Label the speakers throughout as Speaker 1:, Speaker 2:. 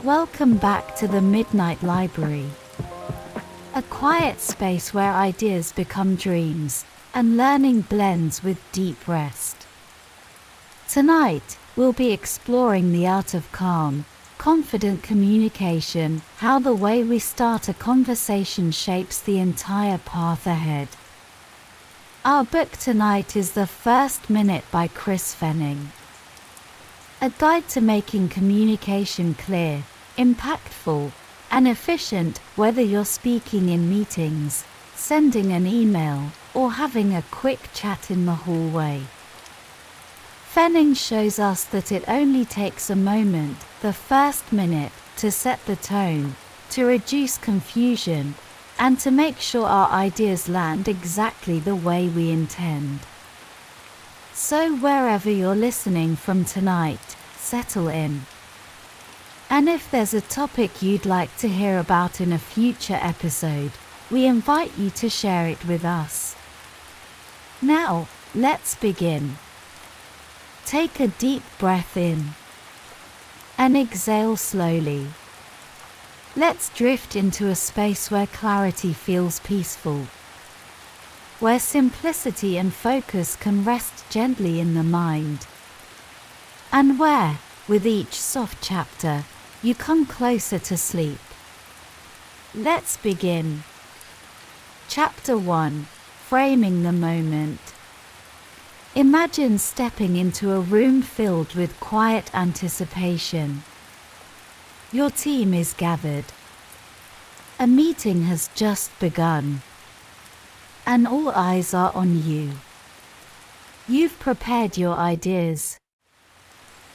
Speaker 1: Welcome back to the Midnight Library, a quiet space where ideas become dreams and learning blends with deep rest. Tonight, we'll be exploring the art of calm, confident communication, how the way we start a conversation shapes the entire path ahead. Our book tonight is The First Minute by Fenning. A guide to making communication clear, impactful, and efficient, whether you're speaking in meetings, sending an email, or having a quick chat in the hallway. Fenning shows us that it only takes a moment, the first minute, to set the tone, to reduce confusion, and to make sure our ideas land exactly the way we intend. So wherever you're listening from tonight, settle in. And if there's a topic you'd like to hear about in a future episode, we invite you to share it with us. Now, let's begin. Take a deep breath in and exhale slowly. Let's drift into a space where clarity feels peaceful, where simplicity and focus can rest gently in the mind, and where, with each soft chapter, you come closer to sleep. Let's begin. Chapter 1: Framing the Moment. Imagine stepping into a room filled with quiet anticipation. Your team is gathered. A meeting has just begun, and all eyes are on you. You've prepared your ideas.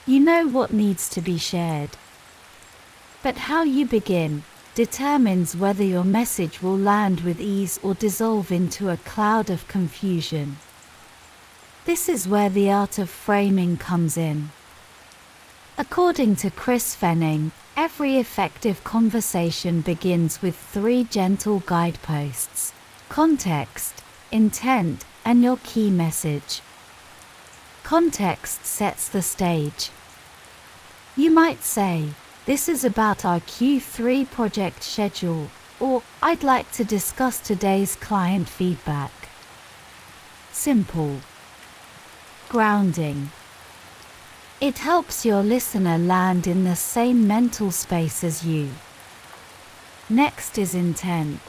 Speaker 1: You know what needs to be shared. But how you begin determines whether your message will land with ease or dissolve into a cloud of confusion. This is where the art of framing comes in. According to Fenning, every effective conversation begins with 3 gentle guideposts: context, intent, and your key message. Context sets the stage. You might say, "This is about our Q3 project schedule," or "I'd like to discuss today's client feedback." Simple. Grounding. It helps your listener land in the same mental space as you. Next is intent.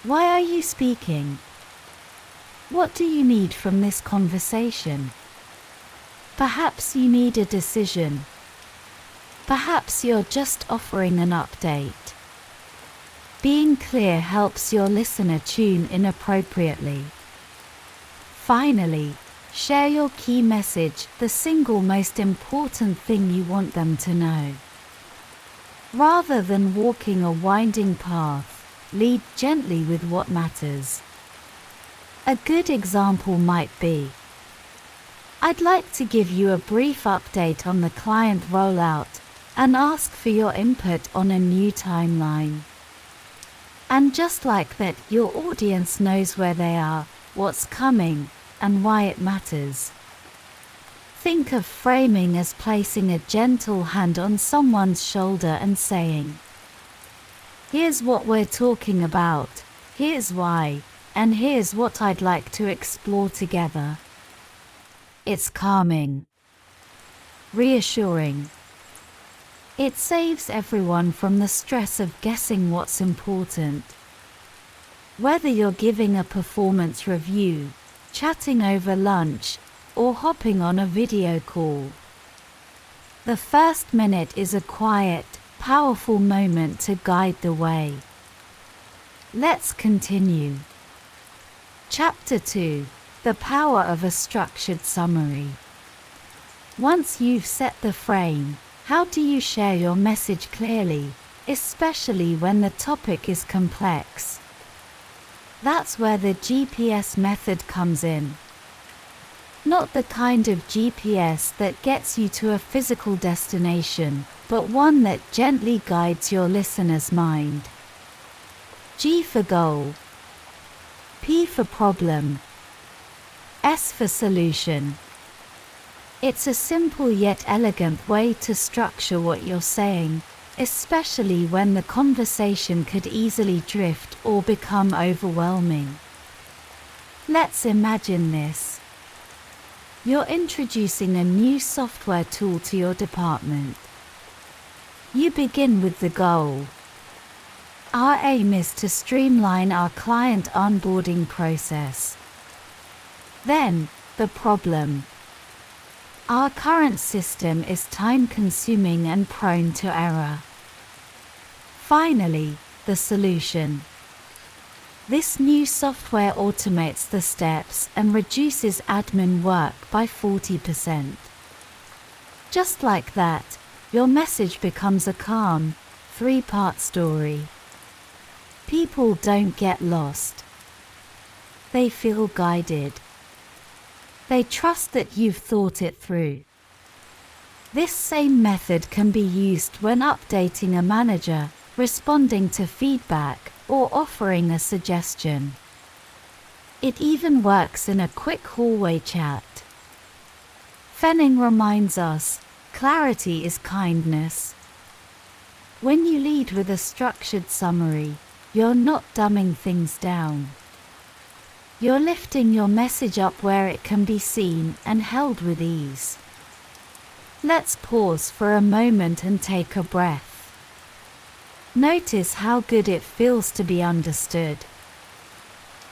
Speaker 1: Why are you speaking? What do you need from this conversation? Perhaps you need a decision. Perhaps you're just offering an update. Being clear helps your listener tune in appropriately. Finally, share your key message, the single most important thing you want them to know. Rather than walking a winding path, lead gently with what matters. A good example might be, "I'd like to give you a brief update on the client rollout and ask for your input on a new timeline." And just like that, your audience knows where they are, what's coming, and why it matters. Think of framing as placing a gentle hand on someone's shoulder and saying, "Here's what we're talking about, here's why, and here's what I'd like to explore together." It's calming, reassuring. It saves everyone from the stress of guessing what's important. Whether you're giving a performance review, chatting over lunch, or hopping on a video call, the first minute is a quiet, powerful moment to guide the way. Let's continue. Chapter 2: The Power of a Structured Summary. Once you've set the frame, how do you share your message clearly, especially when the topic is complex? That's where the GPS method comes in. Not the kind of GPS that gets you to a physical destination, but one that gently guides your listener's mind. G for goal, P for problem, S for solution. It's a simple yet elegant way to structure what you're saying, especially when the conversation could easily drift or become overwhelming. Let's imagine this. You're introducing a new software tool to your department. You begin with the goal. Our aim is to streamline our client onboarding process. Then, the problem. Our current system is time-consuming and prone to error. Finally, the solution. This new software automates the steps and reduces admin work by 40%. Just like that, your message becomes a calm, three-part story. People don't get lost. They feel guided. They trust that you've thought it through. This same method can be used when updating a manager, responding to feedback, or offering a suggestion. It even works in a quick hallway chat. Fenning reminds us, clarity is kindness. When you lead with a structured summary, you're not dumbing things down. You're lifting your message up where it can be seen and held with ease. Let's pause for a moment and take a breath. Notice how good it feels to be understood.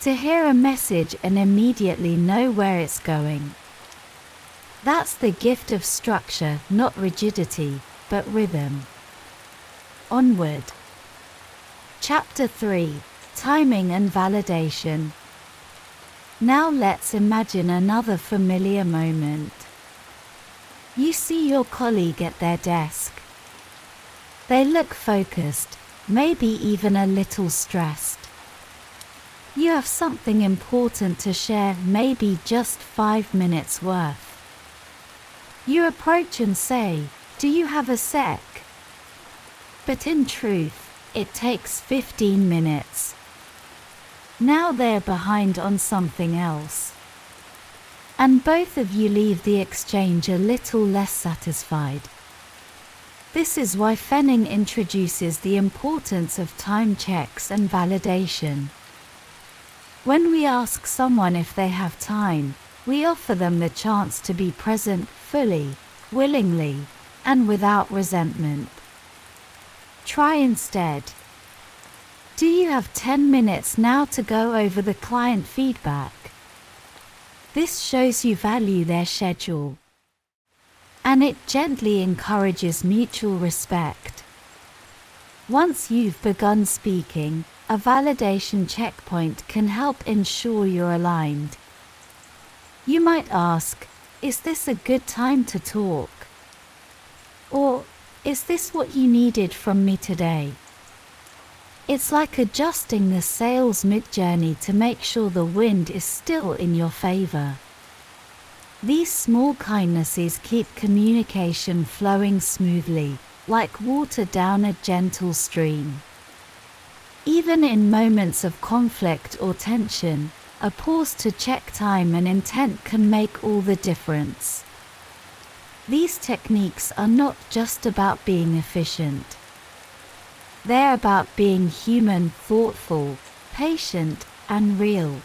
Speaker 1: To hear a message and immediately know where it's going. That's the gift of structure, not rigidity, but rhythm. Onward. Chapter 3: Timing and Validation. Now let's imagine another familiar moment. You see your colleague at their desk. They look focused, maybe even a little stressed. You have something important to share, maybe just 5 minutes worth. You approach and say, "Do you have a sec?" But in truth, it takes 15 minutes. Now they're behind on something else. And both of you leave the exchange a little less satisfied. This is why Fenning introduces the importance of time checks and validation. When we ask someone if they have time, we offer them the chance to be present fully, willingly, and without resentment. Try instead. Do you have 10 minutes now to go over the client feedback? This shows you value their schedule. And it gently encourages mutual respect. Once you've begun speaking, a validation checkpoint can help ensure you're aligned. You might ask, "Is this a good time to talk?" Or, "Is this what you needed from me today?" It's like adjusting the sails mid-journey to make sure the wind is still in your favor. These small kindnesses keep communication flowing smoothly, like water down a gentle stream. Even in moments of conflict or tension, a pause to check time and intent can make all the difference. These techniques are not just about being efficient. They're about being human, thoughtful, patient, and real.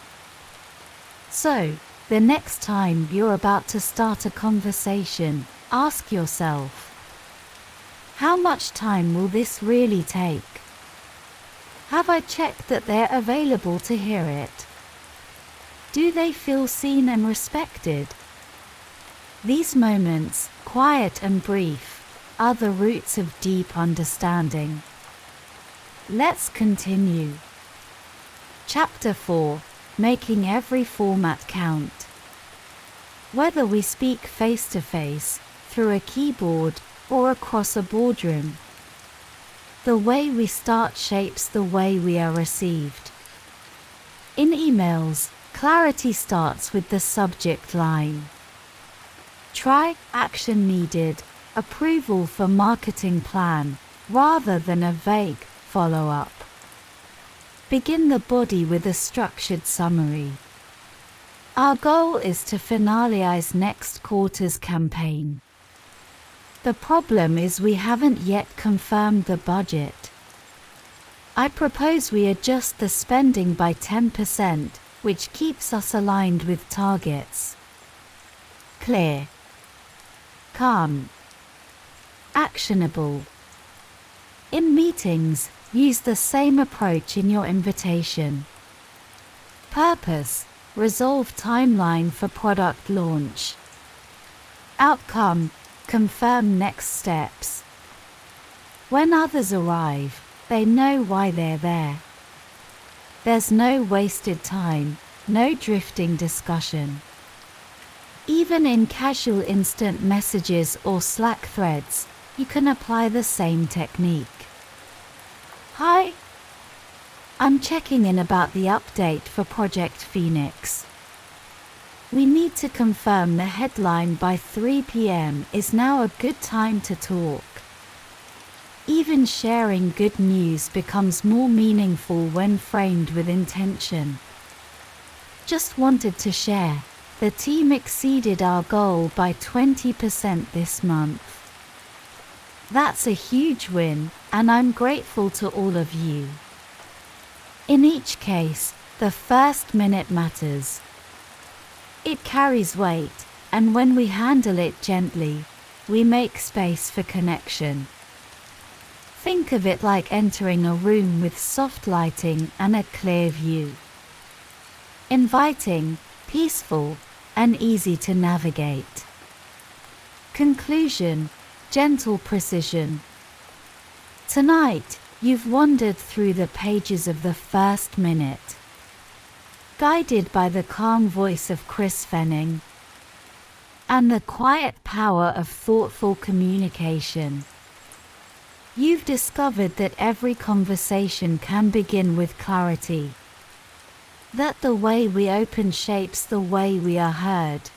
Speaker 1: So, the next time you're about to start a conversation, ask yourself, how much time will this really take? Have I checked that they're available to hear it? Do they feel seen and respected? These moments, quiet and brief, are the roots of deep understanding. Let's continue. Chapter 4: Making every format count. Whether we speak face-to-face, through a keyboard, or across a boardroom, the way we start shapes the way we are received. In emails, clarity starts with the subject line. Try "action needed," approval for marketing plan, rather than a vague follow-up. Begin the body with a structured summary. Our goal is to finalize next quarter's campaign. The problem is we haven't yet confirmed the budget. I propose we adjust the spending by 10%, which keeps us aligned with targets. Clear. Calm. Actionable. In meetings, use the same approach in your invitation. Purpose: resolve timeline for product launch. Outcome: confirm next steps. When others arrive, they know why they're there. There's no wasted time, no drifting discussion. Even in casual instant messages or Slack threads, you can apply the same technique. Hi, I'm checking in about the update for Project Phoenix. We need to confirm the headline by 3 p.m. Is now a good time to talk? Even sharing good news becomes more meaningful when framed with intention. Just wanted to share, the team exceeded our goal by 20% this month. That's a huge win, and I'm grateful to all of you. In each case, the first minute matters. It carries weight, and when we handle it gently, we make space for connection. Think of it like entering a room with soft lighting and a clear view. Inviting, peaceful, and easy to navigate. Conclusion: gentle precision. Tonight, you've wandered through the pages of the first minute, guided by the calm voice of Chris Fenning and the quiet power of thoughtful communication. You've discovered that every conversation can begin with clarity, that the way we open shapes the way we are heard.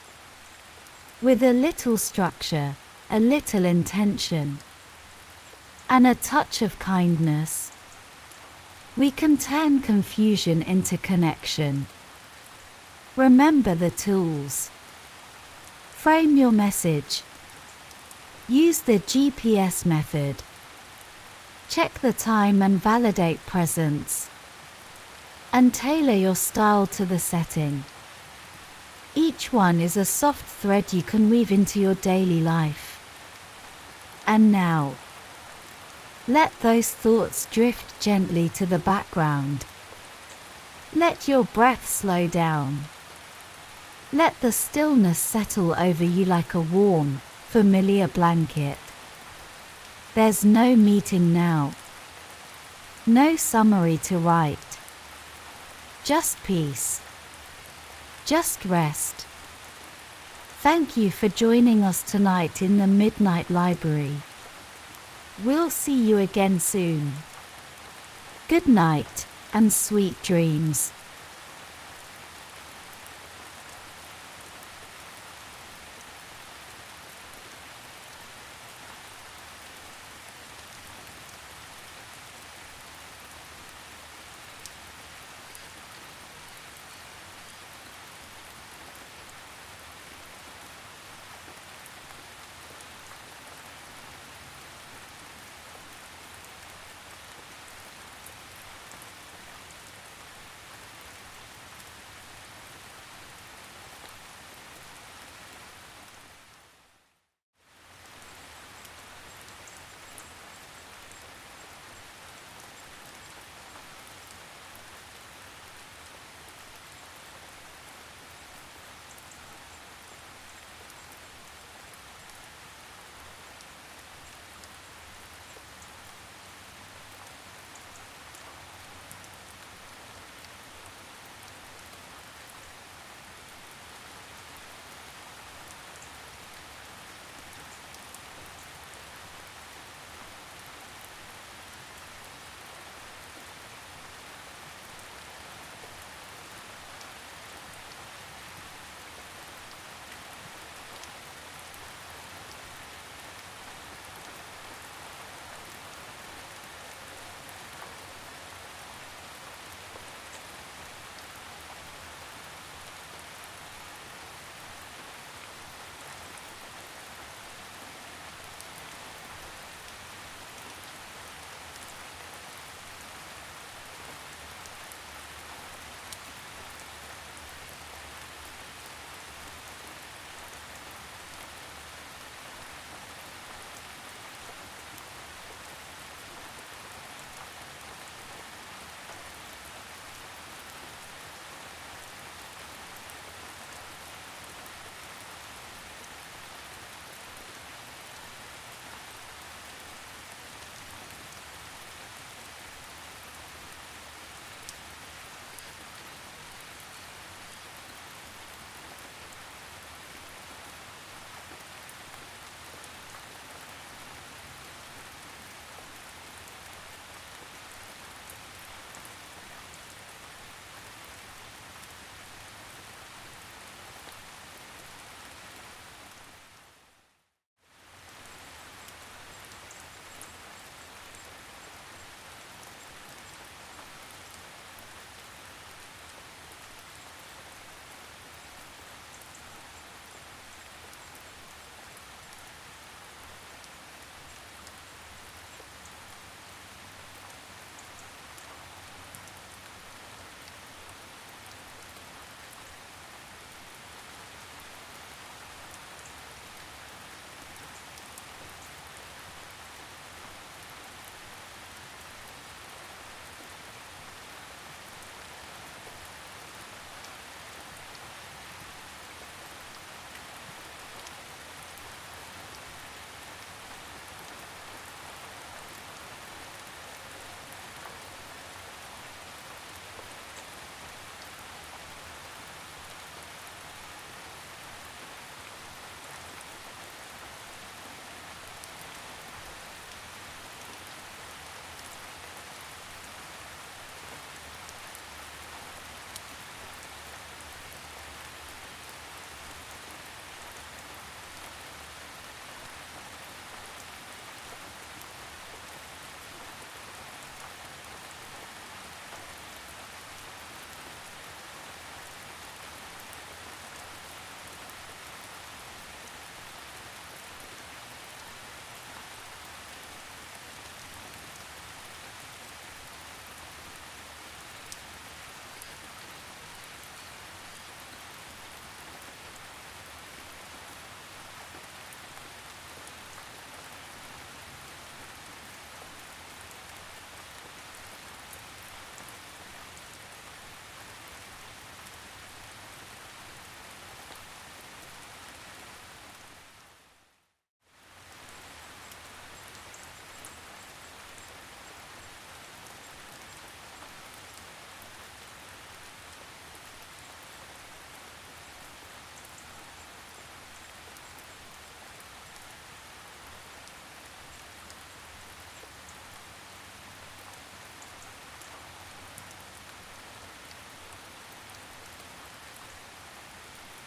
Speaker 1: With a little structure, a little intention, and a touch of kindness, we can turn confusion into connection. Remember the tools. Frame your message. Use the GPS method. Check the time and validate presence. And tailor your style to the setting. Each one is a soft thread you can weave into your daily life. And now, let those thoughts drift gently to the background. Let your breath slow down. Let the stillness settle over you like a warm, familiar blanket. There's no meeting now. No summary to write. Just peace. Just rest. Thank you for joining us tonight in the Midnight Library. We'll see you again soon. Good night, and sweet dreams.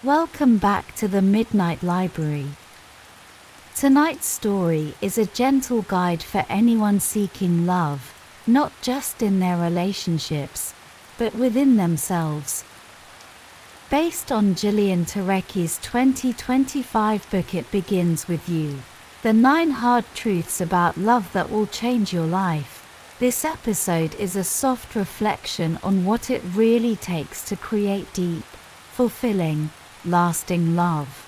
Speaker 1: Welcome back to the Midnight Library. Tonight's story is a gentle guide for anyone seeking love, not just in their relationships, but within themselves. Based on Gillian Turecki's 2025 book It Begins With You, The 9 Hard Truths About Love That Will Change Your Life, this episode is a soft reflection on what it really takes to create deep, fulfilling, lasting love.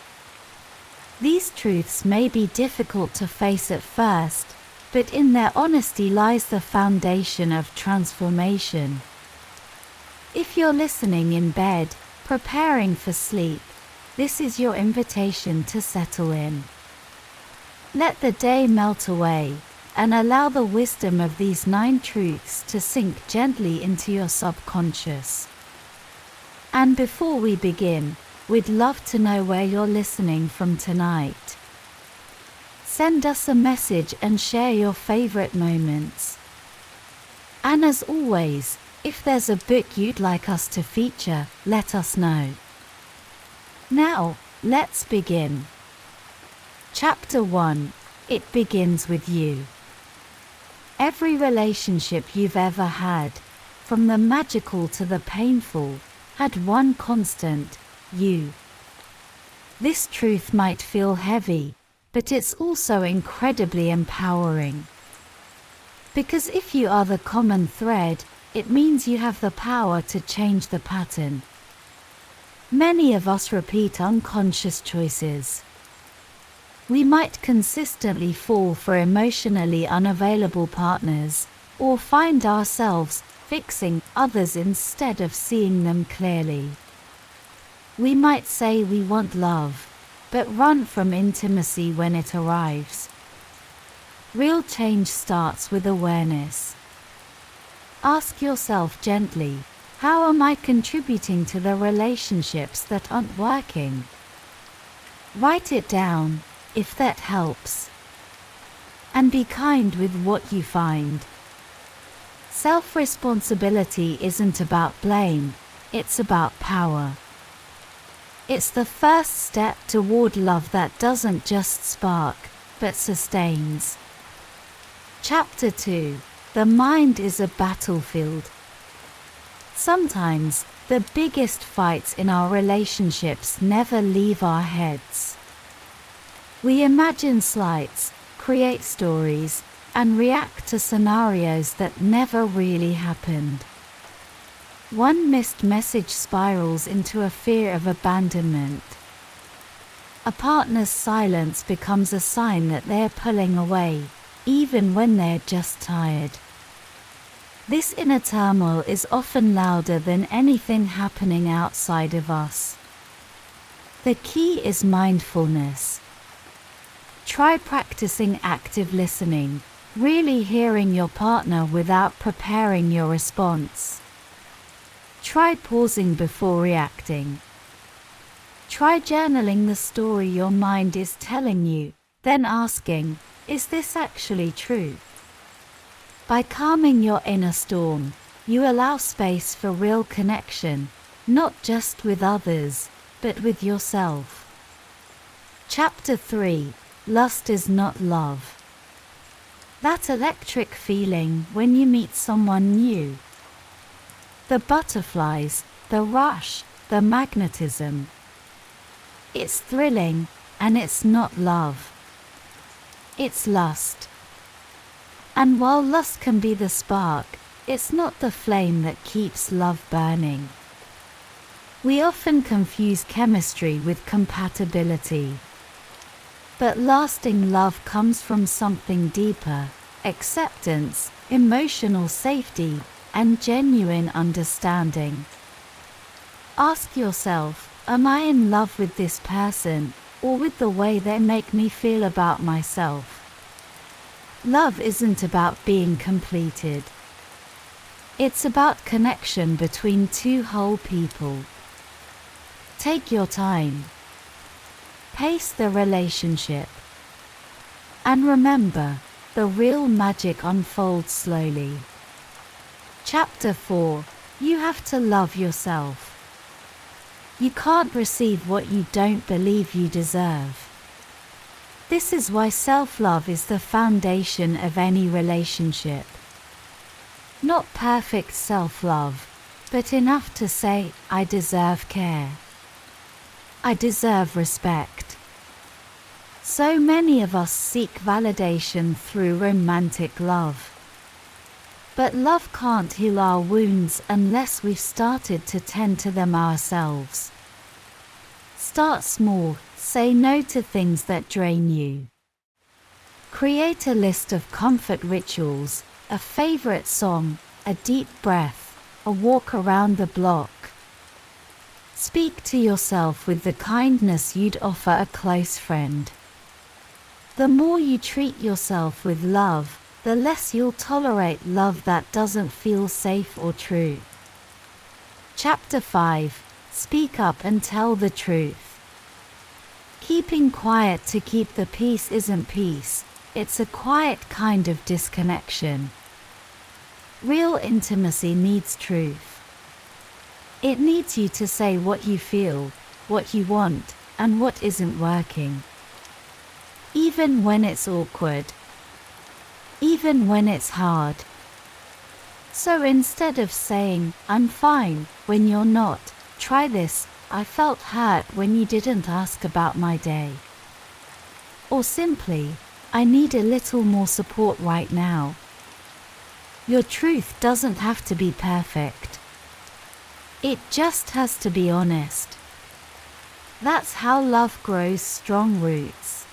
Speaker 1: These truths may be difficult to face at first, but in their honesty lies the foundation of transformation. If you're listening in bed, preparing for sleep, this is your invitation to settle in. Let the day melt away, and allow the wisdom of these 9 truths to sink gently into your subconscious. And before we begin, we'd love to know where you're listening from tonight. Send us a message and share your favorite moments. And as always, if there's a book you'd like us to feature, let us know. Now, let's begin. Chapter 1. It Begins With You. Every relationship you've ever had, from the magical to the painful, had one constant: you. This truth might feel heavy, but it's also incredibly empowering. Because if you are the common thread, it means you have the power to change the pattern. Many of us repeat unconscious choices. We might consistently fall for emotionally unavailable partners, or find ourselves fixing others instead of seeing them clearly. We might say we want love, but run from intimacy when it arrives. Real change starts with awareness. Ask yourself gently, how am I contributing to the relationships that aren't working? Write it down, if that helps. And be kind with what you find. Self-responsibility isn't about blame, it's about power. It's the first step toward love that doesn't just spark, but sustains. Chapter 2. The mind is a battlefield. Sometimes, the biggest fights in our relationships never leave our heads. We imagine slights, create stories, and react to scenarios that never really happened. One missed message spirals into a fear of abandonment. A partner's silence becomes a sign that they're pulling away, even when they're just tired. This inner turmoil is often louder than anything happening outside of us. The key is mindfulness. Try practicing active listening, really hearing your partner without preparing your response. Try pausing before reacting. Try journaling the story your mind is telling you, then asking, is this actually true? By calming your inner storm, you allow space for real connection, not just with others, but with yourself. Chapter 3. Lust is not love. That electric feeling when you meet someone new. The butterflies, the rush, the magnetism. It's thrilling, and it's not love. It's lust. And while lust can be the spark, it's not the flame that keeps love burning. We often confuse chemistry with compatibility. But lasting love comes from something deeper: acceptance, emotional safety, and genuine understanding. Ask yourself, am I in love with this person, or with the way they make me feel about myself? Love isn't about being completed. It's about connection between two whole people. Take your time. Pace the relationship. And remember, the real magic unfolds slowly. Chapter 4. You have to love yourself. You can't receive what you don't believe you deserve. This is why self-love is the foundation of any relationship. Not perfect self-love, but enough to say, I deserve care. I deserve respect. So many of us seek validation through romantic love. But love can't heal our wounds unless we've started to tend to them ourselves. Start small, say no to things that drain you. Create a list of comfort rituals, a favorite song, a deep breath, a walk around the block. Speak to yourself with the kindness you'd offer a close friend. The more you treat yourself with love, the less you'll tolerate love that doesn't feel safe or true. Chapter 5. Speak up and tell the truth. Keeping quiet to keep the peace isn't peace, it's a quiet kind of disconnection. Real intimacy needs truth. It needs you to say what you feel, what you want, and what isn't working. Even when it's awkward. Even when it's hard. So instead of saying, I'm fine, when you're not, try this, I felt hurt when you didn't ask about my day. Or simply, I need a little more support right now. Your truth doesn't have to be perfect. It just has to be honest. That's how love grows strong roots.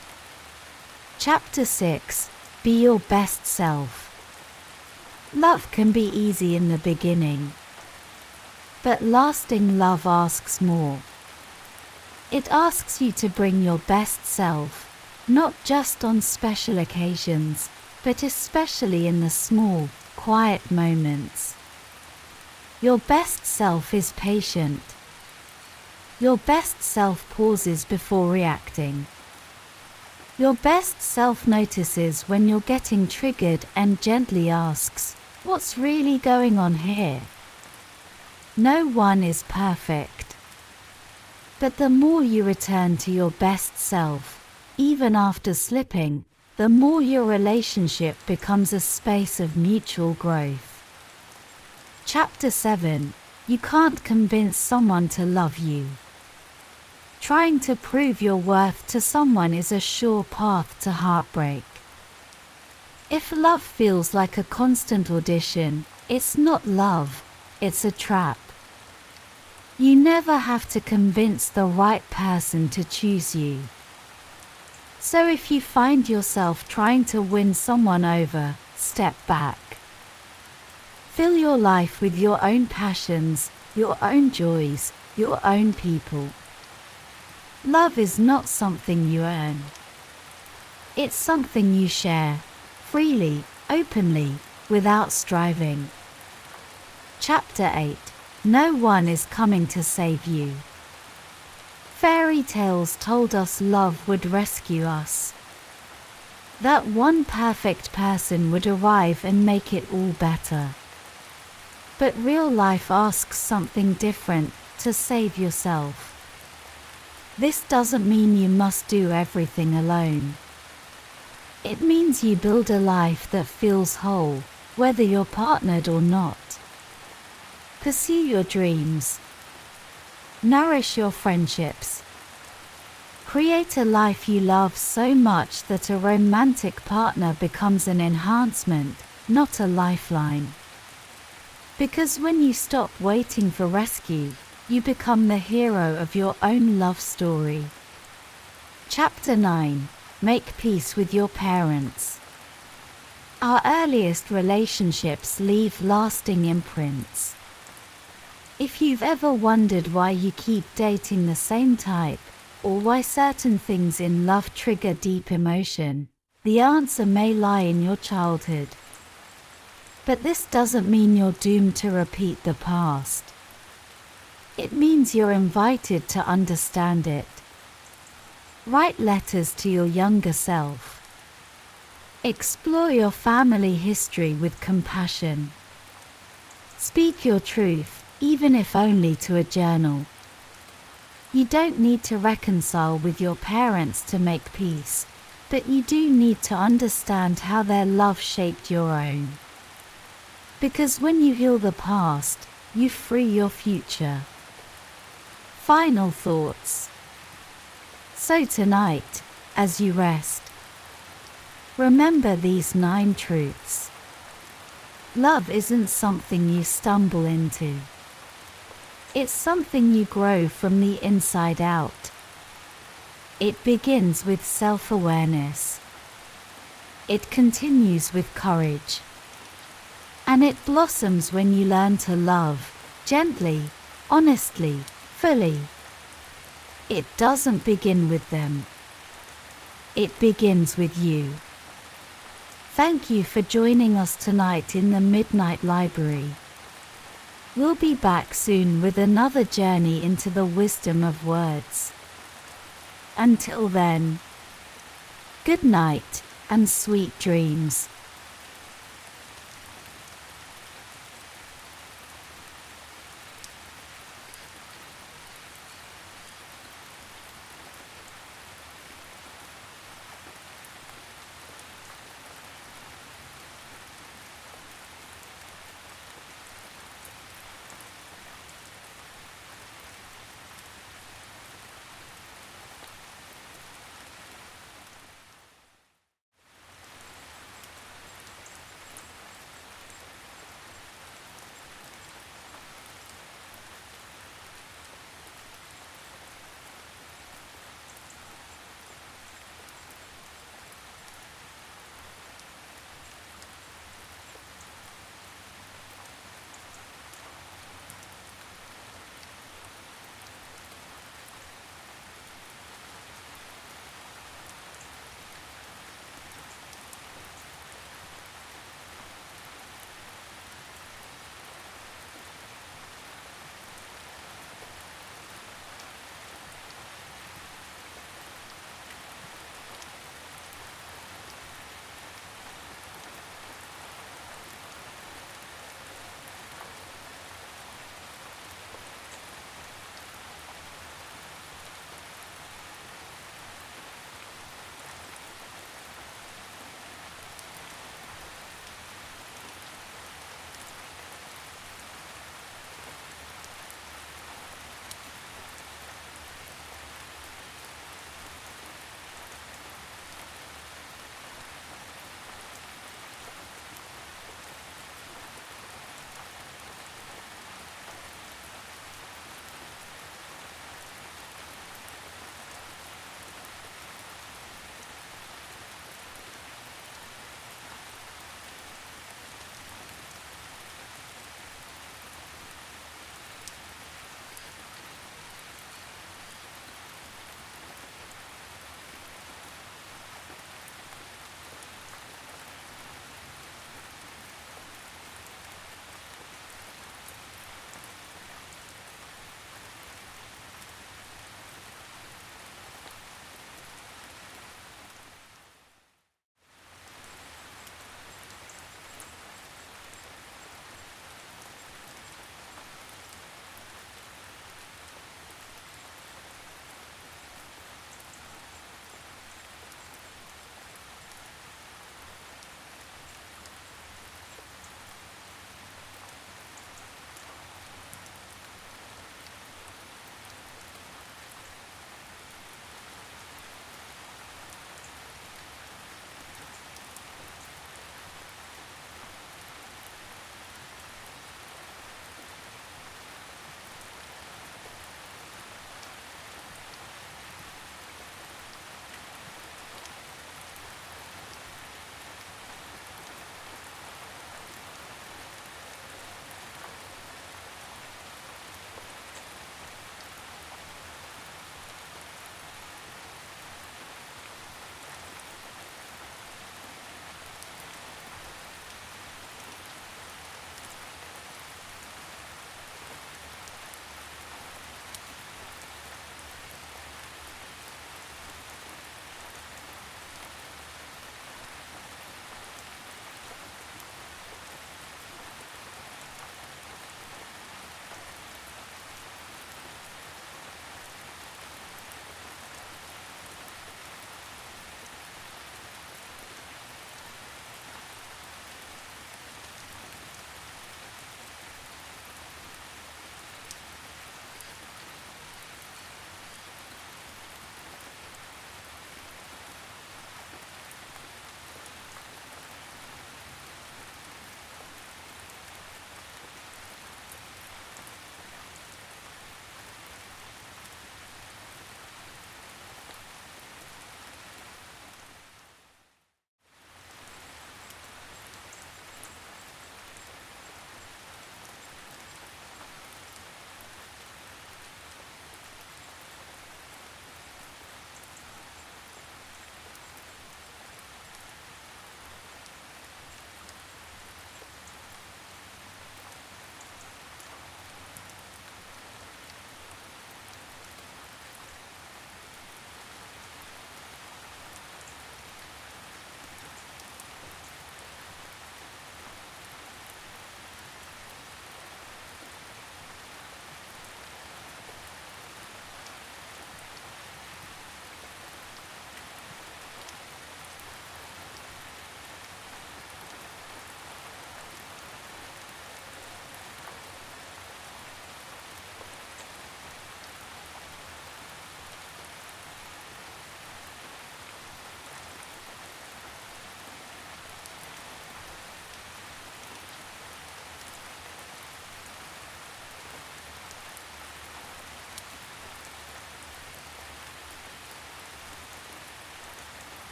Speaker 1: Chapter 6. Be your best self. Love can be easy in the beginning. But lasting love asks more. It asks you to bring your best self, not just on special occasions, but especially in the small, quiet moments. Your best self is patient. Your best self pauses before reacting. Your best self notices when you're getting triggered and gently asks, what's really going on here? No one is perfect. But the more you return to your best self, even after slipping, the more your relationship becomes a space of mutual growth. Chapter 7. You can't convince someone to love you. Trying to prove your worth to someone is a sure path to heartbreak. If love feels like a constant audition, it's not love, it's a trap. You never have to convince the right person to choose you. So if you find yourself trying to win someone over, step back. Fill your life with your own passions, your own joys, your own people. Love is not something you earn. It's something you share, freely, openly, without striving. Chapter 8. No one is coming to save you. Fairy tales told us love would rescue us. That one perfect person would arrive and make it all better. But real life asks something different: to save yourself. This doesn't mean you must do everything alone. It means you build a life that feels whole, whether you're partnered or not. Pursue your dreams. Nourish your friendships. Create a life you love so much that a romantic partner becomes an enhancement, not a lifeline. Because when you stop waiting for rescue, you become the hero of your own love story. Chapter 9. Make peace with your parents. Our earliest relationships leave lasting imprints. If you've ever wondered why you keep dating the same type, or why certain things in love trigger deep emotion, the answer may lie in your childhood. But this doesn't mean you're doomed to repeat the past. It means you're invited to understand it. Write letters to your younger self. Explore your family history with compassion. Speak your truth, even if only to a journal. You don't need to reconcile with your parents to make peace, but you do need to understand how their love shaped your own. Because when you heal the past, you free your future. Final thoughts. So tonight, as you rest, remember these 9 truths. Love isn't something you stumble into. It's something you grow from the inside out. It begins with self-awareness. It continues with courage. And it blossoms when you learn to love, gently, honestly, fully. It doesn't begin with them. It begins with you. Thank you for joining us tonight in the Midnight Library. We'll be back soon with another journey into the wisdom of words. Until then, good night and sweet dreams.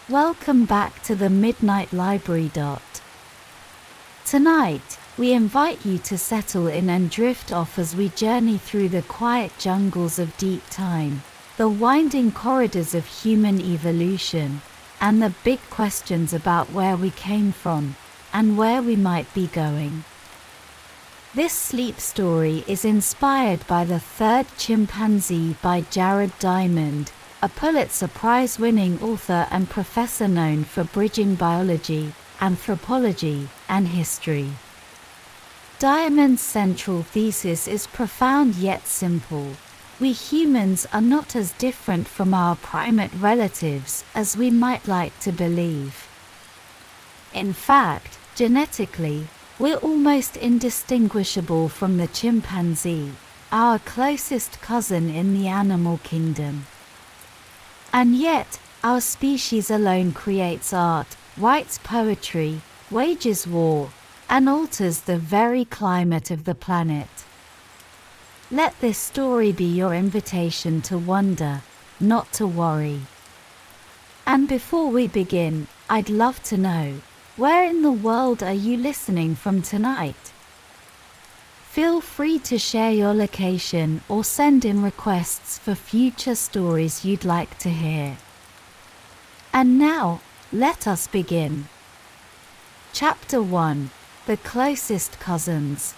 Speaker 1: Welcome back to the Midnight Library. Tonight, we invite you to settle in and drift off as we journey through the quiet jungles of deep time, the winding corridors of human evolution, and the big questions about where we came from and where we might be going. This sleep story is inspired by The Third Chimpanzee by Jared Diamond, a Pulitzer Prize-winning author and professor known for bridging biology, anthropology, and history. Diamond's central thesis is profound yet simple. We humans are not as different from our primate relatives as we might like to believe. In fact, genetically, we're almost indistinguishable from the chimpanzee, our closest cousin in the animal kingdom. And yet, our species alone creates art, writes poetry, wages war, and alters the very climate of the planet. Let this story be your invitation to wonder, not to worry. And before we begin, I'd love to know, where in the world are you listening from tonight? Feel free to share your location or send in requests for future stories you'd like to hear. And now, let us begin. Chapter 1: The Closest Cousins.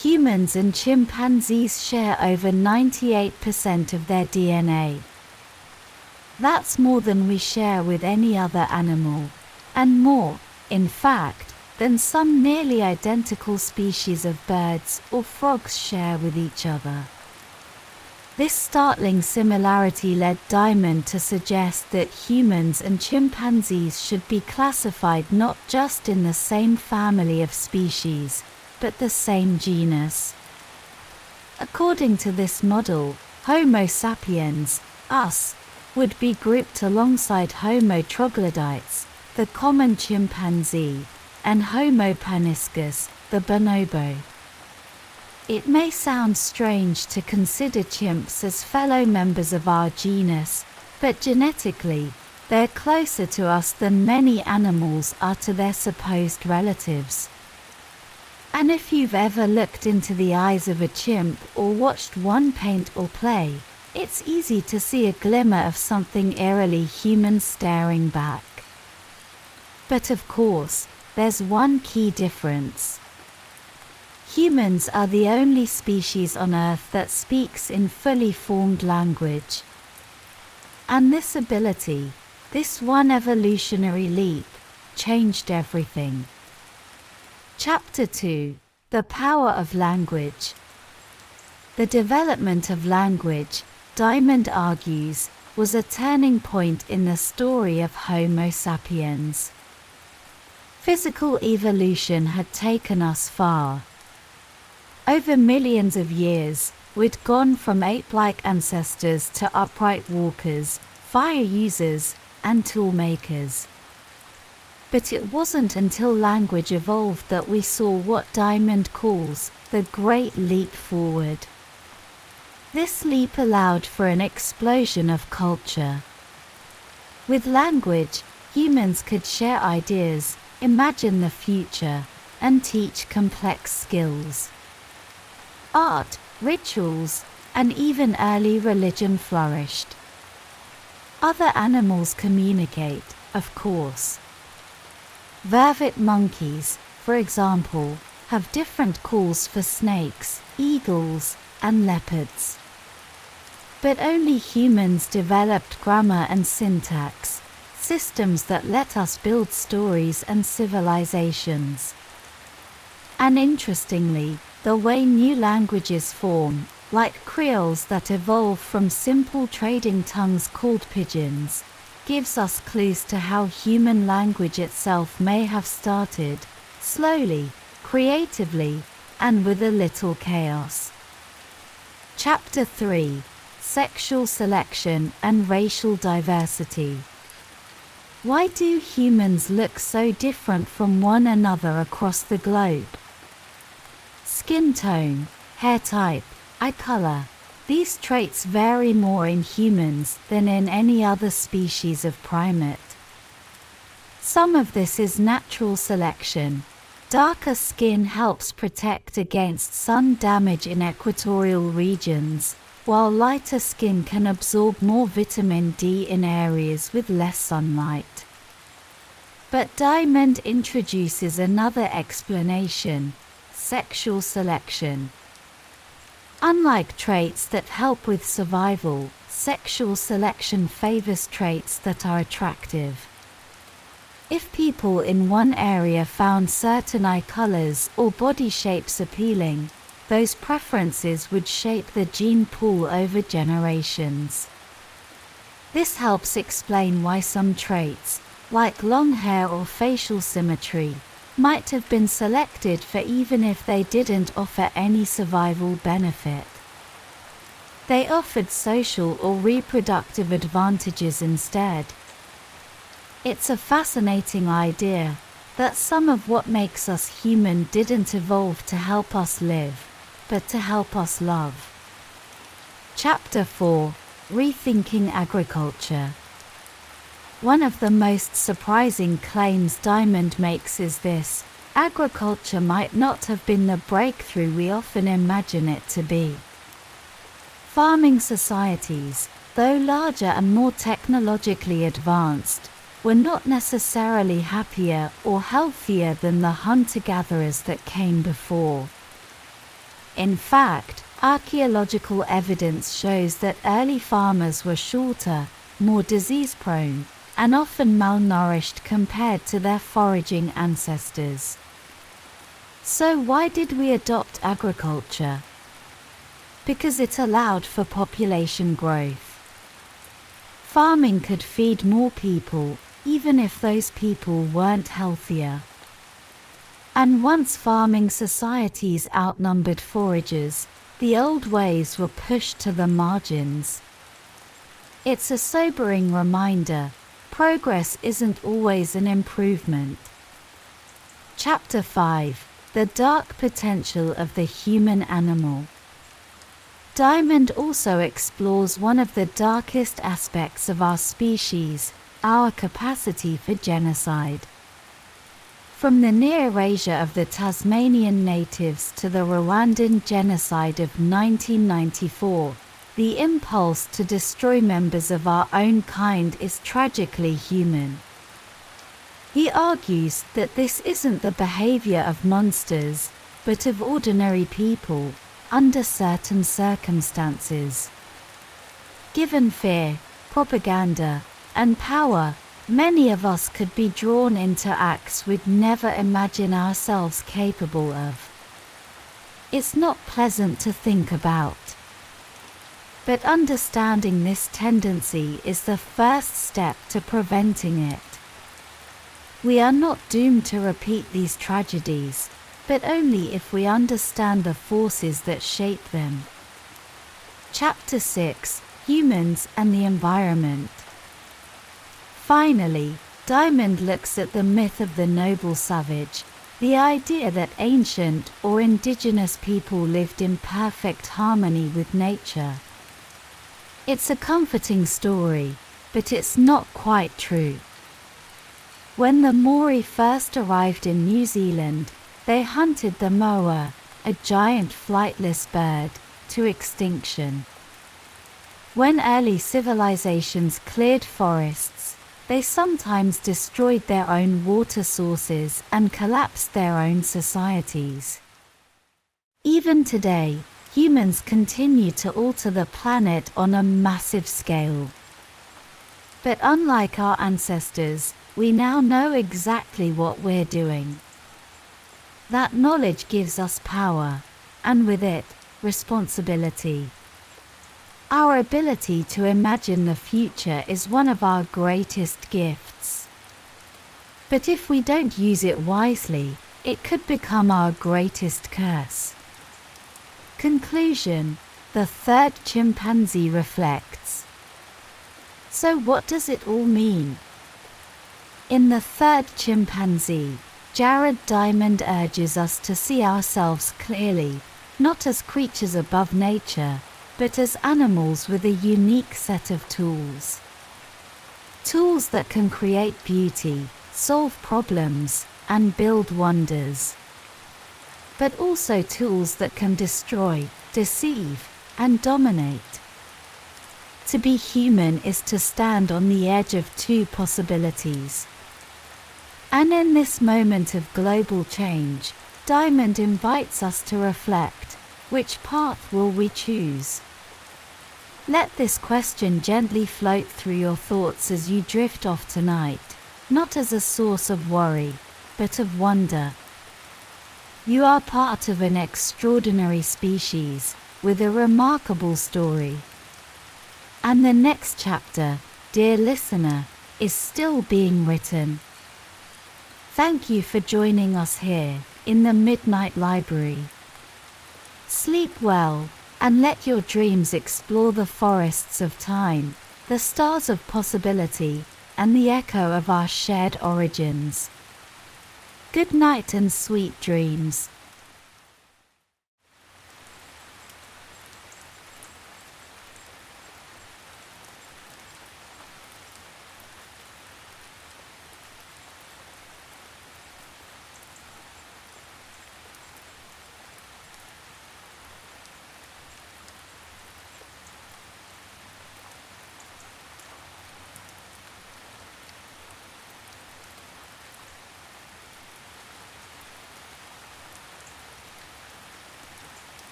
Speaker 1: Humans and chimpanzees share over 98% of their DNA. That's more than we share with any other animal, and more, in fact, than some nearly identical species of birds or frogs share with each other. This startling similarity led Diamond to suggest that humans and chimpanzees should be classified not just in the same family of species, but the same genus. According to this model, Homo sapiens, us, would be grouped alongside Homo troglodytes, the common chimpanzee, and Homo paniscus, the bonobo. It may sound strange to consider chimps as fellow members of our genus, but genetically, they're closer to us than many animals are to their supposed relatives. And if you've ever looked into the eyes of a chimp or watched one paint or play, it's easy to see a glimmer of something eerily human staring back. But of course, there's one key difference. Humans are the only species on Earth that speaks in fully formed language. And this ability, this one evolutionary leap, changed everything. Chapter 2: The Power of Language. The development of language, Diamond argues, was a turning point in the story of Homo sapiens. Physical evolution had taken us far. Over millions of years, we'd gone from ape-like ancestors to upright walkers, fire users, and tool makers. But it wasn't until language evolved that we saw what Diamond calls the Great Leap Forward. This leap allowed for an explosion of culture. With language, humans could share ideas, imagine the future, and teach complex skills. Art, rituals, and even early religion flourished. Other animals communicate, of course. Vervet monkeys, for example, have different calls for snakes, eagles, and leopards. But only humans developed grammar and syntax, systems that let us build stories and civilizations. And interestingly, the way new languages form, like creoles that evolve from simple trading tongues called pidgins, gives us clues to how human language itself may have started, slowly, creatively, and with a little chaos. Chapter 3: Sexual Selection and Racial Diversity. Why do humans look so different from one another across the globe? Skin tone, hair type, eye color, These traits vary more in humans than in any other species of primate. Some of this is natural selection. Darker skin helps protect against sun damage in equatorial regions, while lighter skin can absorb more vitamin D in areas with less sunlight. But Diamond introduces another explanation: sexual selection. Unlike traits that help with survival, sexual selection favors traits that are attractive. If people in one area found certain eye colors or body shapes appealing, those preferences would shape the gene pool over generations. This helps explain why some traits, like long hair or facial symmetry, might have been selected for even if they didn't offer any survival benefit. They offered social or reproductive advantages instead. It's a fascinating idea that some of what makes us human didn't evolve to help us live, but to help us love. Chapter 4: Rethinking Agriculture. One of the most surprising claims Diamond makes is this: agriculture might not have been the breakthrough we often imagine it to be. Farming societies, though larger and more technologically advanced, were not necessarily happier or healthier than the hunter-gatherers that came before. In fact, archaeological evidence shows that early farmers were shorter, more disease-prone, and often malnourished compared to their foraging ancestors. So why did we adopt agriculture? Because it allowed for population growth. Farming could feed more people, even if those people weren't healthier. And once farming societies outnumbered foragers, the old ways were pushed to the margins. It's a sobering reminder: progress isn't always an improvement. Chapter 5: The Dark Potential of the Human Animal. Diamond also explores one of the darkest aspects of our species: our capacity for genocide. From the near erasure of the Tasmanian natives to the Rwandan genocide of 1994, the impulse to destroy members of our own kind is tragically human. He argues that this isn't the behavior of monsters, but of ordinary people, under certain circumstances. Given fear, propaganda, and power, many of us could be drawn into acts we'd never imagine ourselves capable of. It's not pleasant to think about. But understanding this tendency is the first step to preventing it. We are not doomed to repeat these tragedies, but only if we understand the forces that shape them. Chapter 6: Humans and the Environment. Finally, Diamond looks at the myth of the noble savage, the idea that ancient or indigenous people lived in perfect harmony with nature. It's a comforting story, but it's not quite true. When the Maori first arrived in New Zealand, they hunted the moa, a giant flightless bird, to extinction. When early civilizations cleared forests, they sometimes destroyed their own water sources and collapsed their own societies. Even today, humans continue to alter the planet on a massive scale. But unlike our ancestors, we now know exactly what we're doing. That knowledge gives us power, and with it, responsibility. Our ability to imagine the future is one of our greatest gifts. But if we don't use it wisely, it could become our greatest curse. Conclusion: the third chimpanzee reflects. So what does it all mean? In the third chimpanzee, Jared Diamond urges us to see ourselves clearly, not as creatures above nature, but as animals with a unique set of tools. Tools that can create beauty, solve problems, and build wonders. But also tools that can destroy, deceive, and dominate. To be human is to stand on the edge of two possibilities. And in this moment of global change, Diamond invites us to reflect, which path will we choose? Let this question gently float through your thoughts as you drift off tonight, not as a source of worry, but of wonder. You are part of an extraordinary species, with a remarkable story. And the next chapter, dear listener, is still being written. Thank you for joining us here, in the Midnight Library. Sleep well, and let your dreams explore the forests of time, the stars of possibility, and the echo of our shared origins. Good night and sweet dreams.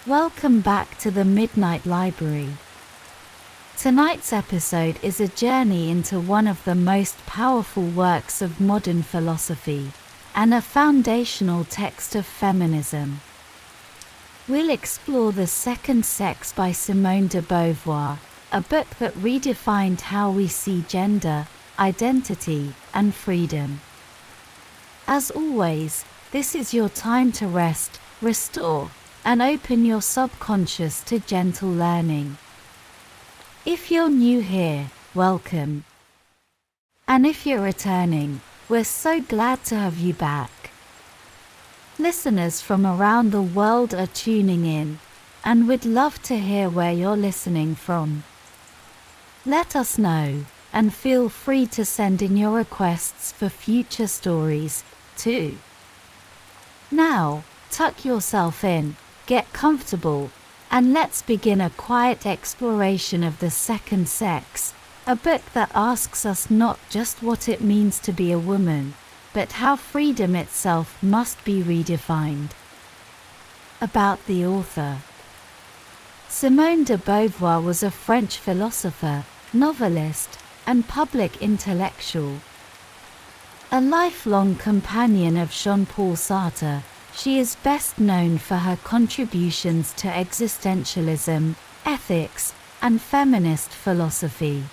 Speaker 1: Welcome back to the Midnight Library. Tonight's episode is a journey into one of the most powerful works of modern philosophy, and a foundational text of feminism. We'll explore The Second Sex by Simone de Beauvoir, a book that redefined how we see gender, identity, and freedom. As always, this is your time to rest, restore, and open your subconscious to gentle learning. If you're new here, welcome. And if you're returning, we're so glad to have you back. Listeners from around the world are tuning in, and we'd love to hear where you're listening from. Let us know, and feel free to send in your requests for future stories, too. Now, tuck yourself in, get comfortable, and let's begin a quiet exploration of The Second Sex, a book that asks us not just what it means to be a woman, but how freedom itself must be redefined. About the author. Simone de Beauvoir was a French philosopher, novelist, and public intellectual. A lifelong companion of Jean-Paul Sartre, she is best known for her contributions to existentialism, ethics, and feminist philosophy.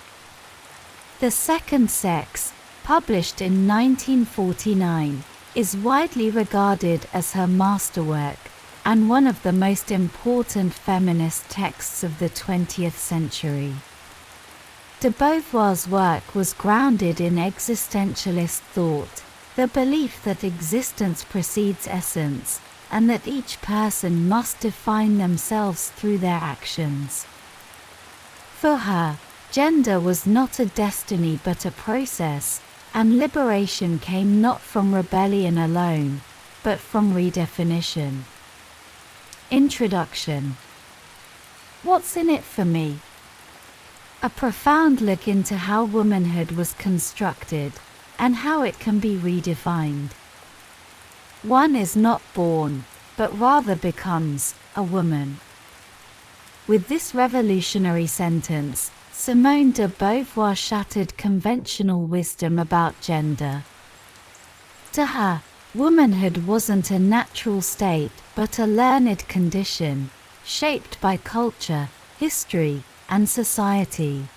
Speaker 1: The Second Sex, published in 1949, is widely regarded as her masterwork, and one of the most important feminist texts of the 20th century. De Beauvoir's work was grounded in existentialist thought, the belief that existence precedes essence, and that each person must define themselves through their actions. For her, gender was not a destiny but a process, and liberation came not from rebellion alone, but from redefinition. Introduction. What's in it for me? A profound look into how womanhood was constructed, and how it can be redefined. One is not born, but rather becomes, a woman. With this revolutionary sentence, Simone de Beauvoir shattered conventional wisdom about gender. To her, womanhood wasn't a natural state, but a learned condition, shaped by culture, history, and society.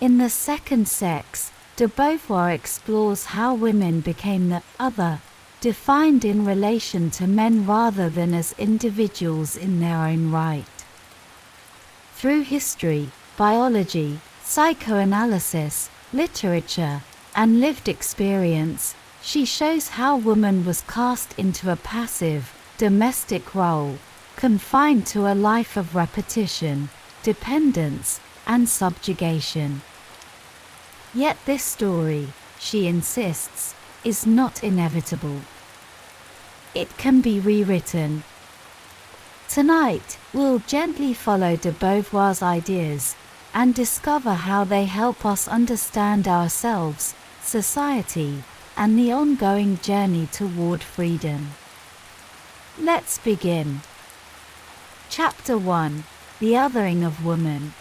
Speaker 1: In The Second Sex, de Beauvoir explores how women became the other, defined in relation to men rather than as individuals in their own right. Through history, biology, psychoanalysis, literature, and lived experience, she shows how woman was cast into a passive, domestic role, confined to a life of repetition, dependence, and subjugation. Yet this story, she insists, is not inevitable. It can be rewritten. Tonight, we'll gently follow de Beauvoir's ideas and discover how they help us understand ourselves, society, and the ongoing journey toward freedom. Let's begin. Chapter 1: The Othering of Woman.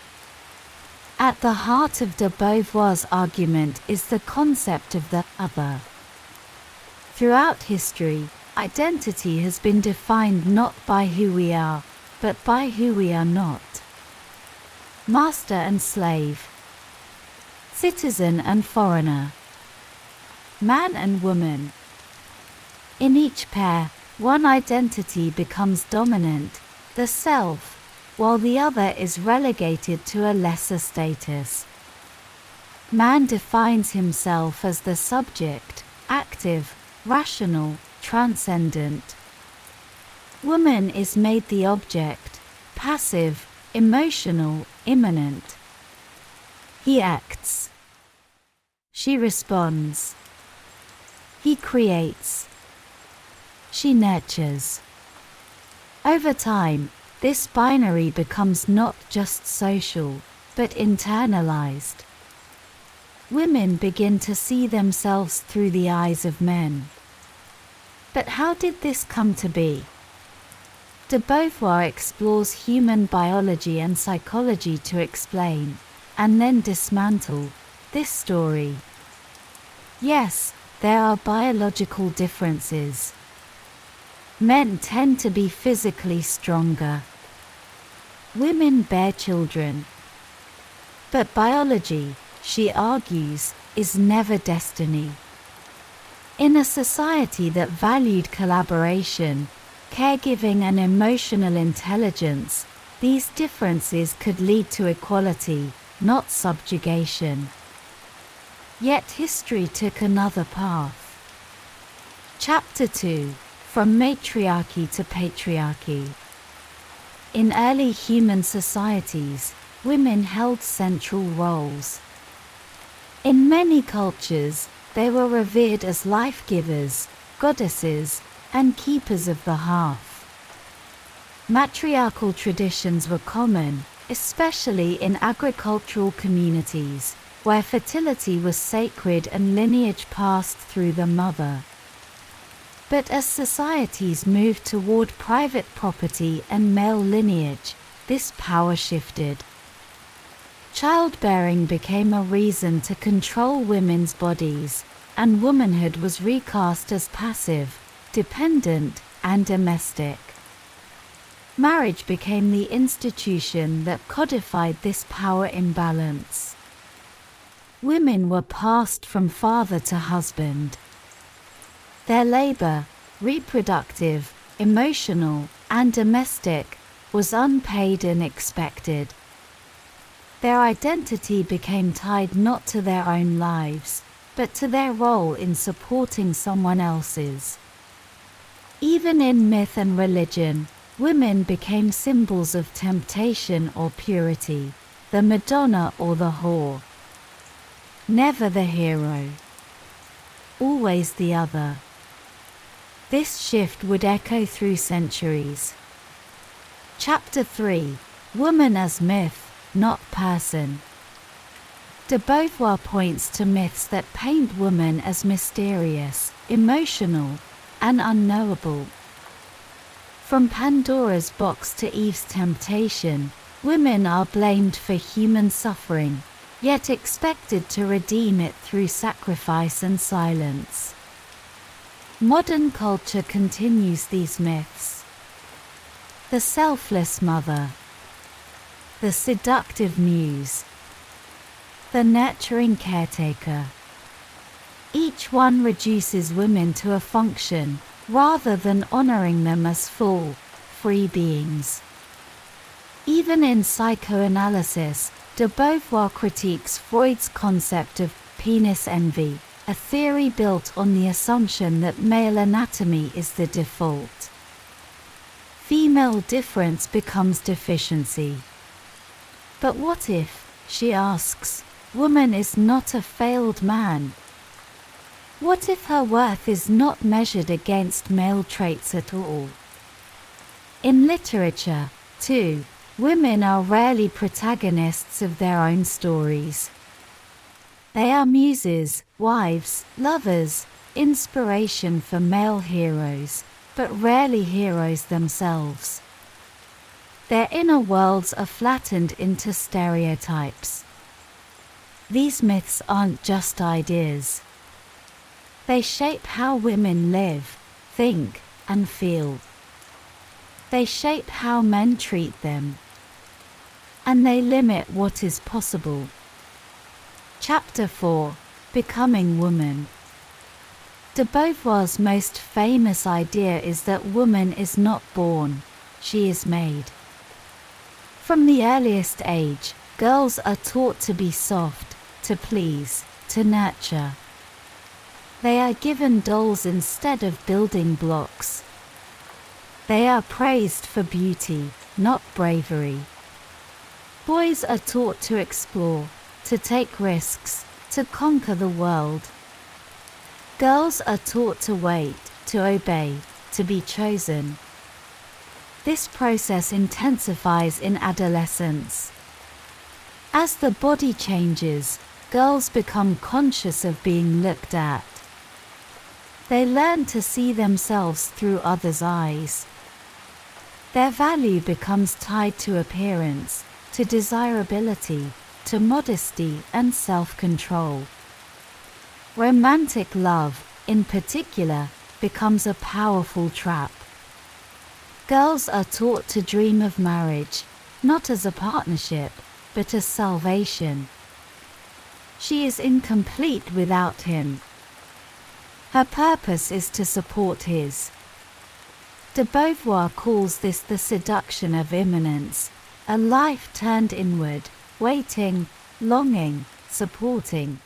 Speaker 1: At the heart of de Beauvoir's argument is the concept of the other. Throughout history, identity has been defined not by who we are, but by who we are not. Master and slave, citizen and foreigner, man and woman. In each pair, one identity becomes dominant, the self, while the other is relegated to a lesser status. Man defines himself as the subject, active, rational, transcendent. Woman is made the object, passive, emotional, immanent. He acts. She responds. He creates. She nurtures. Over time, this binary becomes not just social, but internalized. Women begin to see themselves through the eyes of men. But how did this come to be? De Beauvoir explores human biology and psychology to explain, and then dismantle, this story. Yes, there are biological differences. Men tend to be physically stronger. Women bear children. But biology, she argues, is never destiny. In a society that valued collaboration, caregiving and emotional intelligence, these differences could lead to equality, not subjugation. Yet history took another path. Chapter 2: From Matriarchy to Patriarchy. In early human societies, women held central roles. In many cultures, they were revered as life-givers, goddesses, and keepers of the hearth. Matriarchal traditions were common, especially in agricultural communities, where fertility was sacred and lineage passed through the mother. But as societies moved toward private property and male lineage, this power shifted. Childbearing became a reason to control women's bodies, and womanhood was recast as passive, dependent, and domestic. Marriage became the institution that codified this power imbalance. Women were passed from father to husband. Their labor, reproductive, emotional, and domestic, was unpaid and expected. Their identity became tied not to their own lives, but to their role in supporting someone else's. Even in myth and religion, women became symbols of temptation or purity, the Madonna or the whore. Never the hero. Always the other. This shift would echo through centuries. Chapter 3: Woman as Myth, Not Person. De Beauvoir points to myths that paint woman as mysterious, emotional, and unknowable. From Pandora's box to Eve's temptation, women are blamed for human suffering, yet expected to redeem it through sacrifice and silence. Modern culture continues these myths. The selfless mother. The seductive muse. The nurturing caretaker. Each one reduces women to a function, rather than honoring them as full, free beings. Even in psychoanalysis, de Beauvoir critiques Freud's concept of penis envy, a theory built on the assumption that male anatomy is the default. Female difference becomes deficiency. But what if, she asks, woman is not a failed man? What if her worth is not measured against male traits at all? In literature, too, women are rarely protagonists of their own stories. They are muses, wives, lovers, inspiration for male heroes, but rarely heroes themselves. Their inner worlds are flattened into stereotypes. These myths aren't just ideas. They shape how women live, think, and feel. They shape how men treat them. And they limit what is possible. Chapter 4: Becoming Woman. De Beauvoir's most famous idea is that woman is not born, she is made. From the earliest age, girls are taught to be soft, to please, to nurture. They are given dolls instead of building blocks. They are praised for beauty, not bravery. Boys are taught to explore, to take risks, to conquer the world. Girls are taught to wait, to obey, to be chosen. This process intensifies in adolescence. As the body changes, girls become conscious of being looked at. They learn to see themselves through others' eyes. Their value becomes tied to appearance, to desirability, to modesty and self-control. Romantic love, in particular, becomes a powerful trap. Girls are taught to dream of marriage, not as a partnership, but as salvation. She is incomplete without him. Her purpose is to support his. De Beauvoir calls this the seduction of immanence, a life turned inward, waiting, longing, supporting.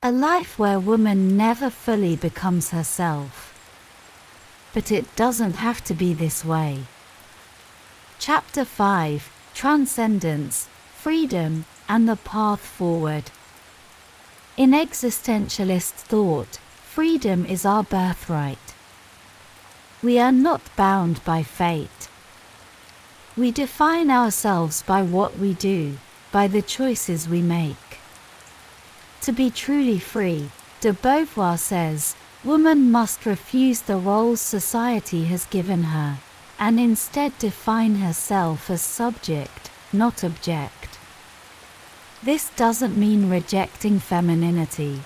Speaker 1: A life where woman never fully becomes herself. But it doesn't have to be this way. Chapter 5: Transcendence, Freedom, and the Path Forward. In existentialist thought, freedom is our birthright. We are not bound by fate. We define ourselves by what we do, by the choices we make. To be truly free, de Beauvoir says, woman must refuse the roles society has given her, and instead define herself as subject, not object. This doesn't mean rejecting femininity.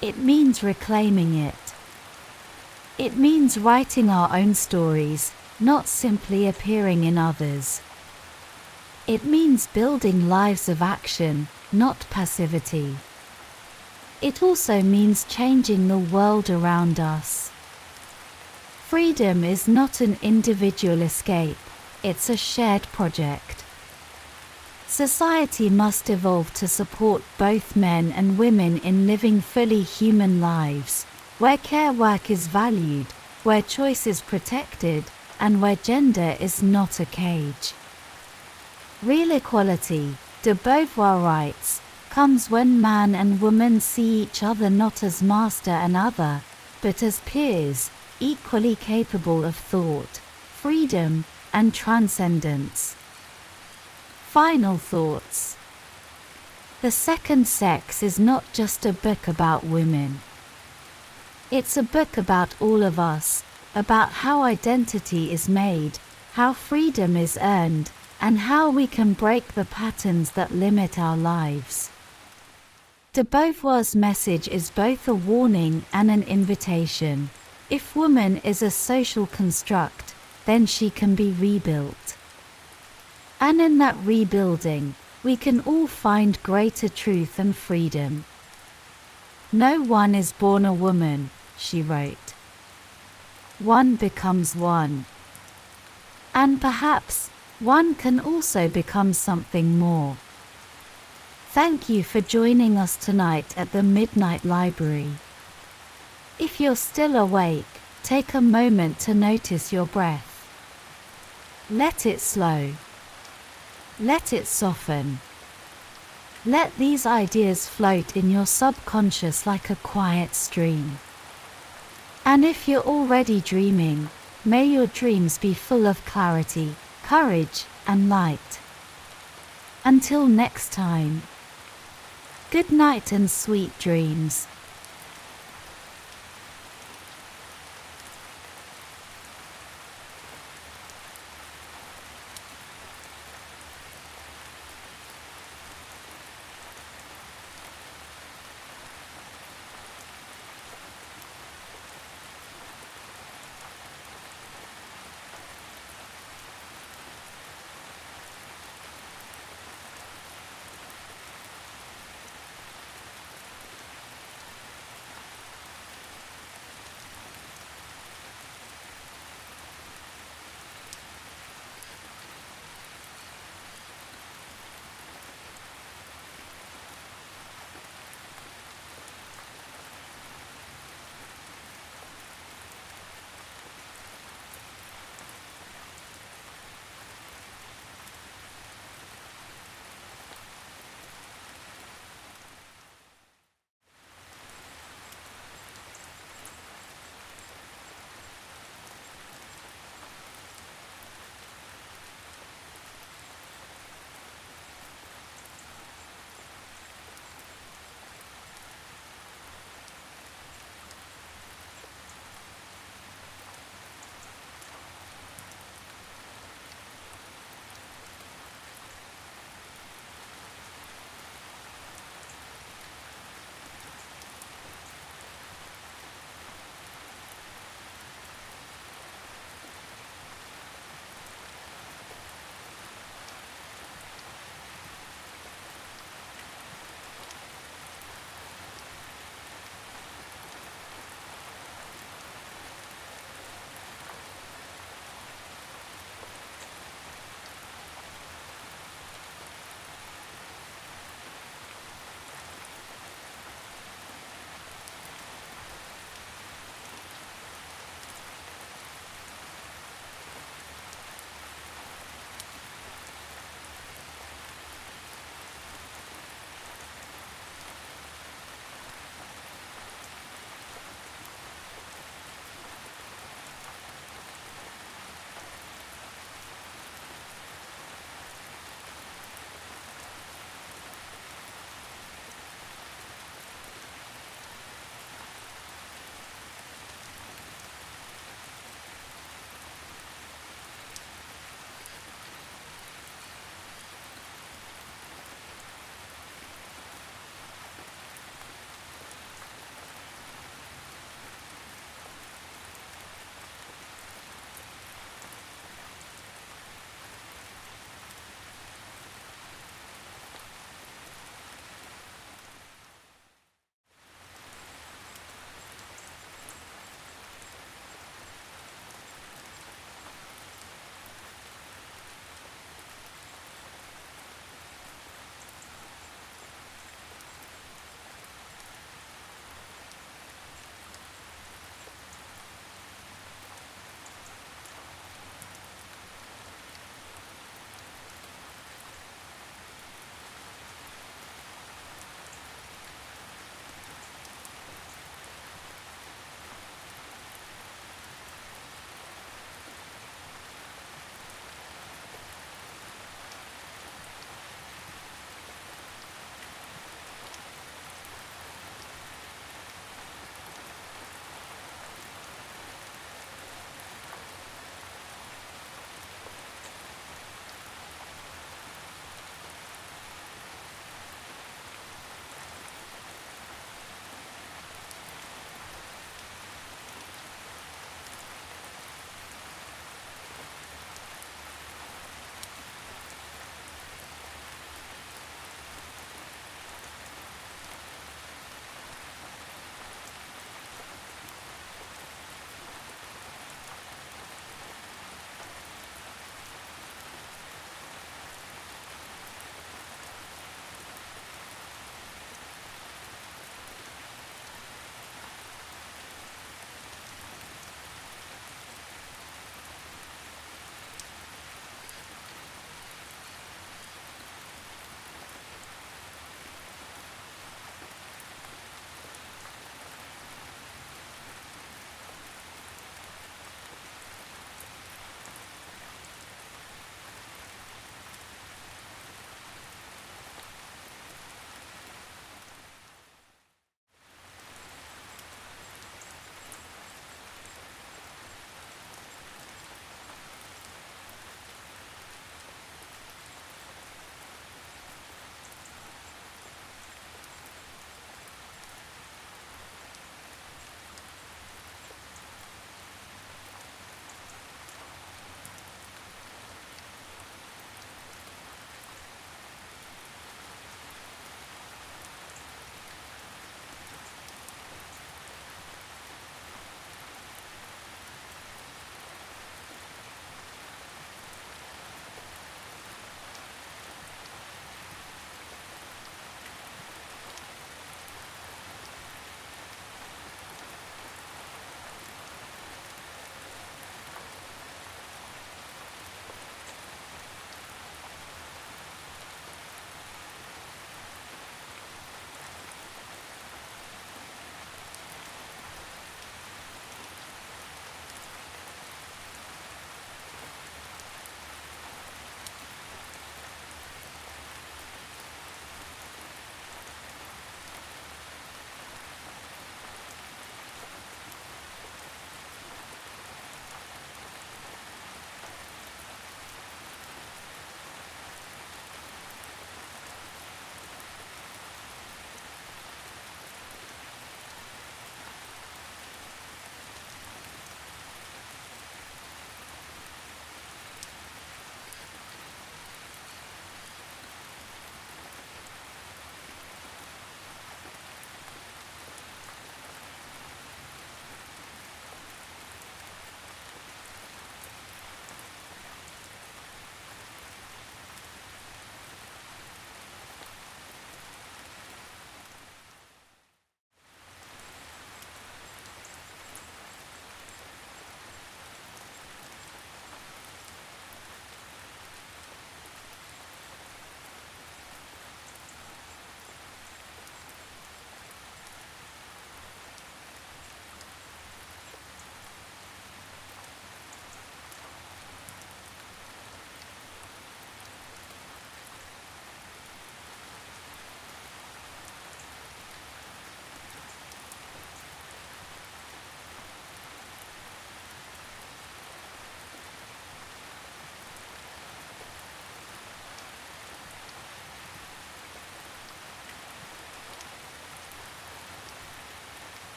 Speaker 1: It means reclaiming it. It means writing our own stories, not simply appearing in others. It means building lives of action, not passivity. It also means changing the world around us. Freedom is not an individual escape, it's a shared project. Society must evolve to support both men and women in living fully human lives, where care work is valued, where choice is protected, and where gender is not a cage. Real equality, de Beauvoir writes, comes when man and woman see each other not as master and other, but as peers, equally capable of thought, freedom, and transcendence. Final thoughts. The Second Sex is not just a book about women. It's a book about all of us, about how identity is made, how freedom is earned, and how we can break the patterns that limit our lives. De Beauvoir's message is both a warning and an invitation. If woman is a social construct, then she can be rebuilt. And in that rebuilding, we can all find greater truth and freedom. No one is born a woman, she wrote. One becomes one. And perhaps, one can also become something more. Thank you for joining us tonight at the Midnight Library. If you're still awake, take a moment to notice your breath. Let it slow. Let it soften. Let these ideas float in your subconscious like a quiet stream. And if you're already dreaming, may your dreams be full of clarity, courage, and light. Until next time, good night and sweet dreams.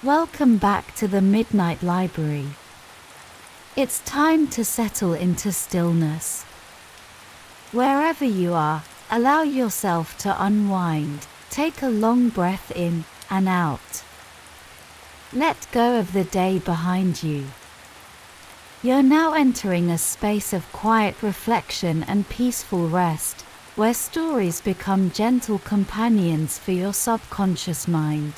Speaker 1: Welcome back to the Midnight Library. It's time to settle into stillness. Wherever you are, allow yourself to unwind. Take a long breath in and out. Let go of the day behind you. You're now entering a space of quiet reflection and peaceful rest, where stories become gentle companions for your subconscious mind.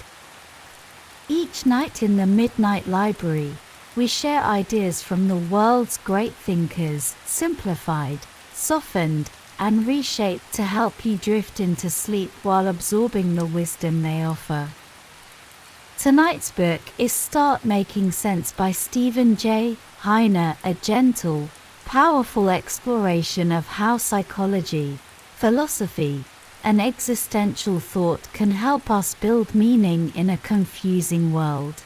Speaker 1: Each night in the Midnight Library, we share ideas from the world's great thinkers, simplified, softened, and reshaped to help you drift into sleep while absorbing the wisdom they offer. Tonight's book is Start Making Sense by Stephen J. Heine, a gentle, powerful exploration of how psychology, philosophy, and existential thought can help us build meaning in a confusing world.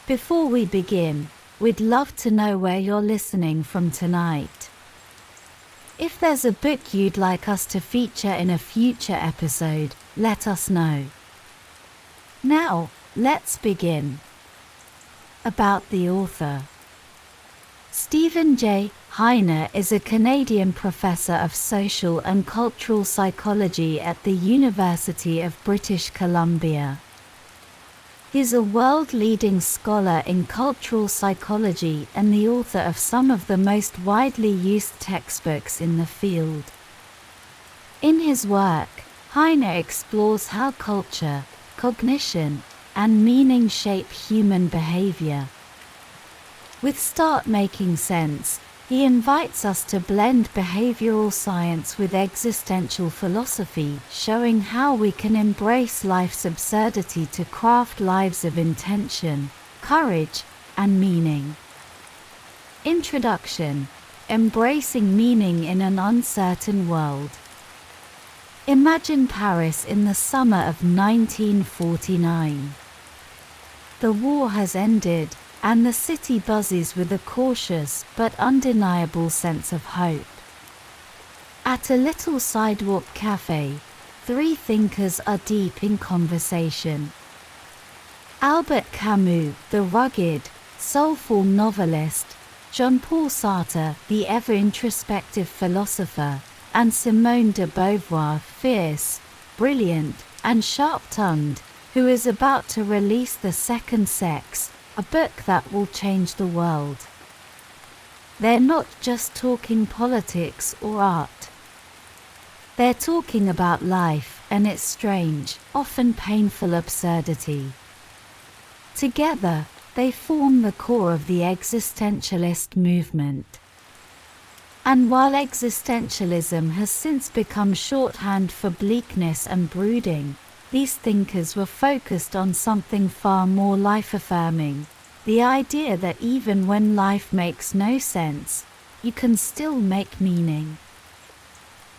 Speaker 1: Before we begin, we'd love to know where you're listening from tonight. If there's a book you'd like us to feature in a future episode, let us know. Now, let's begin. About the author. Stephen J. Heine is a Canadian professor of social and cultural psychology at the University of British Columbia. He's a world-leading scholar in cultural psychology and the author of some of the most widely used textbooks in the field. In his work, Heine explores how culture, cognition, and meaning shape human behavior. With Start Making Sense, he invites us to blend behavioral science with existential philosophy, showing how we can embrace life's absurdity to craft lives of intention, courage, and meaning. Introduction: Embracing meaning in an uncertain world. Imagine Paris in the summer of 1949. The war has ended, and the city buzzes with a cautious but undeniable sense of hope. At a little sidewalk cafe, three thinkers are deep in conversation. Albert Camus, the rugged, soulful novelist, Jean-Paul Sartre, the ever-introspective philosopher, and Simone de Beauvoir, fierce, brilliant, and sharp-tongued, who is about to release The Second Sex, a book that will change the world. They're not just talking politics or art. They're talking about life and its strange, often painful absurdity. Together, they form the core of the existentialist movement. And while existentialism has since become shorthand for bleakness and brooding, these thinkers were focused on something far more life-affirming, the idea that even when life makes no sense, you can still make meaning.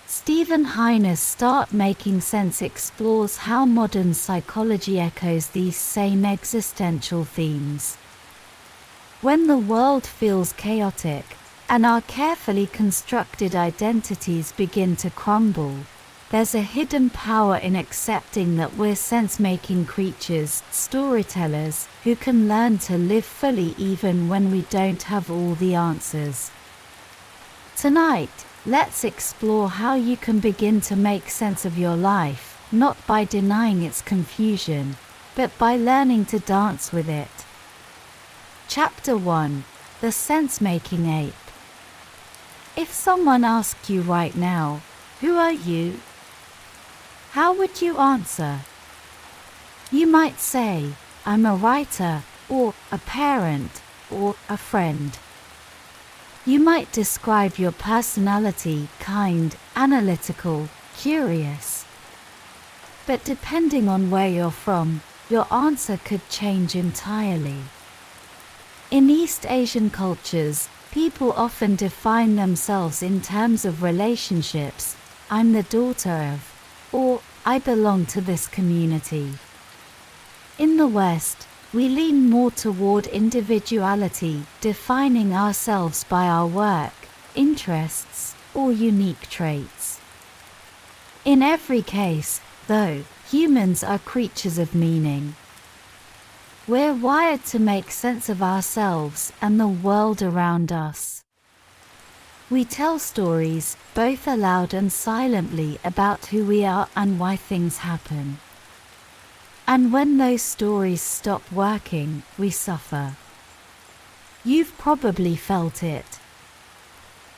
Speaker 1: Stephen Heine's Start Making Sense explores how modern psychology echoes these same existential themes. When the world feels chaotic, and our carefully constructed identities begin to crumble, there's a hidden power in accepting that we're sense-making creatures, storytellers, who can learn to live fully even when we don't have all the answers. Tonight, let's explore how you can begin to make sense of your life, not by denying its confusion, but by learning to dance with it. Chapter 1: The Sense-Making Ape. If someone asked you right now, "Who are you?" how would you answer? You might say, "I'm a writer," or "a parent," or "a friend." You might describe your personality, kind, analytical, curious. But depending on where you're from, your answer could change entirely. In East Asian cultures, people often define themselves in terms of relationships. "I'm the daughter of," or "I belong to this community." In the West, we lean more toward individuality, defining ourselves by our work, interests, or unique traits. In every case, though, humans are creatures of meaning. We're wired to make sense of ourselves and the world around us. We tell stories, both aloud and silently, about who we are and why things happen. And when those stories stop working, we suffer. You've probably felt it.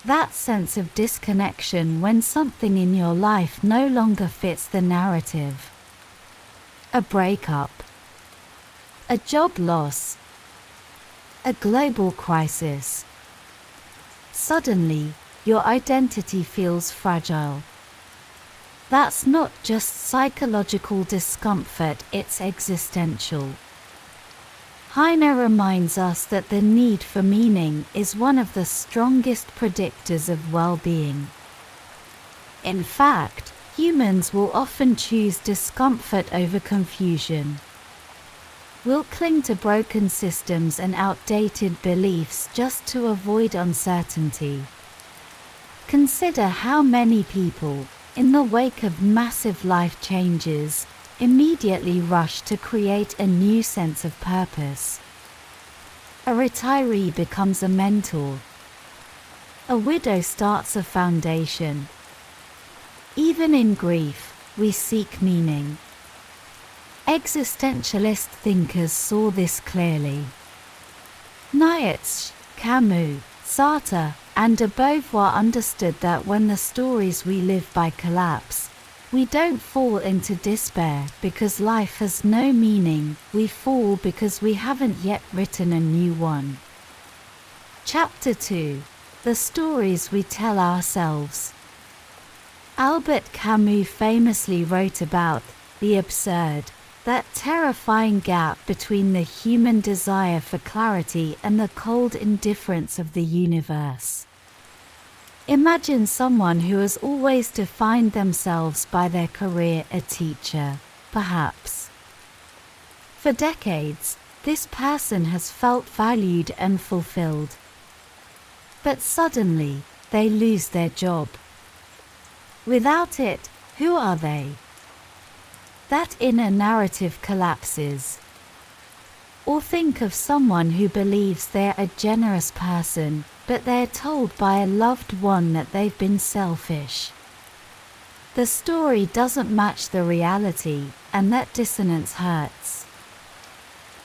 Speaker 1: That sense of disconnection when something in your life no longer fits the narrative. A breakup. A job loss. A global crisis. Suddenly, your identity feels fragile. That's not just psychological discomfort, it's existential. Heine reminds us that the need for meaning is one of the strongest predictors of well-being. In fact, humans will often choose discomfort over confusion. We'll cling to broken systems and outdated beliefs just to avoid uncertainty. Consider how many people, in the wake of massive life changes, immediately rush to create a new sense of purpose. A retiree becomes a mentor. A widow starts a foundation. Even in grief, we seek meaning. Existentialist thinkers saw this clearly. Nietzsche, Camus, Sartre, and de Beauvoir understood that when the stories we live by collapse, we don't fall into despair because life has no meaning, we fall because we haven't yet written a new one. Chapter 2. The Stories We Tell Ourselves. Albert Camus famously wrote about the absurd, that terrifying gap between the human desire for clarity and the cold indifference of the universe. Imagine someone who has always defined themselves by their career, a teacher, perhaps. For decades, this person has felt valued and fulfilled. But suddenly, they lose their job. Without it, who are they? That inner narrative collapses. Or think of someone who believes they're a generous person, but they're told by a loved one that they've been selfish. The story doesn't match the reality, and that dissonance hurts.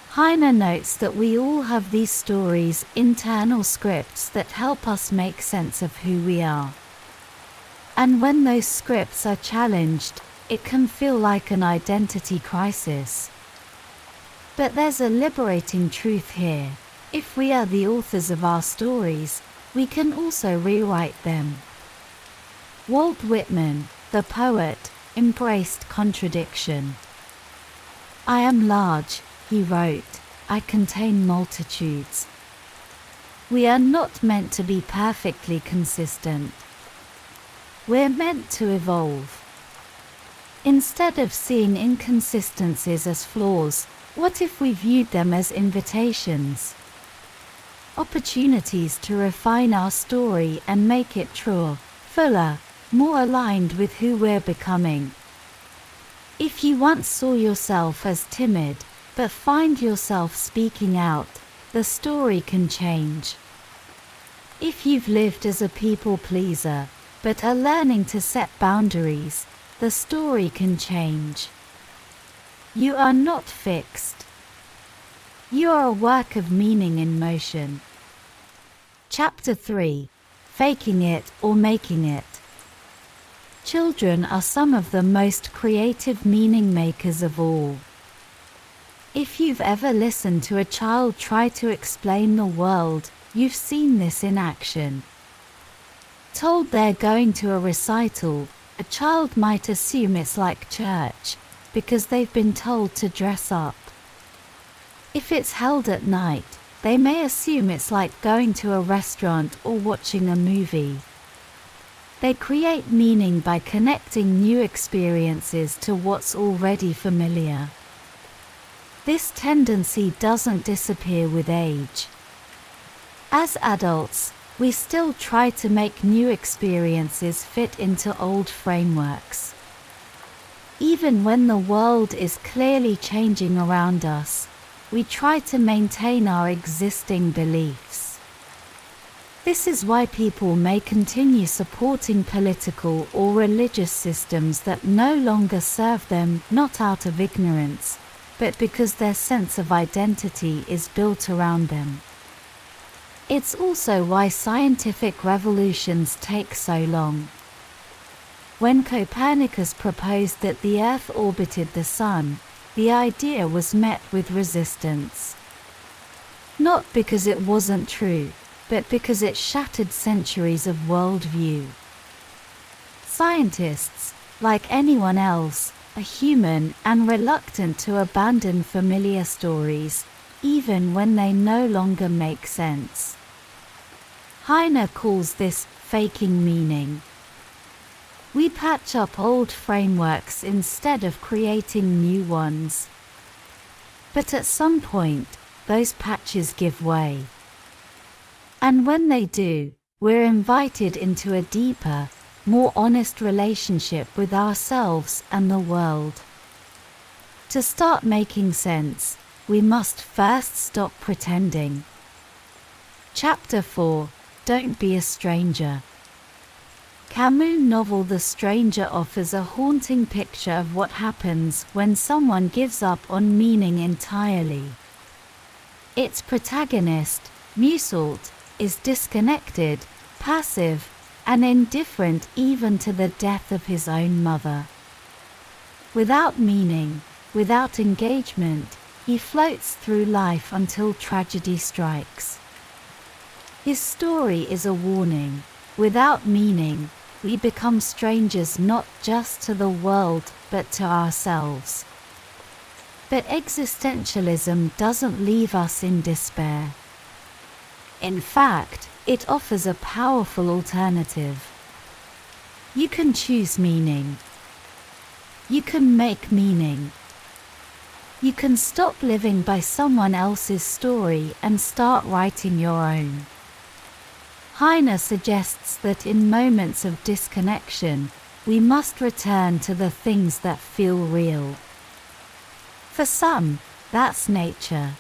Speaker 1: Heine notes that we all have these stories, internal scripts that help us make sense of who we are. And when those scripts are challenged, it can feel like an identity crisis. But there's a liberating truth here. If we are the authors of our stories, we can also rewrite them. Walt Whitman, the poet, embraced contradiction. I am large, he wrote, I contain multitudes. We are not meant to be perfectly consistent. We're meant to evolve. Instead of seeing inconsistencies as flaws, what if we viewed them as invitations? Opportunities to refine our story and make it truer, fuller, more aligned with who we're becoming. If you once saw yourself as timid, but find yourself speaking out, the story can change. If you've lived as a people pleaser, but are learning to set boundaries, the story can change. You are not fixed. You are a work of meaning in motion. Chapter 3. Faking it or making it. Children are some of the most creative meaning makers of all. If you've ever listened to a child try to explain the world, you've seen this in action. Told they're going to a recital, a child might assume it's like church, because they've been told to dress up. If it's held at night, they may assume it's like going to a restaurant or watching a movie. They create meaning by connecting new experiences to what's already familiar. This tendency doesn't disappear with age. As adults, we still try to make new experiences fit into old frameworks. Even when the world is clearly changing around us, we try to maintain our existing beliefs. This is why people may continue supporting political or religious systems that no longer serve them, not out of ignorance, but because their sense of identity is built around them. It's also why scientific revolutions take so long. When Copernicus proposed that the Earth orbited the Sun, the idea was met with resistance. Not because it wasn't true, but because it shattered centuries of worldview. Scientists, like anyone else, are human and reluctant to abandon familiar stories, even when they no longer make sense. Heine calls this faking meaning. We patch up old frameworks instead of creating new ones. But at some point, those patches give way. And when they do, we're invited into a deeper, more honest relationship with ourselves and the world. To start making sense, we must first stop pretending. Chapter 4: Don't be a stranger. Camus' novel The Stranger offers a haunting picture of what happens when someone gives up on meaning entirely. Its protagonist, Musault, is disconnected, passive, and indifferent even to the death of his own mother. Without meaning, without engagement, he floats through life until tragedy strikes. His story is a warning. Without meaning, we become strangers not just to the world, but to ourselves. But existentialism doesn't leave us in despair. In fact, it offers a powerful alternative. You can choose meaning. You can make meaning. You can stop living by someone else's story and start writing your own. Heine suggests that in moments of disconnection, we must return to the things that feel real. For some, that's nature.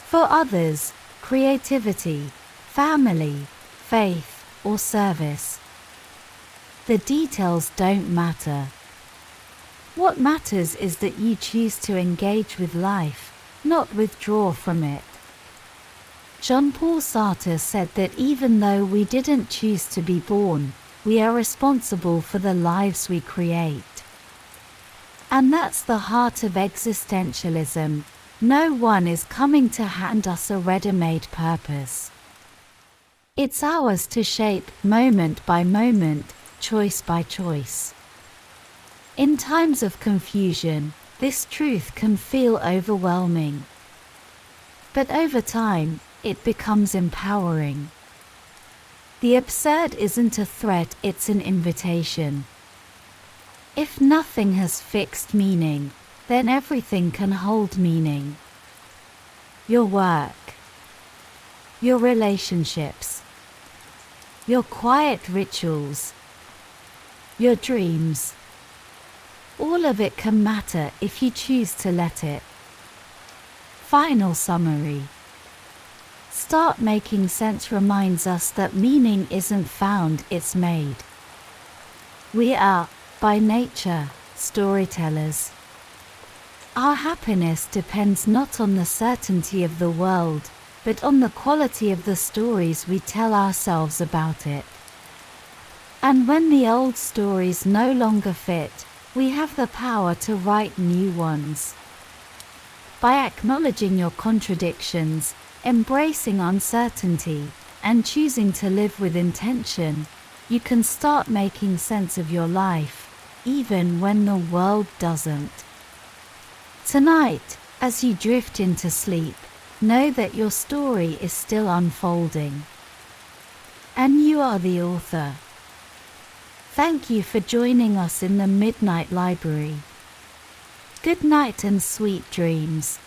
Speaker 1: For others, creativity, family, faith, or service. The details don't matter. What matters is that you choose to engage with life, not withdraw from it. Jean-Paul Sartre said that even though we didn't choose to be born, we are responsible for the lives we create. And that's the heart of existentialism. No one is coming to hand us a ready-made purpose. It's ours to shape, moment by moment, choice by choice. In times of confusion, this truth can feel overwhelming. But over time, it becomes empowering. The absurd isn't a threat, it's an invitation. If nothing has fixed meaning, then everything can hold meaning. Your work, your relationships, your quiet rituals, your dreams. All of it can matter if you choose to let it. Final summary. Start Making Sense reminds us that meaning isn't found, it's made. We are, by nature, storytellers. Our happiness depends not on the certainty of the world, but on the quality of the stories we tell ourselves about it. And when the old stories no longer fit, we have the power to write new ones. By acknowledging your contradictions, embracing uncertainty, and choosing to live with intention, you can start making sense of your life, even when the world doesn't. Tonight, as you drift into sleep, know that your story is still unfolding. And you are the author. Thank you for joining us in the Midnight Library. Good night and sweet dreams.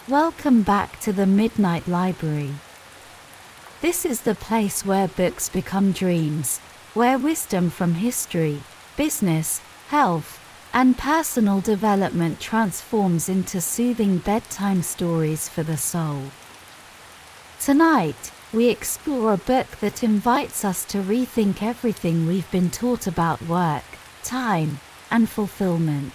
Speaker 1: Welcome back to the Midnight Library. This is the place where books become dreams, where wisdom from history, business, health, and personal development transforms into soothing bedtime stories for the soul. Tonight, we explore a book that invites us to rethink everything we've been taught about work, time, and fulfillment.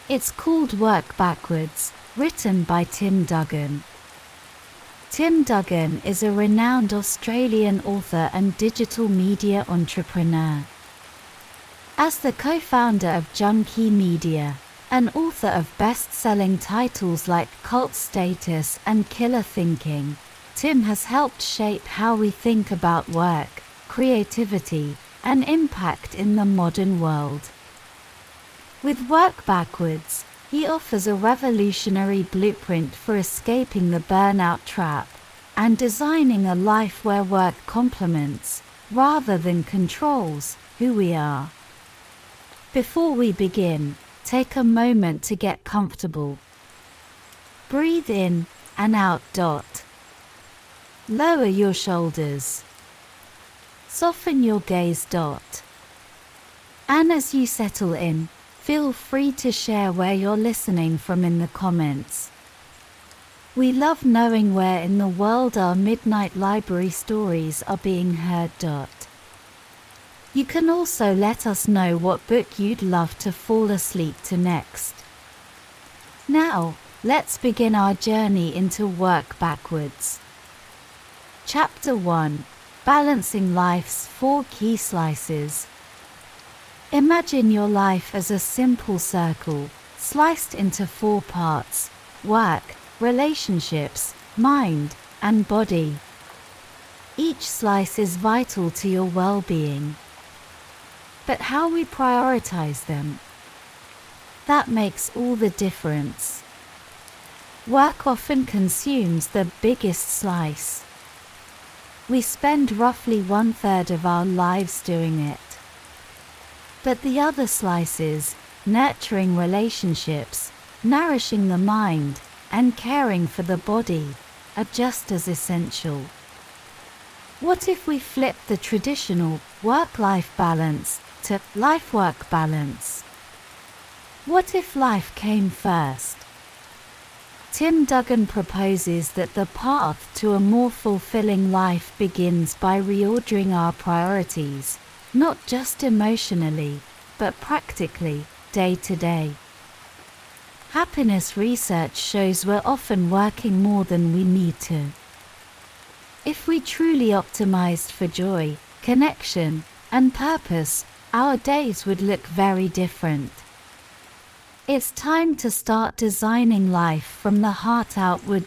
Speaker 1: It's called Work Backwards, written by Tim Duggan. Tim Duggan is a renowned Australian author and digital media entrepreneur. As the co-founder of Junkie Media, an author of best-selling titles like Cult Status and Killer Thinking, Tim has helped shape how we think about work, creativity, and impact in the modern world. With Work Backwards, he offers a revolutionary blueprint for escaping the burnout trap and designing a life where work complements, rather than controls, who we are. Before we begin, take a moment to get comfortable. Breathe in and out. Lower your shoulders. Soften your gaze. And as you settle in, feel free to share where you're listening from in the comments. We love knowing where in the world our Midnight Library stories are being heard. You can also let us know what book you'd love to fall asleep to next. Now, let's begin our journey into Work Backwards. Chapter 1: Balancing Life's 4 Key Slices. Imagine your life as a simple circle, sliced into 4 parts: work, relationships, mind, and body. Each slice is vital to your well-being. But how we prioritize them, that makes all the difference. Work often consumes the biggest slice. We spend roughly 1/3 of our lives doing it. But the other slices, nurturing relationships, nourishing the mind, and caring for the body, are just as essential. What if we flip the traditional work-life balance to life-work balance? What if life came first? Tim Duggan proposes that the path to a more fulfilling life begins by reordering our priorities, not just emotionally, but practically, day to day. Happiness research shows we're often working more than we need to. If we truly optimized for joy, connection, and purpose, our days would look very different. It's time to start designing life from the heart outward.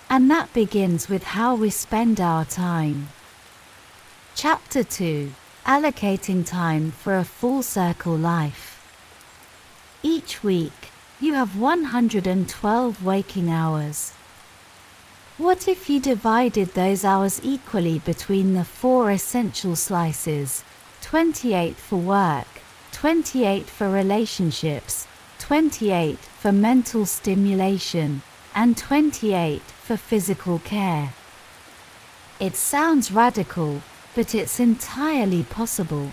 Speaker 1: And that begins with how we spend our time. Chapter 2: Allocating Time for a Full Circle Life. Each week, you have 112 waking hours. What if you divided those hours equally between the 4 essential slices: 28 for work, 28 for relationships, 28 for mental stimulation, and 28 for physical care? It sounds radical, but it's entirely possible.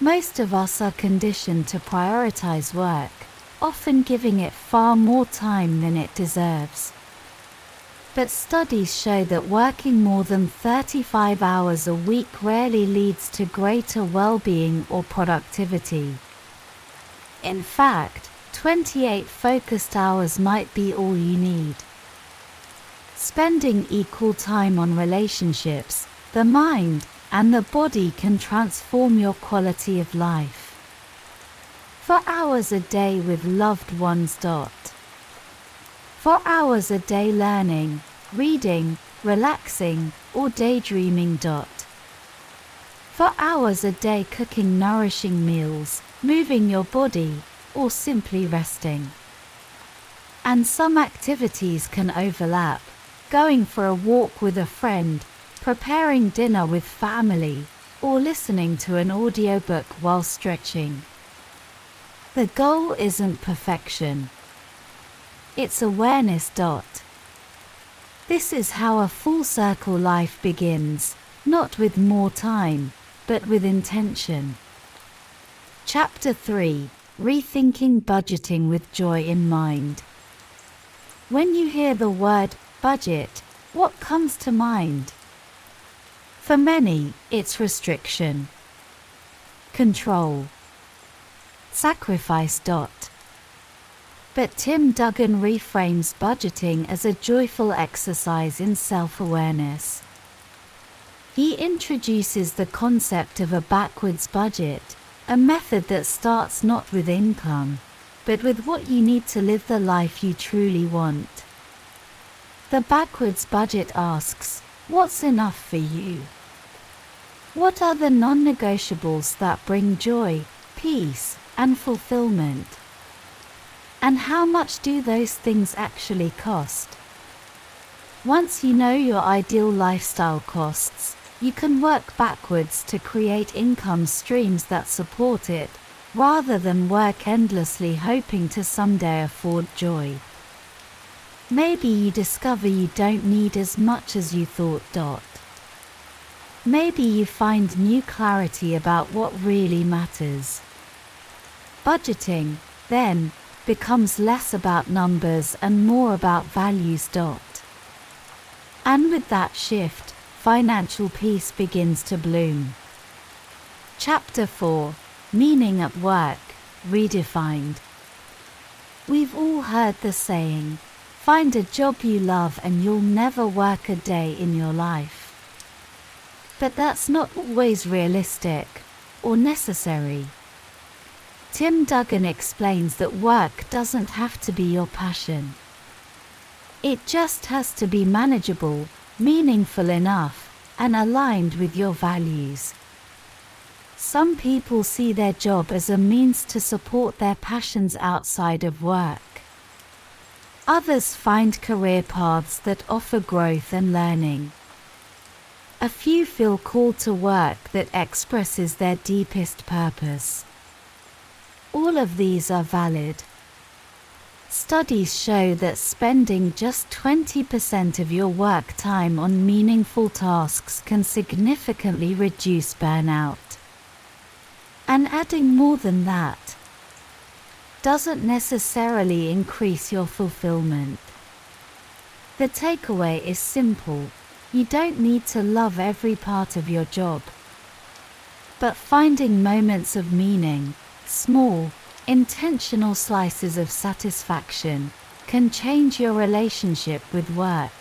Speaker 1: Most of us are conditioned to prioritize work, often giving it far more time than it deserves. But studies show that working more than 35 hours a week rarely leads to greater well-being or productivity. In fact, 28 focused hours might be all you need. Spending equal time on relationships, the mind, and the body can transform your quality of life. 4 hours a day with loved ones. 4 hours a day learning, reading, relaxing, or daydreaming. 4 hours a day cooking nourishing meals, moving your body, or simply resting. And some activities can overlap: going for a walk with a friend, preparing dinner with family, or listening to an audiobook while stretching. The goal isn't perfection. it's awareness. This is how a full circle life begins, not with more time, but with intention. Chapter 3: Rethinking Budgeting with Joy in Mind. When you hear the word budget, what comes to mind? For many, it's restriction, control, sacrifice. But Tim Duggan reframes budgeting as a joyful exercise in self-awareness. He introduces the concept of a backwards budget, a method that starts not with income, but with what you need to live the life you truly want. The backwards budget asks, what's enough for you? What are the non-negotiables that bring joy, peace, and fulfillment? And how much do those things actually cost? Once you know your ideal lifestyle costs, you can work backwards to create income streams that support it, rather than work endlessly hoping to someday afford joy. Maybe you discover you don't need as much as you thought. Maybe you find new clarity about what really matters. Budgeting, then, becomes less about numbers and more about values. And with that shift, financial peace begins to bloom. Chapter 4: Meaning at Work, Redefined. We've all heard the saying, find a job you love and you'll never work a day in your life. But that's not always realistic or necessary. Tim Duggan explains that work doesn't have to be your passion. It just has to be manageable, meaningful enough, and aligned with your values. Some people see their job as a means to support their passions outside of work. Others find career paths that offer growth and learning. A few feel called to work that expresses their deepest purpose. All of these are valid. Studies show that spending just 20% of your work time on meaningful tasks can significantly reduce burnout. And adding more than that doesn't necessarily increase your fulfillment. The takeaway is simple: you don't need to love every part of your job. But finding moments of meaning, small, intentional slices of satisfaction, can change your relationship with work.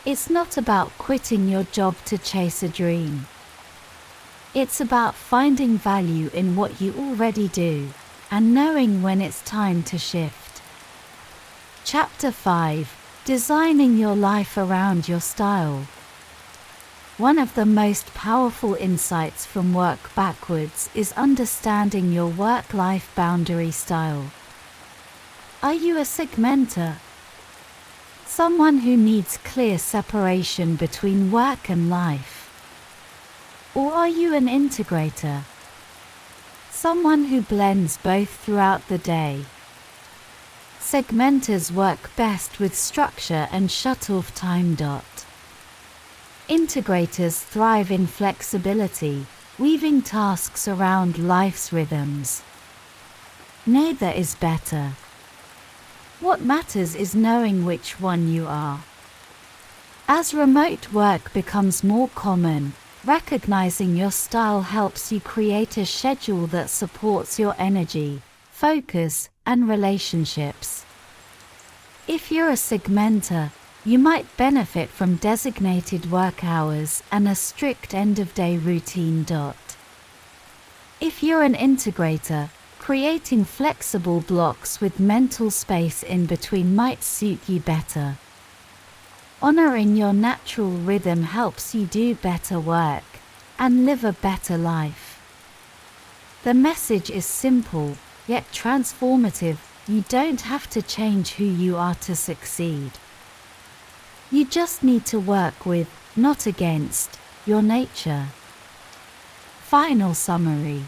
Speaker 1: It's not about quitting your job to chase a dream. It's about finding value in what you already do, and knowing when it's time to shift. Chapter 5: Designing your life around your style. One of the most powerful insights from Work Backwards is understanding your work-life boundary style. Are you a segmenter? Someone who needs clear separation between work and life? Or are you an integrator? Someone who blends both throughout the day? Segmenters work best with structure and shut-off time. Integrators thrive in flexibility, weaving tasks around life's rhythms. Neither is better. What matters is knowing which one you are. As remote work becomes more common, recognizing your style helps you create a schedule that supports your energy, focus, and relationships. If you're a segmenter, you might benefit from designated work hours and a strict end-of-day routine. If you're an integrator, creating flexible blocks with mental space in between might suit you better. Honoring your natural rhythm helps you do better work and live a better life. The message is simple, yet transformative: you don't have to change who you are to succeed. You just need to work with, not against, your nature. Final summary.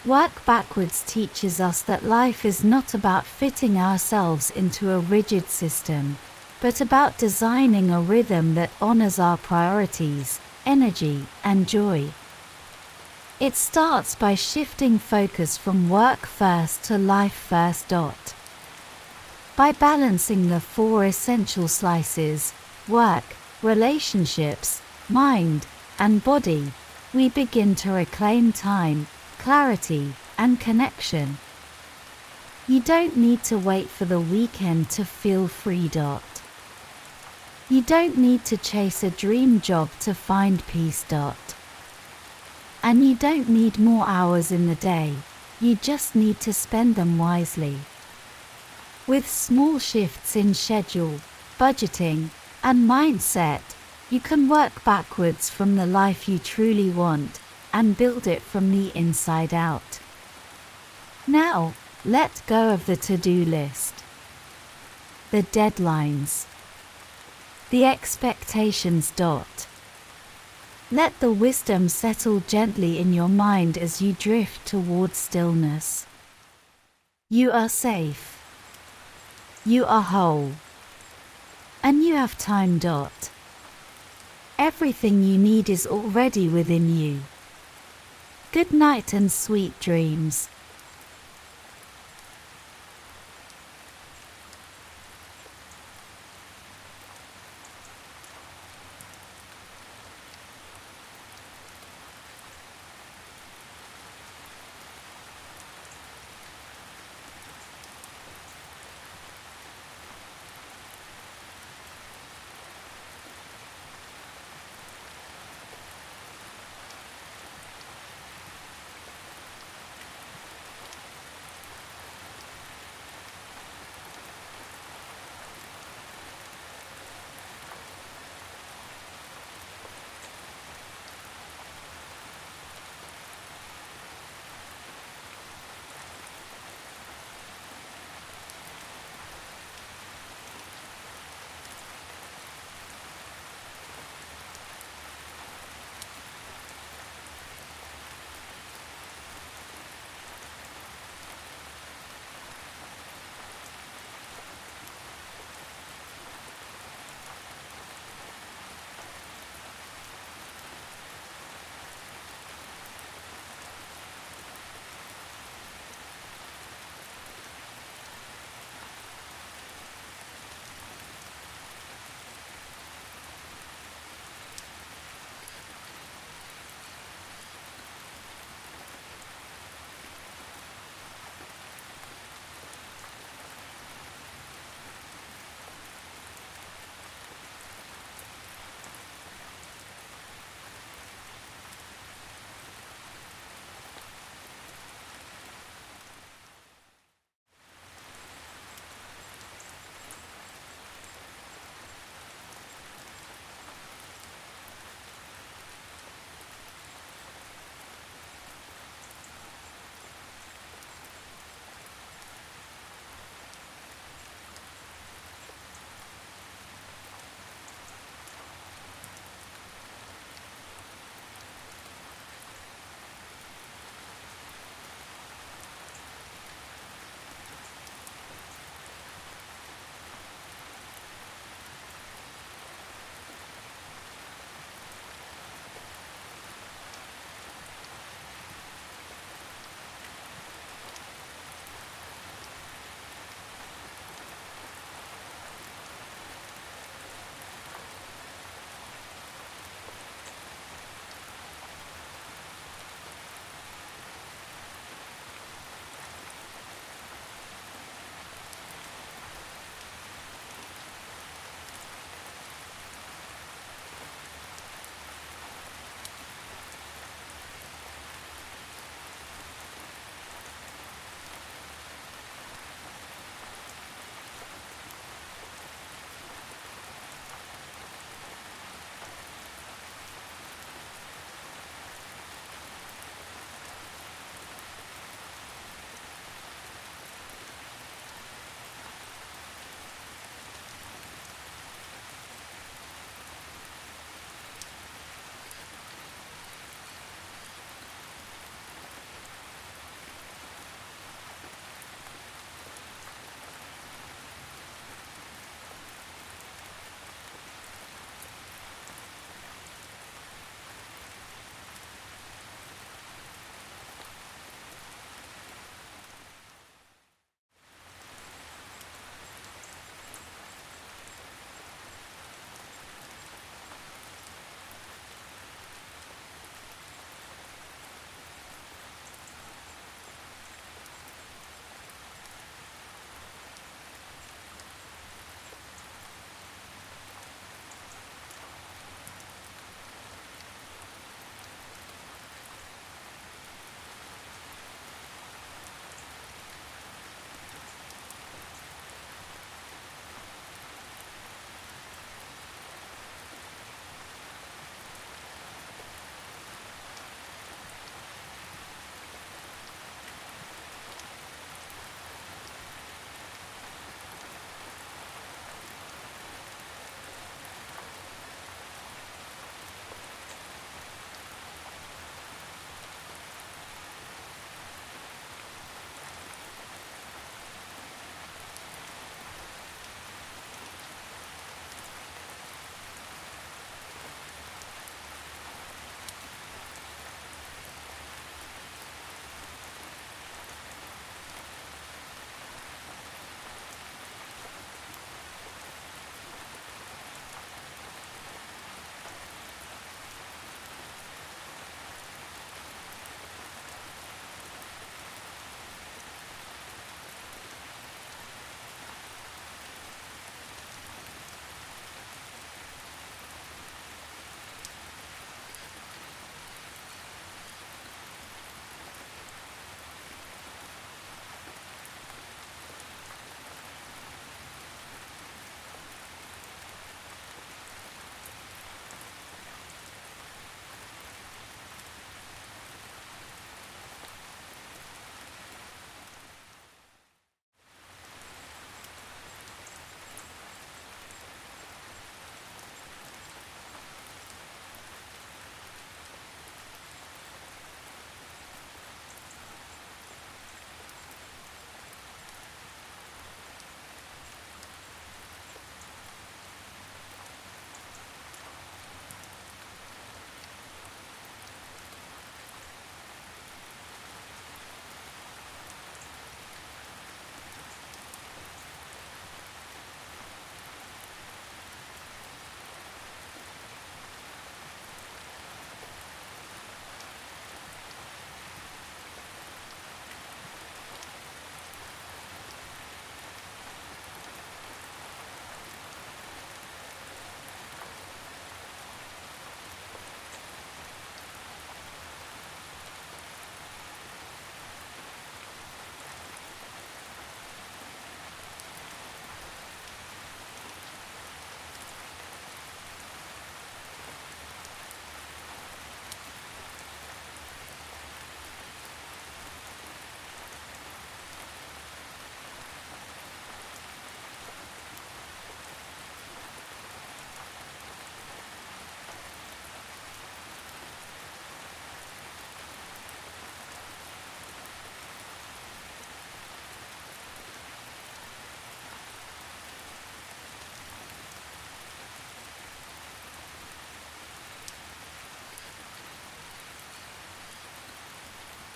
Speaker 1: Work backwards teaches us that life is not about fitting ourselves into a rigid system, but about designing a rhythm that honors our priorities, energy, and joy. It starts by shifting focus from work first to life first. By balancing the four essential slices, work, relationships, mind, and body, we begin to reclaim time, clarity, and connection. You don't need to wait for the weekend to feel free. You don't need to chase a dream job to find peace. And you don't need more hours in the day, you just need to spend them wisely. With small shifts in schedule, budgeting, and mindset, you can work backwards from the life you truly want and build it from the inside out. Now, let go of the to-do list, the deadlines, the expectations. Let the wisdom settle gently in your mind as you drift toward stillness. You are safe. You are whole. And you have time. Everything you need is already within you. Good night and sweet dreams.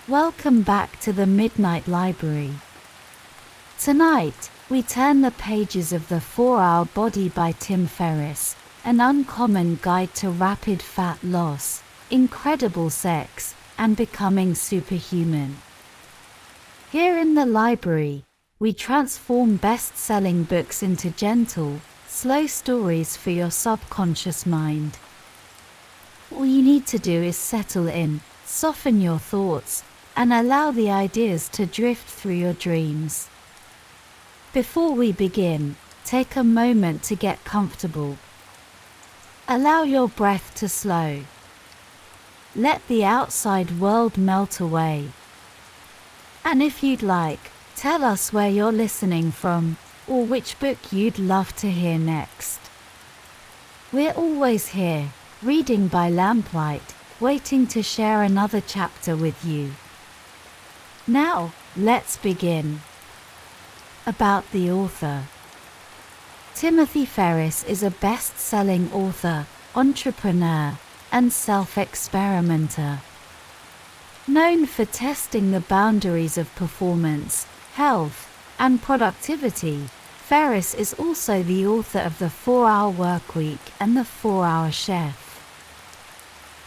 Speaker 1: Welcome back to the Midnight Library. Tonight, we turn the pages of The 4-Hour Body by Tim Ferriss, an uncommon guide to rapid fat loss, incredible sex, and becoming superhuman. Here in the library, we transform best-selling books into gentle, slow stories for your subconscious mind. All you need to do is settle in, soften your thoughts, and allow the ideas to drift through your dreams. Before we begin, take a moment to get comfortable. Allow your breath to slow. Let the outside world melt away. And if you'd like, tell us where you're listening from, or which book you'd love to hear next. We're always here, reading by lamplight, waiting to share another chapter with you. Now, let's begin. About the author. Timothy Ferriss is a best-selling author, entrepreneur, and self-experimenter. Known for testing the boundaries of performance, health, and productivity, Ferriss is also the author of The 4-Hour Workweek and The 4-Hour Chef.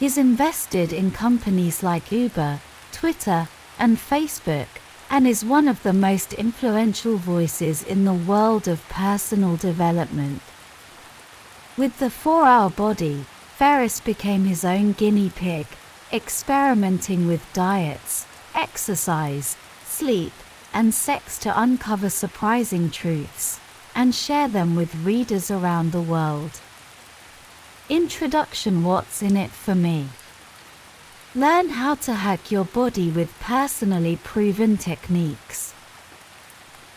Speaker 1: He's invested in companies like Uber, Twitter, and Facebook, and is one of the most influential voices in the world of personal development. With The 4-Hour Body, Ferriss became his own guinea pig, experimenting with diets, exercise, sleep, and sex to uncover surprising truths, and share them with readers around the world. Introduction. What's in it for me? Learn how to hack your body with personally proven techniques.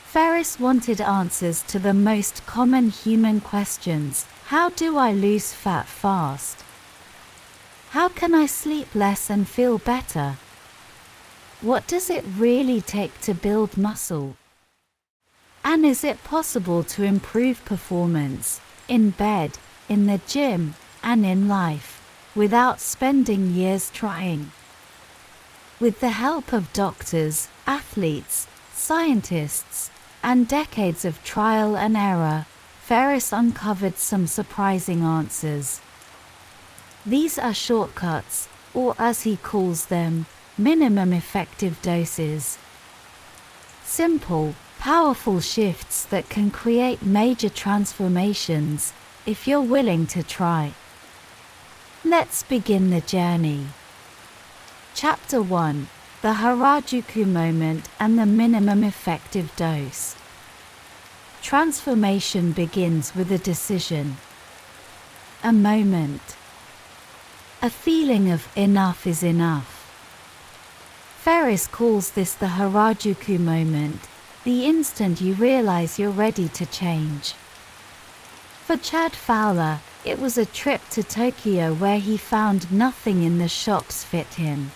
Speaker 1: Ferriss wanted answers to the most common human questions. How do I lose fat fast? How can I sleep less and feel better? What does it really take to build muscle? And is it possible to improve performance, in bed, in the gym, and in life, without spending years trying? With the help of doctors, athletes, scientists, and decades of trial and error, Ferriss uncovered some surprising answers. These are shortcuts, or as he calls them, minimum effective doses. Simple, powerful shifts that can create major transformations, if you're willing to try. Let's begin the journey. Chapter 1: The Harajuku Moment and the Minimum Effective Dose. Transformation begins with a decision. A moment. A feeling of enough is enough. Ferriss calls this the Harajuku moment, the instant you realize you're ready to change. For Chad Fowler, it was a trip to Tokyo where he found nothing in the shops fit him.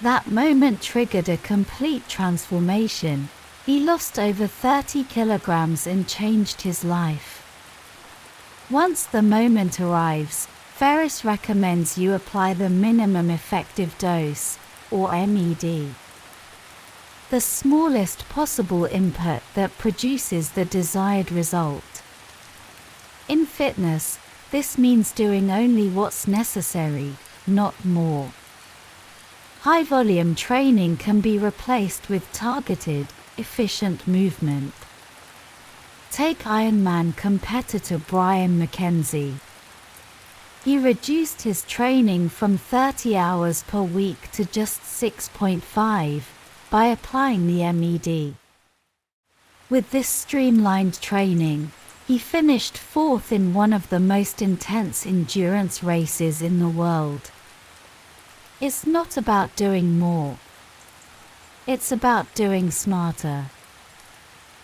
Speaker 1: That moment triggered a complete transformation. He lost over 30 kilograms and changed his life. Once the moment arrives, Ferriss recommends you apply the minimum effective dose, or MED. The smallest possible input that produces the desired result. In fitness, this means doing only what's necessary, not more. High-volume training can be replaced with targeted, efficient movement. Take Ironman competitor Brian McKenzie. He reduced his training from 30 hours per week to just 6.5 by applying the MED. With this streamlined training, he finished fourth in one of the most intense endurance races in the world. It's not about doing more. It's about doing smarter.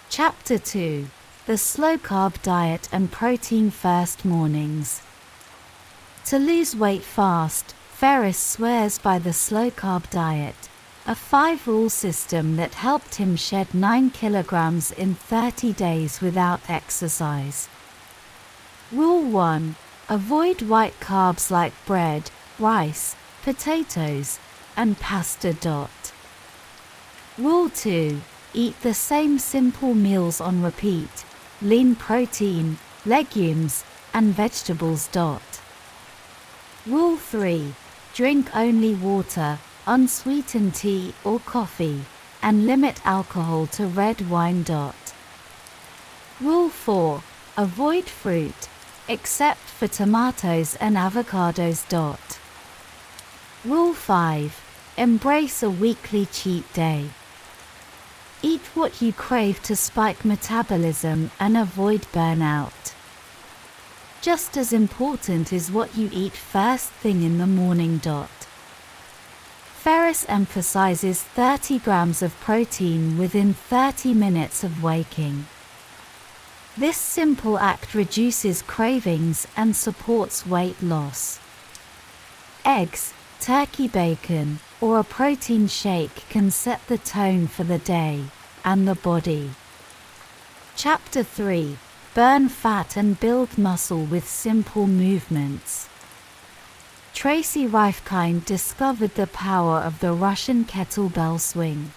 Speaker 1: Chapter 2: The Slow-Carb Diet and Protein-First Mornings. To lose weight fast, Ferriss swears by the slow-carb diet, a 5-rule system that helped him shed 9 kilograms in 30 days without exercise. Rule 1: Avoid white carbs like bread, rice, potatoes, and pasta. Rule 2. Eat the same simple meals on repeat: lean protein, legumes, and vegetables. Rule 3. Drink only water, unsweetened tea or coffee, and limit alcohol to red wine. Rule 4. Avoid fruit, except for tomatoes and avocados. Rule 5. Embrace a weekly cheat day. Eat what you crave to spike metabolism and avoid burnout. Just as important is what you eat first thing in the morning. Ferriss emphasizes 30 grams of protein within 30 minutes of waking. This simple act reduces cravings and supports weight loss. Eggs, turkey bacon, or a protein shake can set the tone for the day and the body. Chapter 3. Burn fat and build muscle with simple movements. Tracy Rifkind discovered the power of the Russian kettlebell swing.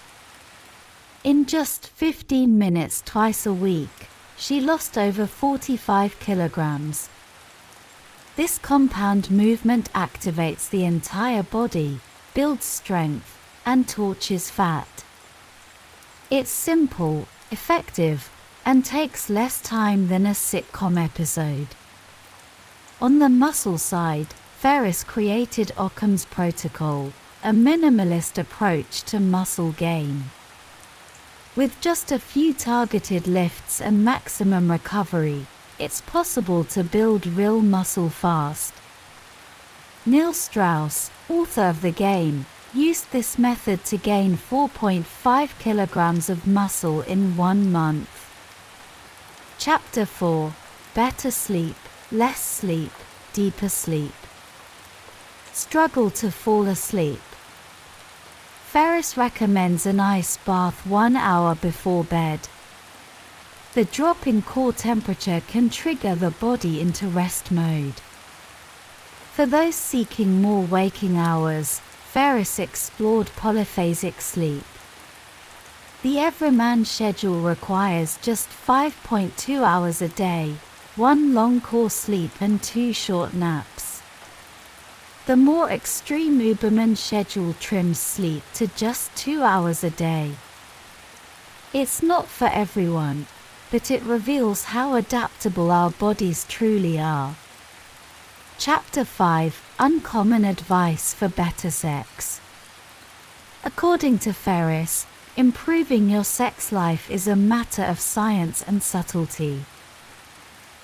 Speaker 1: In just 15 minutes twice a week, she lost over 45 kilograms. This compound movement activates the entire body, builds strength, and torches fat. It's simple, effective, and takes less time than a sitcom episode. On the muscle side, Ferriss created Occam's protocol, a minimalist approach to muscle gain. With just a few targeted lifts and maximum recovery, it's possible to build real muscle fast. Neil Strauss, author of The Game, used this method to gain 4.5 kilograms of muscle in 1 month. Chapter 4. Better sleep, less sleep, deeper sleep. Struggle to fall asleep. Ferriss recommends an ice bath 1 hour before bed. The drop in core temperature can trigger the body into rest mode. For those seeking more waking hours, Ferriss explored polyphasic sleep. The everyman schedule requires just 5.2 hours a day, 1 long core sleep and 2 short naps. The more extreme Uberman schedule trims sleep to just 2 hours a day. It's not for everyone, but it reveals how adaptable our bodies truly are. Chapter 5. Uncommon advice for better sex. According to Ferriss, improving your sex life is a matter of science and subtlety.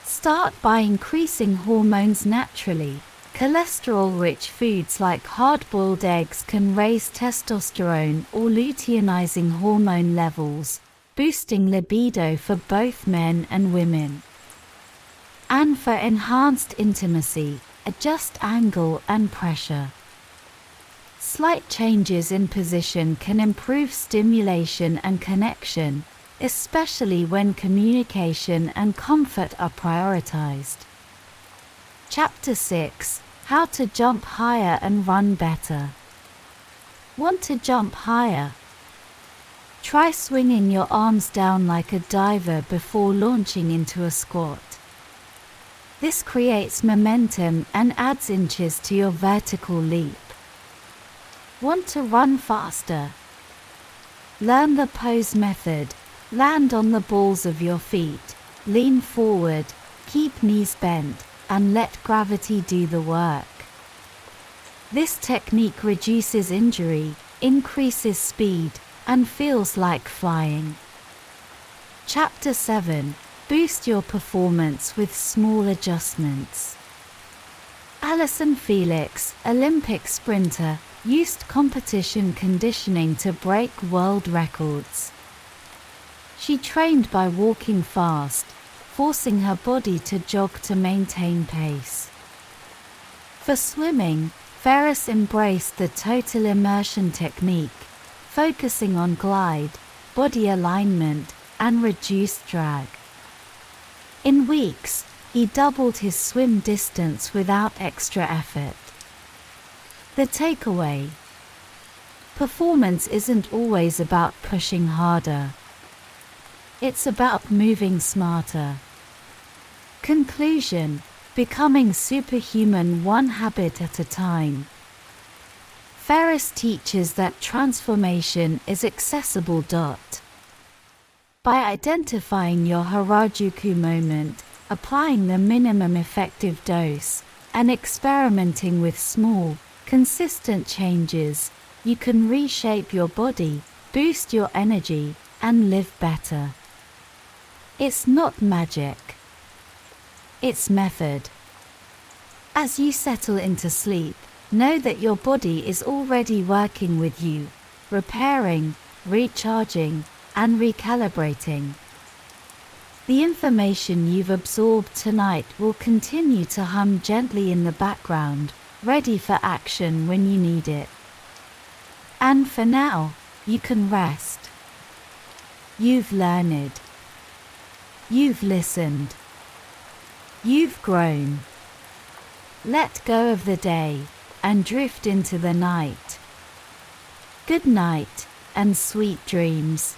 Speaker 1: Start by increasing hormones naturally. Cholesterol-rich foods like hard-boiled eggs can raise testosterone or luteinizing hormone levels, boosting libido for both men and women. And for enhanced intimacy, adjust angle and pressure. Slight changes in position can improve stimulation and connection, especially when communication and comfort are prioritized. Chapter 6. How to jump higher and run better. Want to jump higher? Try swinging your arms down like a diver before launching into a squat. This creates momentum and adds inches to your vertical leap. Want to run faster? Learn the pose method. Land on the balls of your feet, lean forward, keep knees bent, and let gravity do the work. This technique reduces injury, increases speed, and feels like flying. Chapter 7. Boost your performance with small adjustments. Allyson Felix, Olympic sprinter, used competition conditioning to break world records. She trained by walking fast, forcing her body to jog to maintain pace. For swimming, Ferriss embraced the total immersion technique, focusing on glide, body alignment, and reduced drag. In weeks, he doubled his swim distance without extra effort. The takeaway: Performance isn't always about pushing harder. It's about moving smarter. Conclusion: becoming superhuman one habit at a time. Ferriss teaches that transformation is accessible. By identifying your Harajuku moment, applying the minimum effective dose, and experimenting with small, consistent changes, you can reshape your body, boost your energy, and live better. It's not magic. It's method. As you settle into sleep, know that your body is already working with you, repairing, recharging, and recalibrating. The information you've absorbed tonight will continue to hum gently in the background, ready for action when you need it. And for now, you can rest. You've learned. You've listened. You've grown. Let go of the day and drift into the night. Good night and sweet dreams.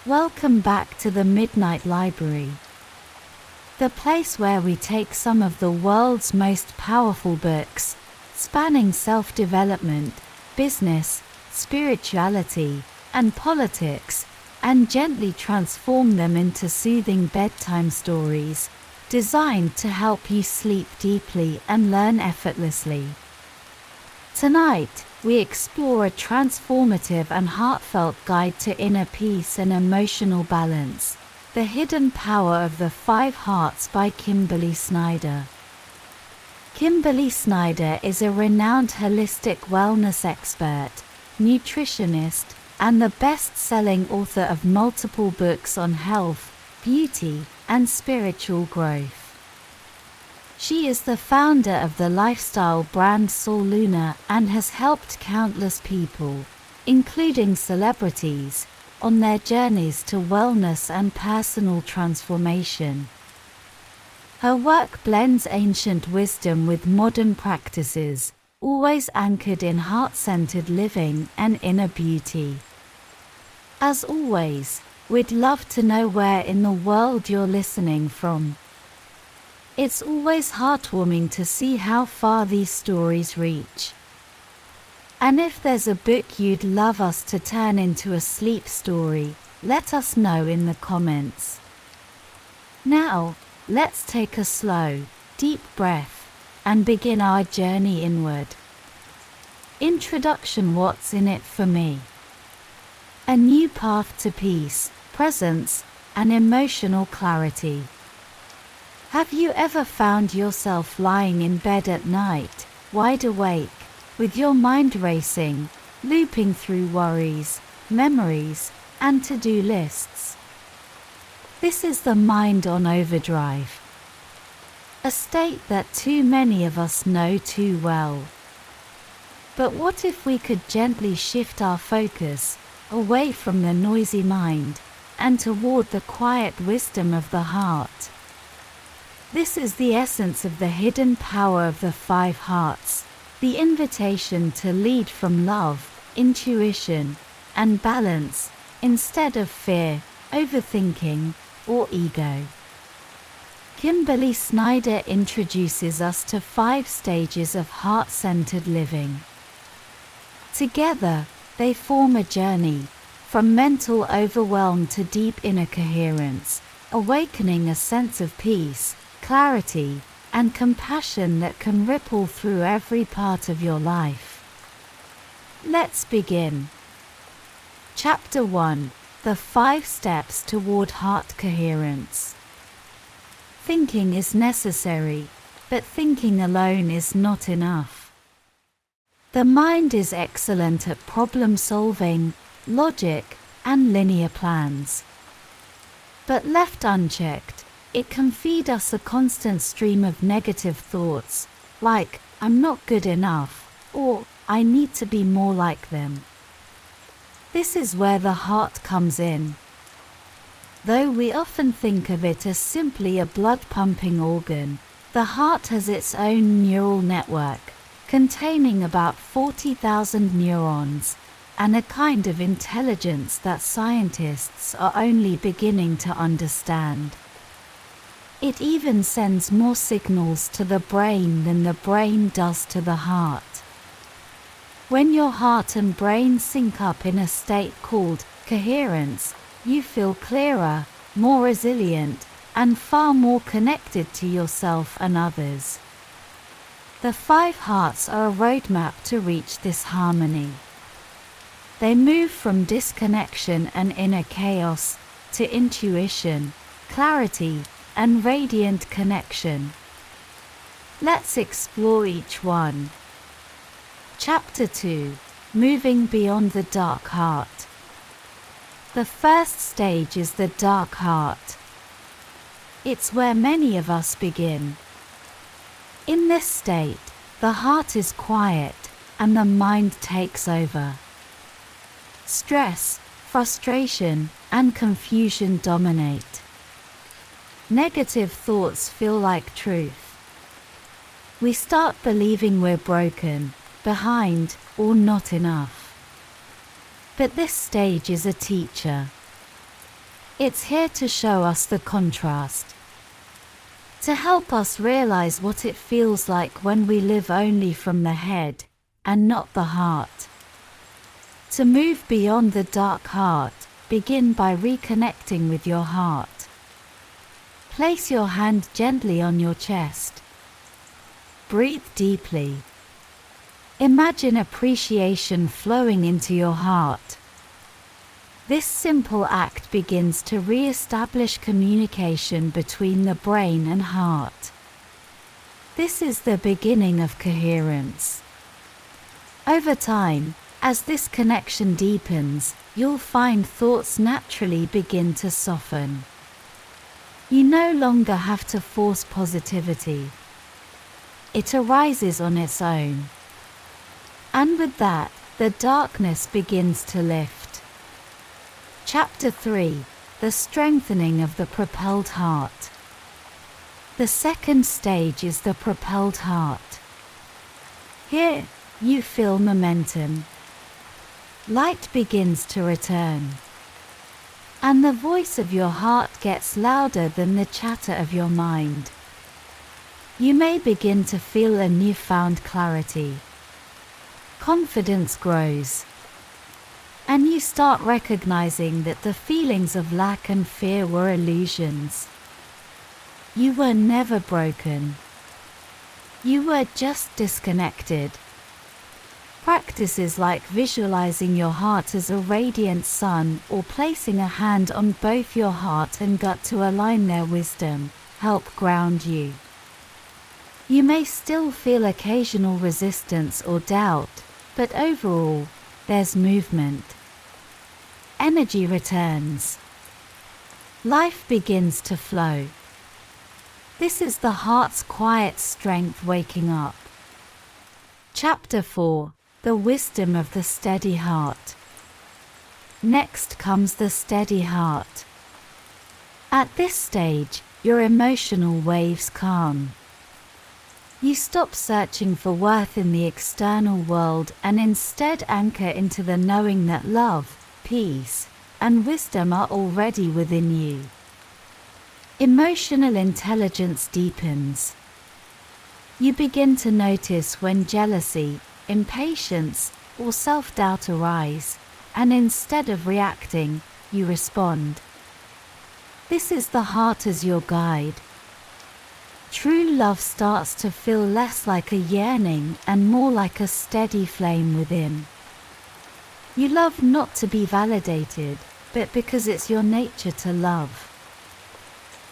Speaker 1: Welcome back to the Midnight Library, the place where we take some of the world's most powerful books, spanning self-development, business, spirituality, and politics, and gently transform them into soothing bedtime stories, designed to help you sleep deeply and learn effortlessly. Tonight, we explore a transformative and heartfelt guide to inner peace and emotional balance, The Hidden Power of the 5 Hearts by Kimberly Snyder. Kimberly Snyder is a renowned holistic wellness expert, nutritionist, and the best-selling author of multiple books on health, beauty, and spiritual growth. She is the founder of the lifestyle brand Sull and has helped countless people, including celebrities, on their journeys to wellness and personal transformation. Her work blends ancient wisdom with modern practices, always anchored in heart-centered living and inner beauty. As always, we'd love to know where in the world you're listening from. It's always heartwarming to see how far these stories reach. And if there's a book you'd love us to turn into a sleep story, let us know in the comments. Now, let's take a slow, deep breath and begin our journey inward. Introduction. What's in it for me? A new path to peace, presence, and emotional clarity. Have you ever found yourself lying in bed at night, wide awake, with your mind racing, looping through worries, memories, and to-do lists? This is the mind on overdrive, a state that too many of us know too well. But what if we could gently shift our focus away from the noisy mind and toward the quiet wisdom of the heart? This is the essence of the hidden power of the 5 hearts, the invitation to lead from love, intuition, and balance, instead of fear, overthinking, or ego. Kimberly Snyder introduces us to 5 stages of heart-centered living. Together, they form a journey, from mental overwhelm to deep inner coherence, awakening a sense of peace, clarity, and compassion that can ripple through every part of your life. Let's begin. Chapter 1: The 5 Steps Toward Heart Coherence. Thinking is necessary, but thinking alone is not enough. The mind is excellent at problem-solving, logic, and linear plans. But left unchecked, it can feed us a constant stream of negative thoughts, like, I'm not good enough, or I need to be more like them. This is where the heart comes in. Though we often think of it as simply a blood-pumping organ, the heart has its own neural network, containing about 40,000 neurons, and a kind of intelligence that scientists are only beginning to understand. It even sends more signals to the brain than the brain does to the heart. When your heart and brain sync up in a state called coherence, you feel clearer, more resilient, and far more connected to yourself and others. The 5 hearts are a roadmap to reach this harmony. They move from disconnection and inner chaos to intuition, clarity, and radiant connection. Let's explore each one. Chapter 2: Moving Beyond the Dark Heart. The first stage is the dark heart. It's where many of us begin. In this state, the heart is quiet and the mind takes over. Stress, frustration, and confusion dominate. Negative thoughts feel like truth. We start believing we're broken, behind, or not enough. But this stage is a teacher. It's here to show us the contrast, to help us realize what it feels like when we live only from the head and not the heart. To move beyond the dark heart, begin by reconnecting with your heart. Place your hand gently on your chest. Breathe deeply. Imagine appreciation flowing into your heart. This simple act begins to re-establish communication between the brain and heart. This is the beginning of coherence. Over time, as this connection deepens, you'll find thoughts naturally begin to soften. You no longer have to force positivity. It arises on its own. And with that, the darkness begins to lift. Chapter 3: The Strengthening of the Propelled Heart. The second stage is the propelled heart. Here, you feel momentum. Light begins to return. And the voice of your heart gets louder than the chatter of your mind. You may begin to feel a newfound clarity. Confidence grows. And you start recognizing that the feelings of lack and fear were illusions. You were never broken. You were just disconnected. Practices like visualizing your heart as a radiant sun or placing a hand on both your heart and gut to align their wisdom help ground you. You may still feel occasional resistance or doubt, but overall, there's movement. Energy returns. Life begins to flow. This is the heart's quiet strength waking up. Chapter 4: The Wisdom of the Steady Heart. Next comes the steady heart. At this stage, your emotional waves calm. You stop searching for worth in the external world and instead anchor into the knowing that love, peace, and wisdom are already within you. Emotional intelligence deepens. You begin to notice when jealousy, impatience, or self-doubt arise, and instead of reacting, you respond. This is the heart as your guide. True love starts to feel less like a yearning and more like a steady flame within. You love not to be validated, but because it's your nature to love.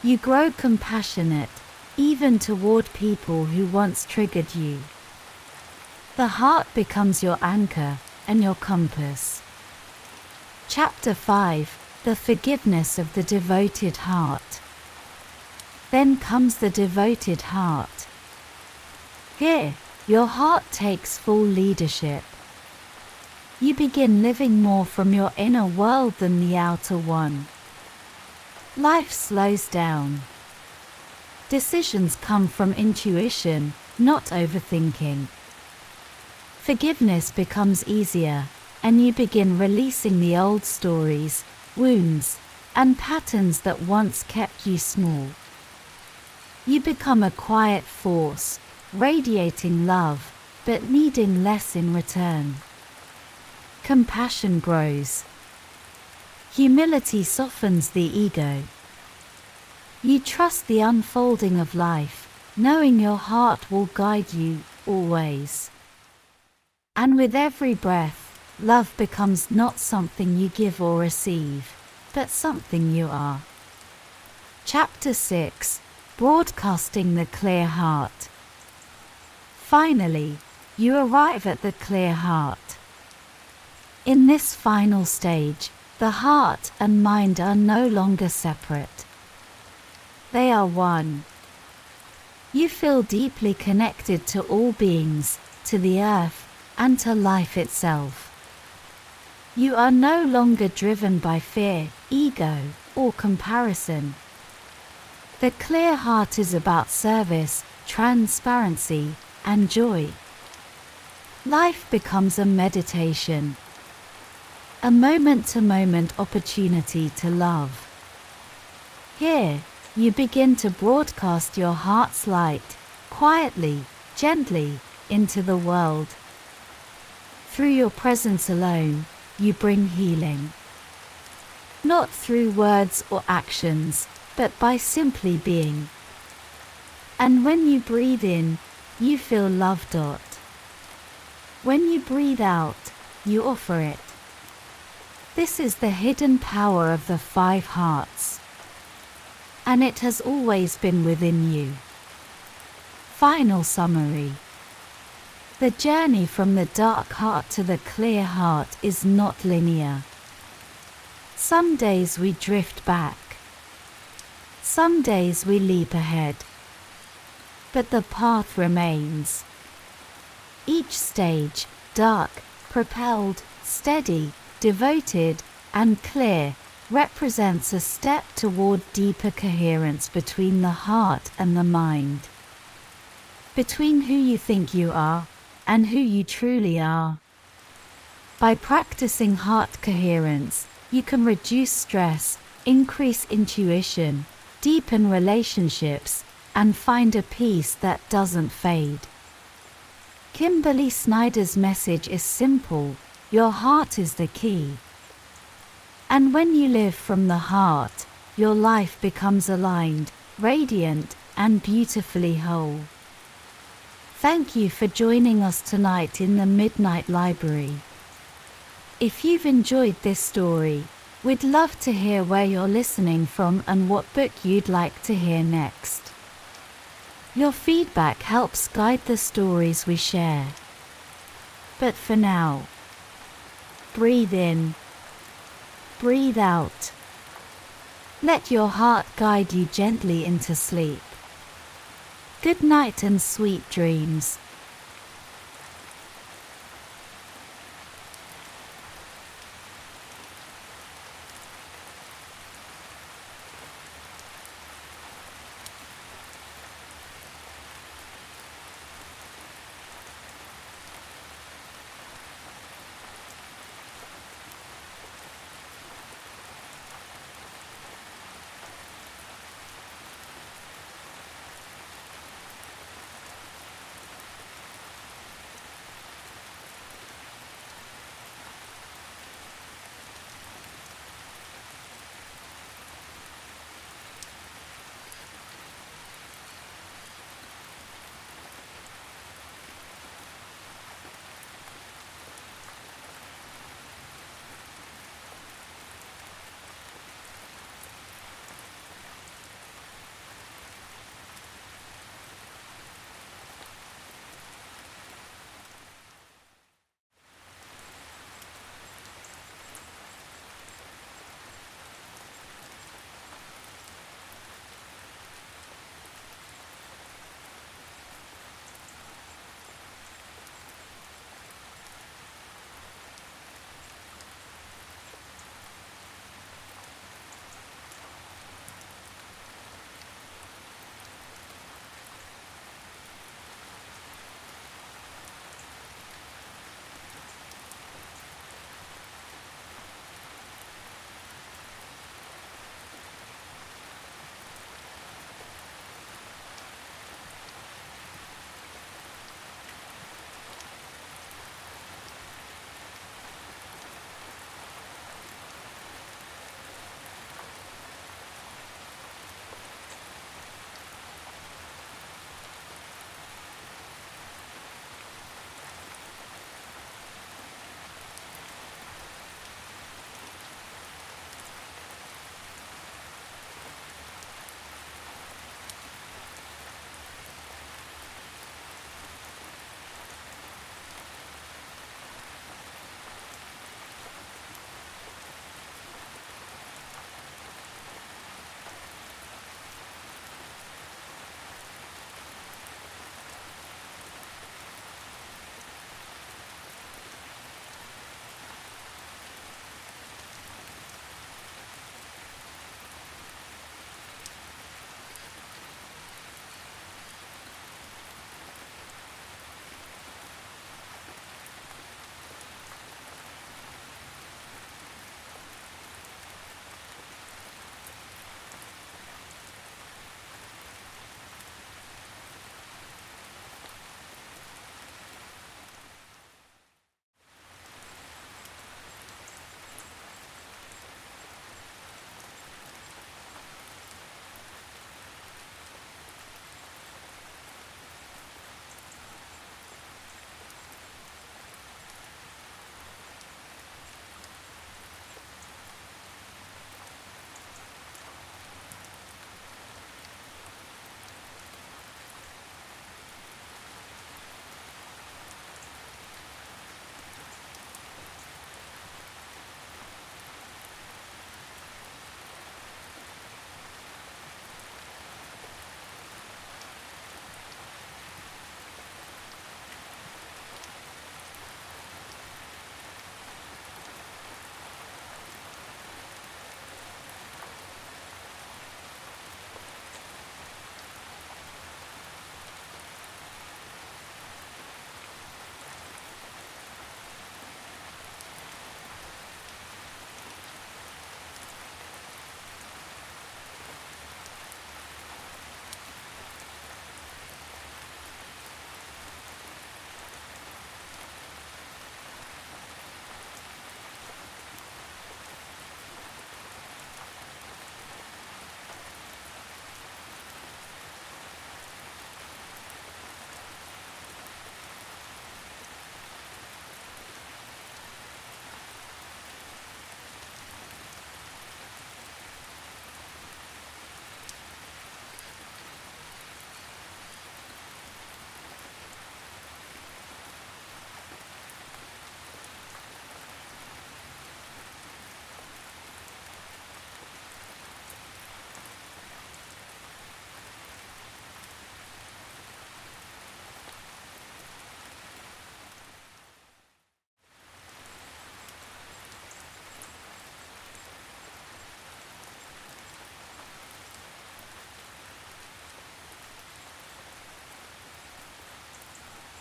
Speaker 1: You grow compassionate, even toward people who once triggered you. The heart becomes your anchor and your compass. Chapter 5: The Forgiveness of the Devoted Heart. Then comes the devoted heart. Here, your heart takes full leadership. You begin living more from your inner world than the outer one. Life slows down. Decisions come from intuition, not overthinking. Forgiveness becomes easier, and you begin releasing the old stories, wounds, and patterns that once kept you small. You become a quiet force, radiating love, but needing less in return. Compassion grows. Humility softens the ego. You trust the unfolding of life, knowing your heart will guide you always. And with every breath, love becomes not something you give or receive, but something you are. Chapter 6: Broadcasting the Clear Heart. Finally, you arrive at the clear heart. In this final stage, the heart and mind are no longer separate. They are one. You feel deeply connected to all beings, to the earth, and to life itself. You are no longer driven by fear, ego, or comparison. The clear heart is about service, transparency, and joy. Life becomes a meditation, a moment-to-moment opportunity to love. Here, you begin to broadcast your heart's light, quietly, gently, into the world. Through your presence alone, you bring healing. Not through words or actions, but by simply being. And when you breathe in, you feel love. When you breathe out, you offer it. This is the hidden power of the 5 hearts. And it has always been within you. Final summary. The journey from the dark heart to the clear heart is not linear. Some days we drift back. Some days we leap ahead. But the path remains. Each stage, dark, propelled, steady, devoted, and clear, represents a step toward deeper coherence between the heart and the mind. Between who you think you are and who you truly are. By practicing heart coherence, you can reduce stress, increase intuition, deepen relationships, and find a peace that doesn't fade. Kimberly Snyder's message is simple: your heart is the key. And when you live from the heart, your life becomes aligned, radiant, and beautifully whole. Thank you for joining us tonight in the Midnight Library. If you've enjoyed this story, we'd love to hear where you're listening from and what book you'd like to hear next. Your feedback helps guide the stories we share. But for now, breathe in, breathe out. Let your heart guide you gently into sleep. Good night and sweet dreams.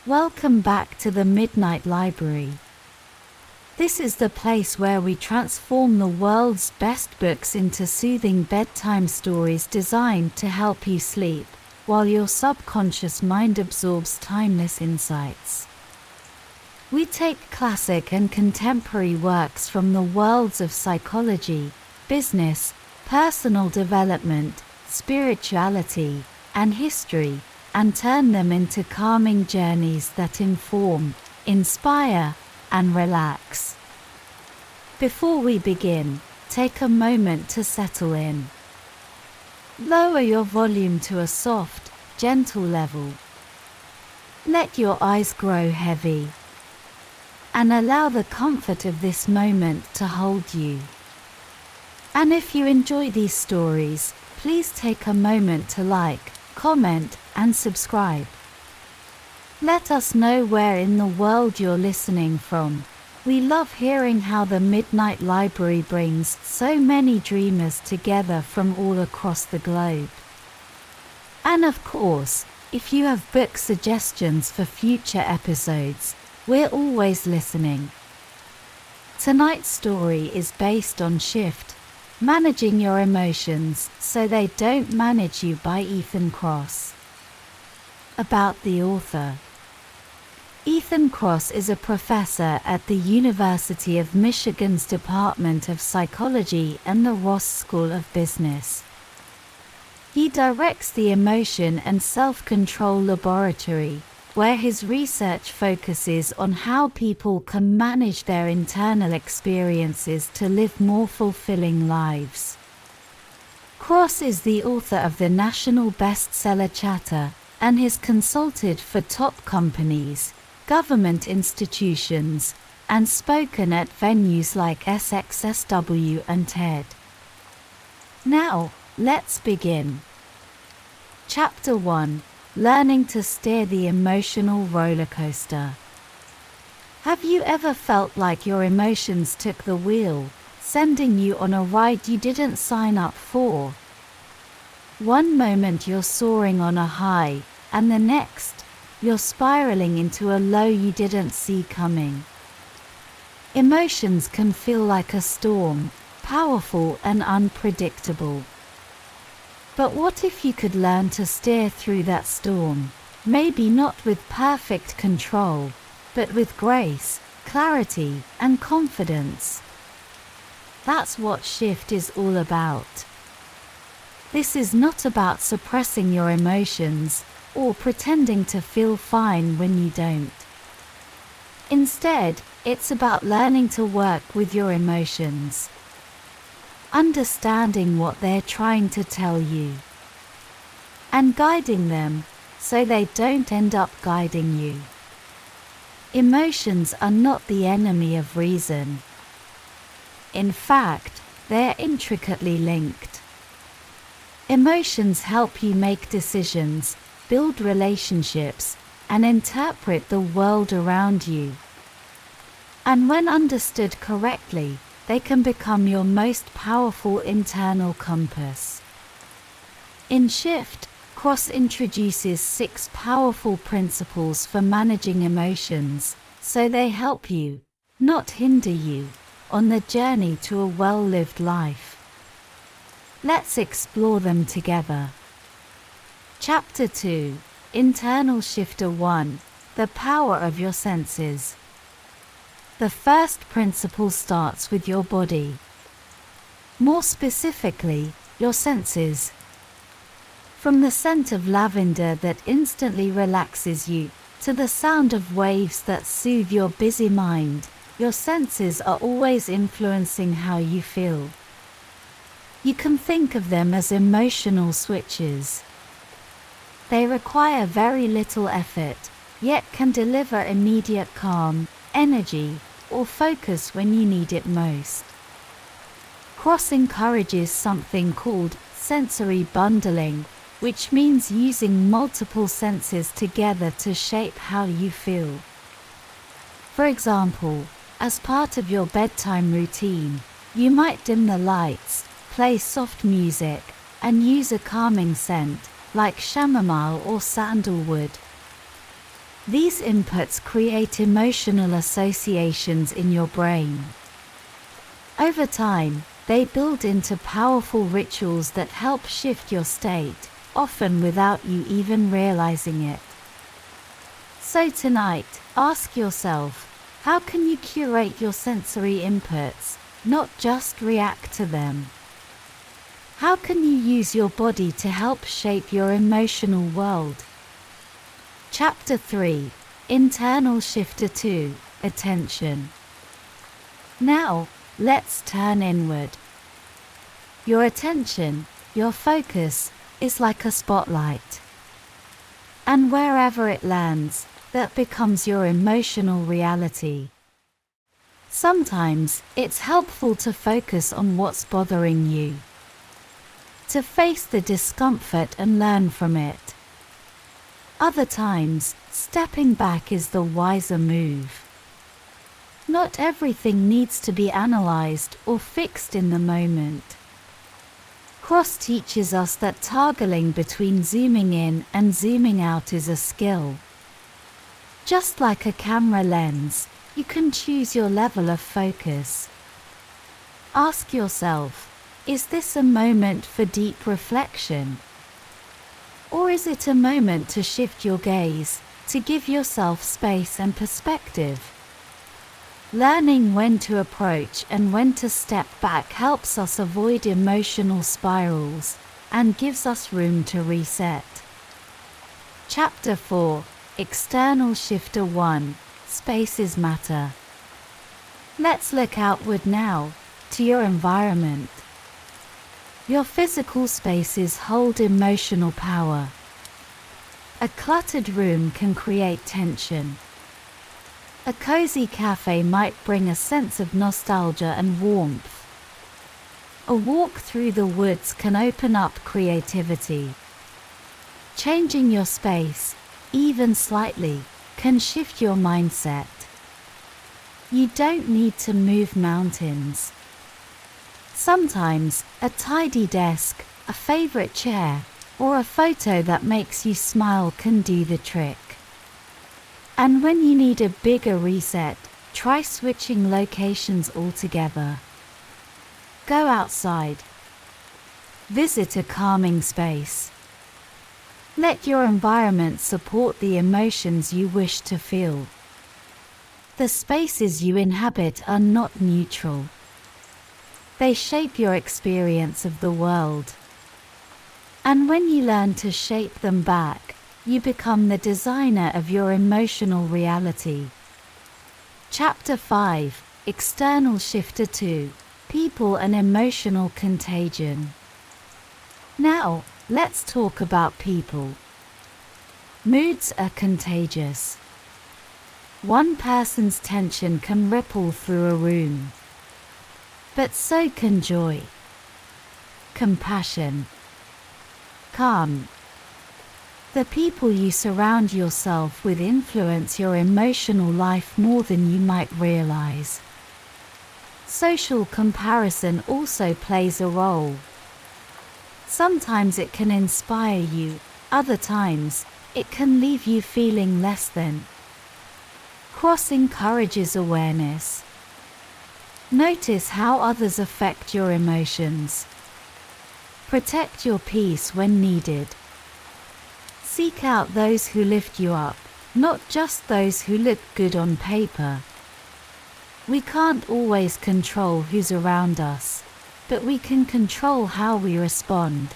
Speaker 1: Welcome back to the Midnight Library. This is the place where we transform the world's best books into soothing bedtime stories designed to help you sleep, while your subconscious mind absorbs timeless insights. We take classic and contemporary works from the worlds of psychology, business, personal development, spirituality, and history, and turn them into calming journeys that inform, inspire, and relax. Before we begin, take a moment to settle in. Lower your volume to a soft, gentle level. Let your eyes grow heavy, and allow the comfort of this moment to hold you. And if you enjoy these stories, please take a moment to like, comment, and subscribe. Let us know where in the world you're listening from. We love hearing how the Midnight Library brings so many dreamers together from all across the globe. And of course, if you have book suggestions for future episodes, we're always listening. Tonight's story is based on Shift, Managing Your Emotions So They Don't Manage You by Ethan Kross. About the author. Ethan Kross is a professor at the University of Michigan's Department of Psychology and the Ross School of Business. He directs the Emotion and Self-Control Laboratory, where his research focuses on how people can manage their internal experiences to live more fulfilling lives. Kross is the author of the national bestseller Chatter, and has consulted for top companies, government institutions, and spoken at venues like SXSW and TED. Now, let's begin. Chapter 1: Learning to Steer the Emotional Roller Coaster. Have you ever felt like your emotions took the wheel, sending you on a ride you didn't sign up for? One moment you're soaring on a high, and the next, you're spiraling into a low you didn't see coming. Emotions can feel like a storm, powerful and unpredictable. But what if you could learn to steer through that storm, maybe not with perfect control, but with grace, clarity, and confidence? That's what Shift is all about. This is not about suppressing your emotions, or pretending to feel fine when you don't. Instead, it's about learning to work with your emotions, understanding what they're trying to tell you, and guiding them so they don't end up guiding you. Emotions are not the enemy of reason. In fact, they're intricately linked. Emotions help you make decisions, build relationships, and interpret the world around you. And when understood correctly, they can become your most powerful internal compass. In Shift, Kross introduces 6 powerful principles for managing emotions, so they help you, not hinder you, on the journey to a well-lived life. Let's explore them together. Chapter 2: Internal Shifter 1: The Power of Your Senses. The first principle starts with your body. More specifically, your senses. From the scent of lavender that instantly relaxes you, to the sound of waves that soothe your busy mind, your senses are always influencing how you feel. You can think of them as emotional switches. They require very little effort, yet can deliver immediate calm, energy, or focus when you need it most. Kross encourages something called sensory bundling, which means using multiple senses together to shape how you feel. For example, as part of your bedtime routine, you might dim the lights, play soft music, and use a calming scent, like chamomile or sandalwood. These inputs create emotional associations in your brain. Over time, they build into powerful rituals that help shift your state, often without you even realizing it. So tonight, ask yourself, how can you curate your sensory inputs, not just react to them? How can you use your body to help shape your emotional world? Chapter 3, Internal Shifter 2, Attention. Now, let's turn inward. Your attention, your focus, is like a spotlight. And wherever it lands, that becomes your emotional reality. Sometimes, it's helpful to focus on what's bothering you. To face the discomfort and learn from it. Other times, stepping back is the wiser move. Not everything needs to be analyzed or fixed in the moment. Cross teaches us that toggling between zooming in and zooming out is a skill. Just like a camera lens, you can choose your level of focus. Ask yourself, is this a moment for deep reflection? Or is it a moment to shift your gaze, to give yourself space and perspective? Learning when to approach and when to step back helps us avoid emotional spirals and gives us room to reset. Chapter 4, External Shifter 1, Spaces Matter. Let's look outward now, to your environment. Your physical spaces hold emotional power. A cluttered room can create tension. A cozy cafe might bring a sense of nostalgia and warmth. A walk through the woods can open up creativity. Changing your space, even slightly, can shift your mindset. You don't need to move mountains. Sometimes, a tidy desk, a favorite chair, or a photo that makes you smile can do the trick. And when you need a bigger reset, try switching locations altogether. Go outside. Visit a calming space. Let your environment support the emotions you wish to feel. The spaces you inhabit are not neutral. They shape your experience of the world. And when you learn to shape them back, you become the designer of your emotional reality. Chapter 5, External Shifter 2, People and Emotional Contagion. Now, let's talk about people. Moods are contagious. One person's tension can ripple through a room. But so can joy, compassion, calm. The people you surround yourself with influence your emotional life more than you might realize. Social comparison also plays a role. Sometimes it can inspire you, other times, it can leave you feeling less than. Cross encourages awareness. Notice how others affect your emotions. Protect your peace when needed. Seek out those who lift you up, not just those who look good on paper. We can't always control who's around us, but we can control how we respond.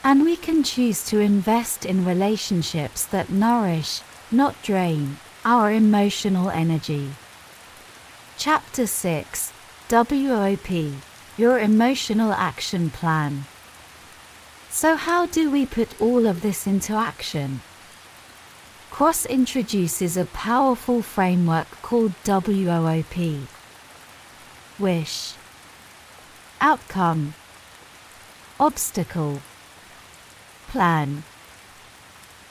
Speaker 1: And we can choose to invest in relationships that nourish, not drain, our emotional energy. Chapter 6, WOP, Your Emotional Action Plan. So how do we put all of this into action? Cross introduces a powerful framework called WOP. Wish, outcome, obstacle, plan.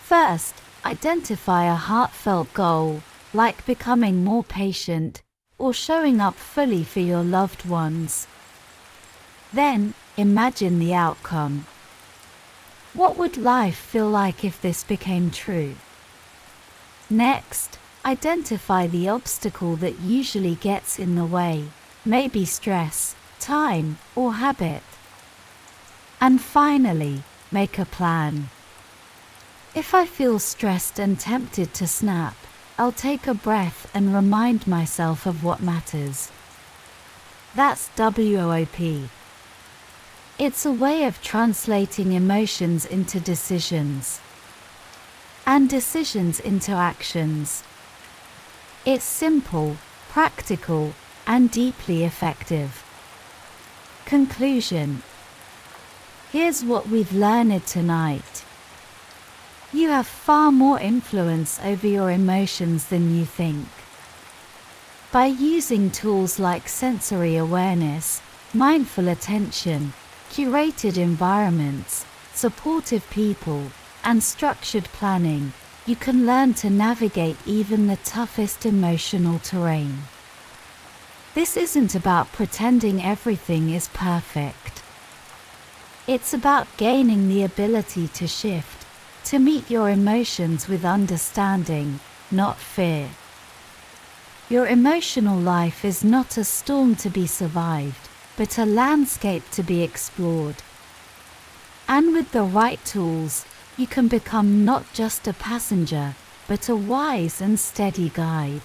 Speaker 1: First, identify a heartfelt goal, like becoming more patient, or showing up fully for your loved ones. Then, imagine the outcome. What would life feel like if this became true? Next, identify the obstacle that usually gets in the way, maybe stress, time, or habit. And finally, make a plan. If I feel stressed and tempted to snap, I'll take a breath and remind myself of what matters. That's WOP. It's a way of translating emotions into decisions, and decisions into actions. It's simple, practical, and deeply effective. Conclusion. Here's what we've learned tonight. You have far more influence over your emotions than you think. By using tools like sensory awareness, mindful attention, curated environments, supportive people, and structured planning, you can learn to navigate even the toughest emotional terrain. This isn't about pretending everything is perfect. It's about gaining the ability to shift, to meet your emotions with understanding, not fear. Your emotional life is not a storm to be survived, but a landscape to be explored. And with the right tools, you can become not just a passenger, but a wise and steady guide.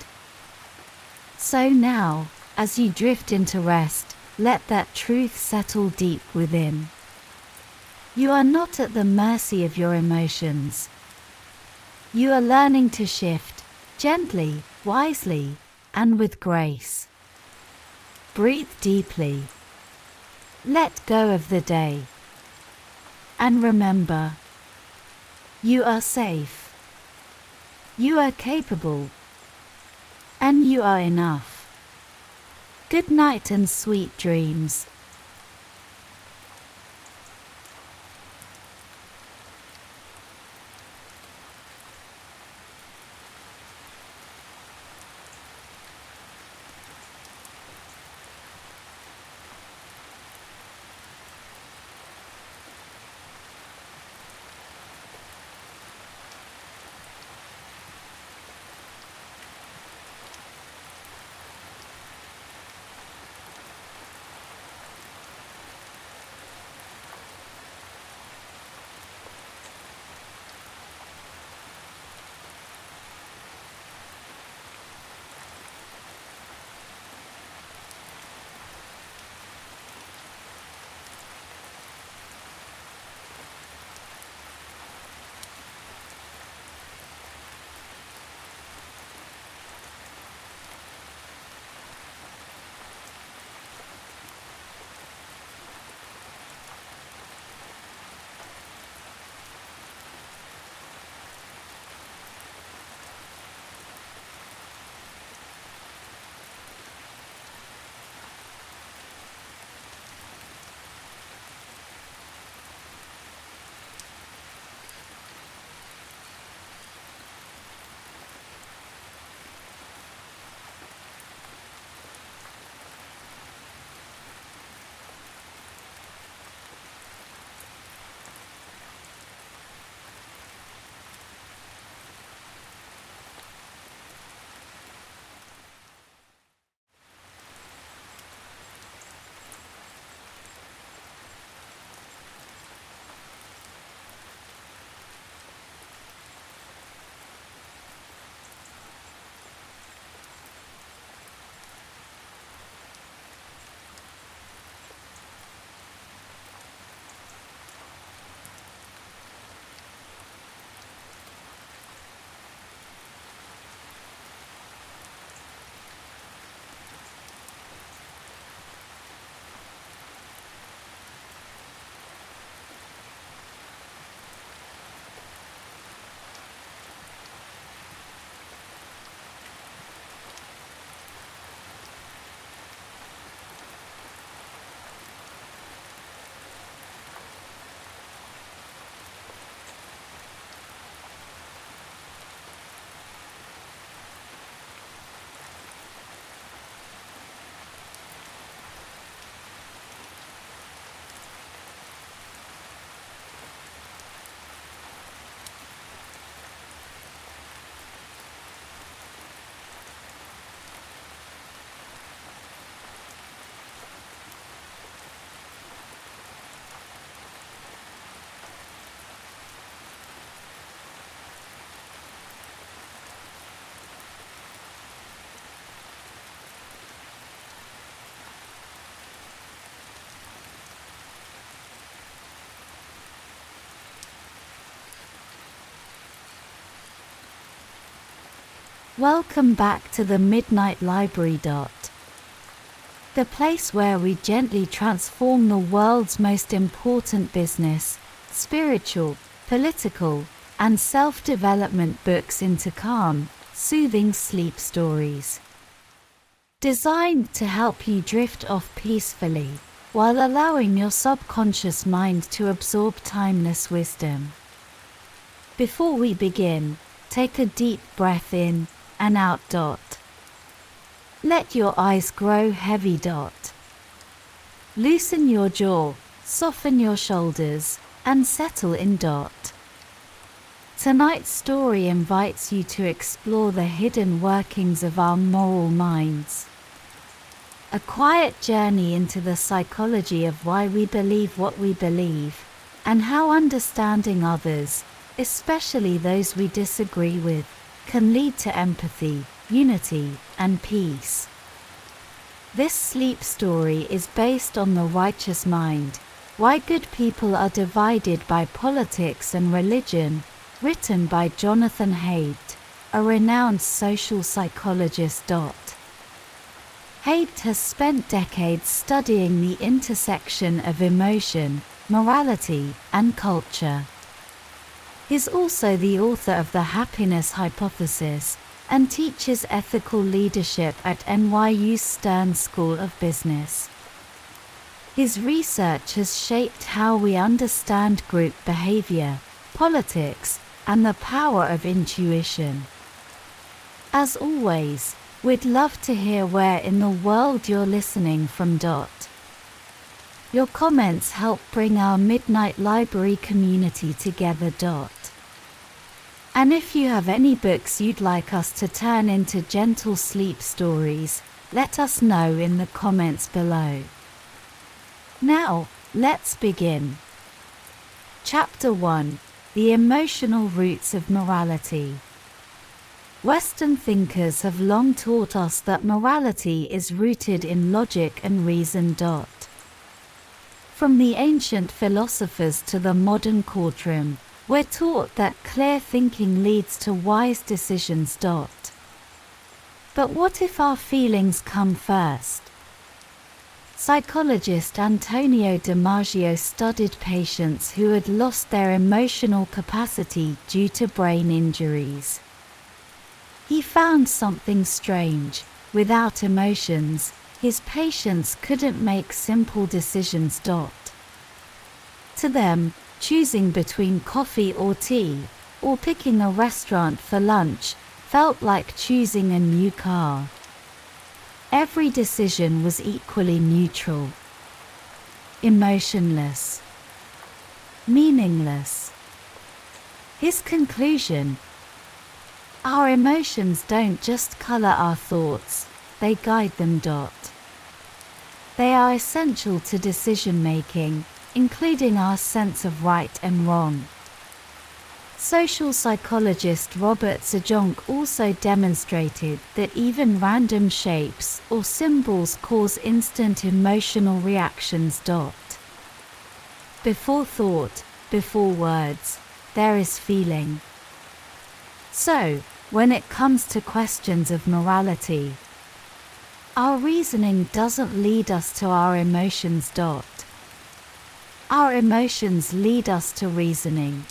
Speaker 1: So now, as you drift into rest, let that truth settle deep within. You are not at the mercy of your emotions. You are learning to shift, gently, wisely, and with grace. Breathe deeply. Let go of the day. And remember, you are safe. You are capable. And you are enough. Good night and sweet dreams. Welcome back to the Midnight Library. The place where we gently transform the world's most important business, spiritual, political, and self-development books into calm, soothing sleep stories. Designed to help you drift off peacefully, while allowing your subconscious mind to absorb timeless wisdom. Before we begin, take a deep breath in and out. Let your eyes grow heavy. Loosen your jaw, soften your shoulders, and settle in. Tonight's story invites you to explore the hidden workings of our moral minds. A quiet journey into the psychology of why we believe what we believe, and how understanding others, especially those we disagree with, can lead to empathy, unity, and peace. This sleep story is based on The Righteous Mind, Why Good People Are Divided by Politics and Religion, written by Jonathan Haidt, a renowned social psychologist. Haidt has spent decades studying the intersection of emotion, morality, and culture. He's also the author of The Happiness Hypothesis and teaches ethical leadership at NYU's Stern School of Business. His research has shaped how we understand group behavior, politics, and the power of intuition. As always, we'd love to hear where in the world you're listening from. Your comments help bring our Midnight Library community together. And if you have any books you'd like us to turn into gentle sleep stories, let us know in the comments below. Now, let's begin. Chapter 1: The Emotional Roots of Morality. Western thinkers have long taught us that morality is rooted in logic and reason. From the ancient philosophers to the modern courtroom, we're taught that clear thinking leads to wise decisions. But what if our feelings come first? Psychologist Antonio DiMaggio studied patients who had lost their emotional capacity due to brain injuries. He found something strange. Without emotions, his patients couldn't make simple decisions. To them, choosing between coffee or tea, or picking a restaurant for lunch, felt like choosing a new car. Every decision was equally neutral. Emotionless. Meaningless. His conclusion: our emotions don't just color our thoughts, they guide them. They are essential to decision-making, including our sense of right and wrong. Social psychologist Robert Zajonc also demonstrated that even random shapes or symbols cause instant emotional reactions. Before thought, before words, there is feeling. So, when it comes to questions of morality, our reasoning doesn't lead us to our emotions. Our emotions lead us to reasoning.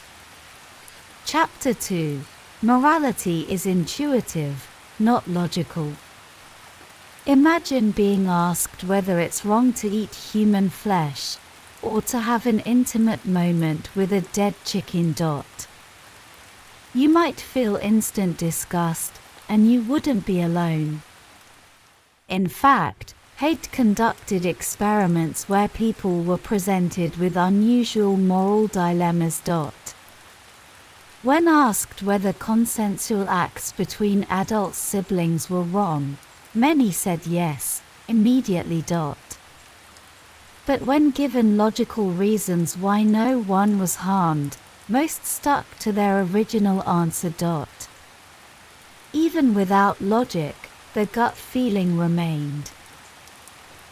Speaker 1: Chapter 2: Morality is intuitive, not logical. Imagine being asked whether it's wrong to eat human flesh, or to have an intimate moment with a dead chicken. You might feel instant disgust, and you wouldn't be alone. In fact, Haidt conducted experiments where people were presented with unusual moral dilemmas. When asked whether consensual acts between adult siblings were wrong, many said yes, immediately. But when given logical reasons why no one was harmed, most stuck to their original answer. Even without logic, the gut feeling remained.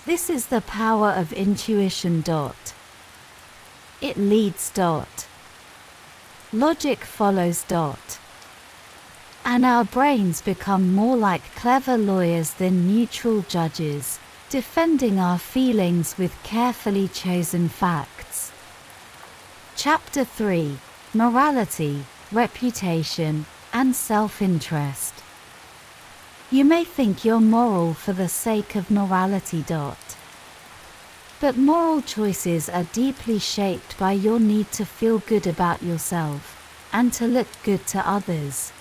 Speaker 1: This is the power of intuition. It leads. Logic follows. and our brains become more like clever lawyers than neutral judges, defending our feelings with carefully chosen facts. Chapter 3: Morality, Reputation, and Self-Interest. You may think you're moral for the sake of morality. But moral choices are deeply shaped by your need to feel good about yourself and to look good to others.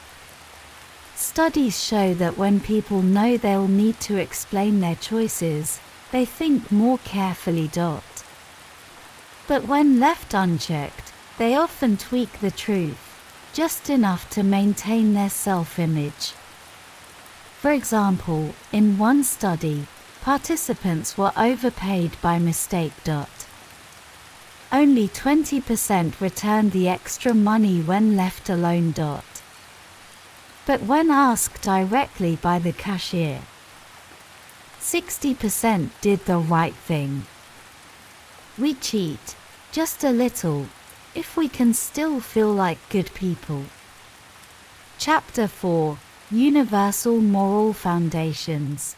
Speaker 1: Studies show that when people know they'll need to explain their choices, they think more carefully. But when left unchecked, they often tweak the truth, just enough to maintain their self-image. For example, in one study, participants were overpaid by mistake. Only 20% returned the extra money when left alone. But when asked directly by the cashier, 60% did the right thing. We cheat, just a little, if we can still feel like good people. Chapter 4: Universal Moral Foundations.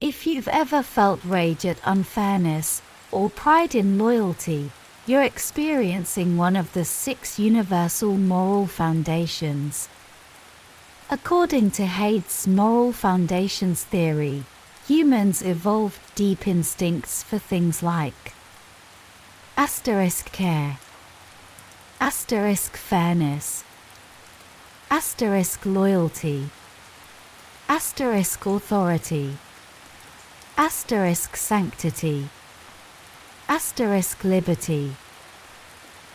Speaker 1: If you've ever felt rage at unfairness, or pride in loyalty, you're experiencing one of the 6 universal moral foundations. According to Haidt's moral foundations theory, humans evolved deep instincts for things like care, fairness, loyalty, authority, sanctity, liberty.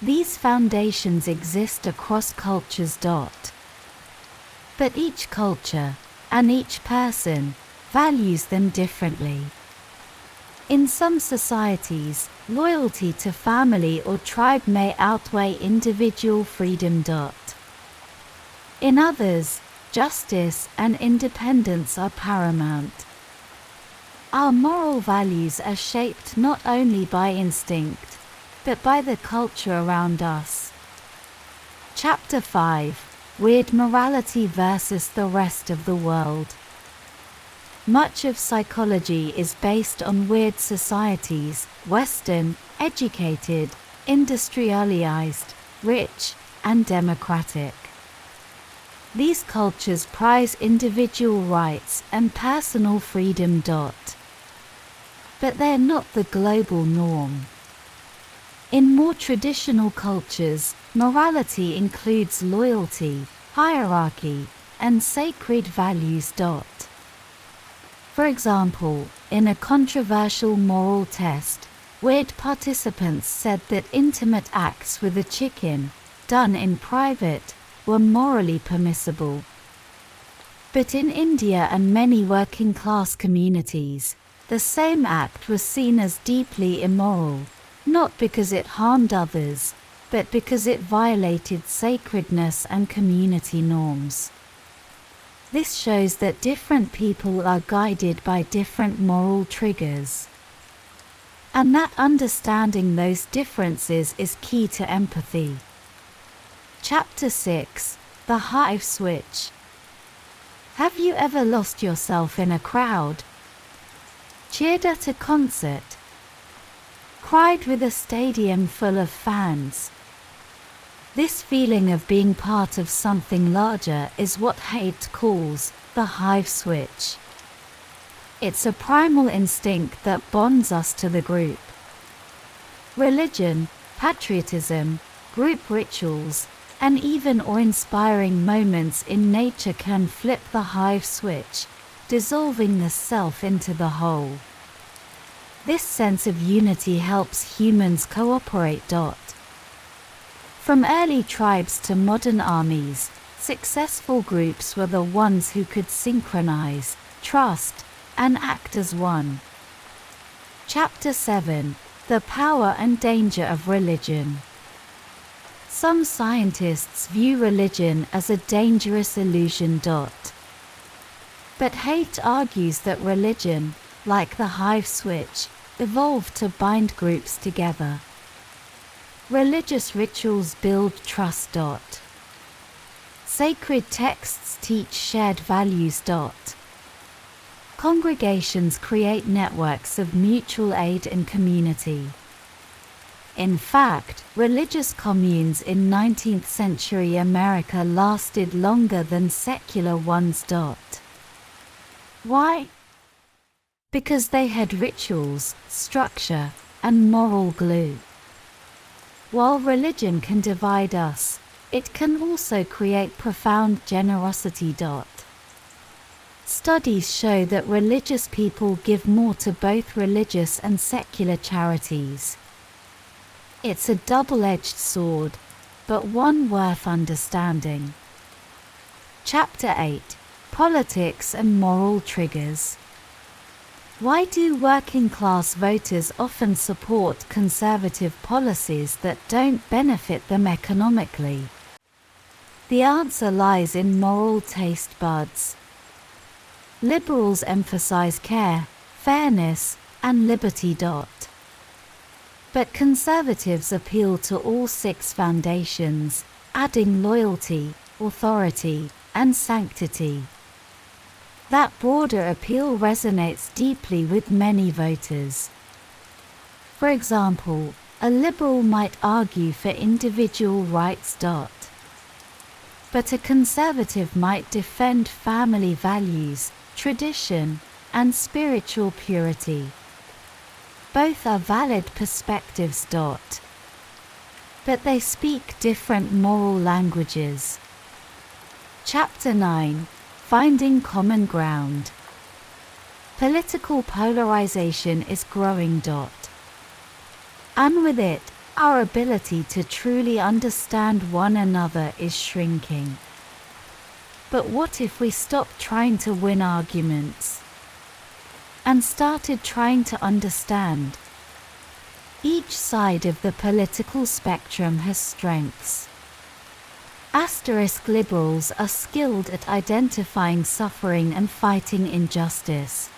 Speaker 1: These foundations exist across cultures. But each culture, and each person, values them differently. In some societies, loyalty to family or tribe may outweigh individual freedom. In others, justice and independence are paramount. Our moral values are shaped not only by instinct, but by the culture around us. Chapter 5: Weird Morality versus the Rest of the World. Much of psychology is based on weird societies: Western, educated, industrialized, rich, and democratic. These cultures prize individual rights and personal freedom. But they're not the global norm. In more traditional cultures, morality includes loyalty, hierarchy, and sacred values. For example, in a controversial moral test, weird participants said that intimate acts with a chicken, done in private, were morally permissible. But in India and many working-class communities, the same act was seen as deeply immoral, not because it harmed others, but because it violated sacredness and community norms. This shows that different people are guided by different moral triggers, and that understanding those differences is key to empathy. Chapter 6: The Hive Switch. Have you ever lost yourself in a crowd? Cheered at a concert? Cried with a stadium full of fans? This feeling of being part of something larger is what Haidt calls the hive switch. It's a primal instinct that bonds us to the group. Religion, patriotism, group rituals, and even awe-inspiring moments in nature can flip the hive switch, dissolving the self into the whole. This sense of unity helps humans cooperate. From early tribes to modern armies, successful groups were the ones who could synchronize, trust, and act as one. Chapter 7: The Power and Danger of Religion. Some scientists view religion as a dangerous illusion. But Haidt argues that religion, like the hive switch, evolved to bind groups together. Sacred texts teach shared values. Congregations create networks of mutual aid and community. In fact, religious communes in 19th century America lasted longer than secular ones. Why? Because they had rituals, structure, and moral glue. While religion can divide us, it can also create profound generosity. Studies show that religious people give more to both religious and secular charities. It's a double-edged sword, but one worth understanding. Chapter 8: Politics and Moral Triggers. Why do working-class voters often support conservative policies that don't benefit them economically? The answer lies in moral taste buds. Liberals emphasize care, fairness, and liberty. But conservatives appeal to all six foundations, adding loyalty, authority, and sanctity. That broader appeal resonates deeply with many voters. For example, a liberal might argue for individual rights. But a conservative might defend family values, tradition, and spiritual purity. Both are valid perspectives. But they speak different moral languages. Chapter 9: Finding Common Ground. Political polarization is growing. And with it, our ability to truly understand one another is shrinking. But what if we stopped trying to win arguments and started trying to understand? Each side of the political spectrum has strengths. Liberals are skilled at identifying suffering and fighting injustice.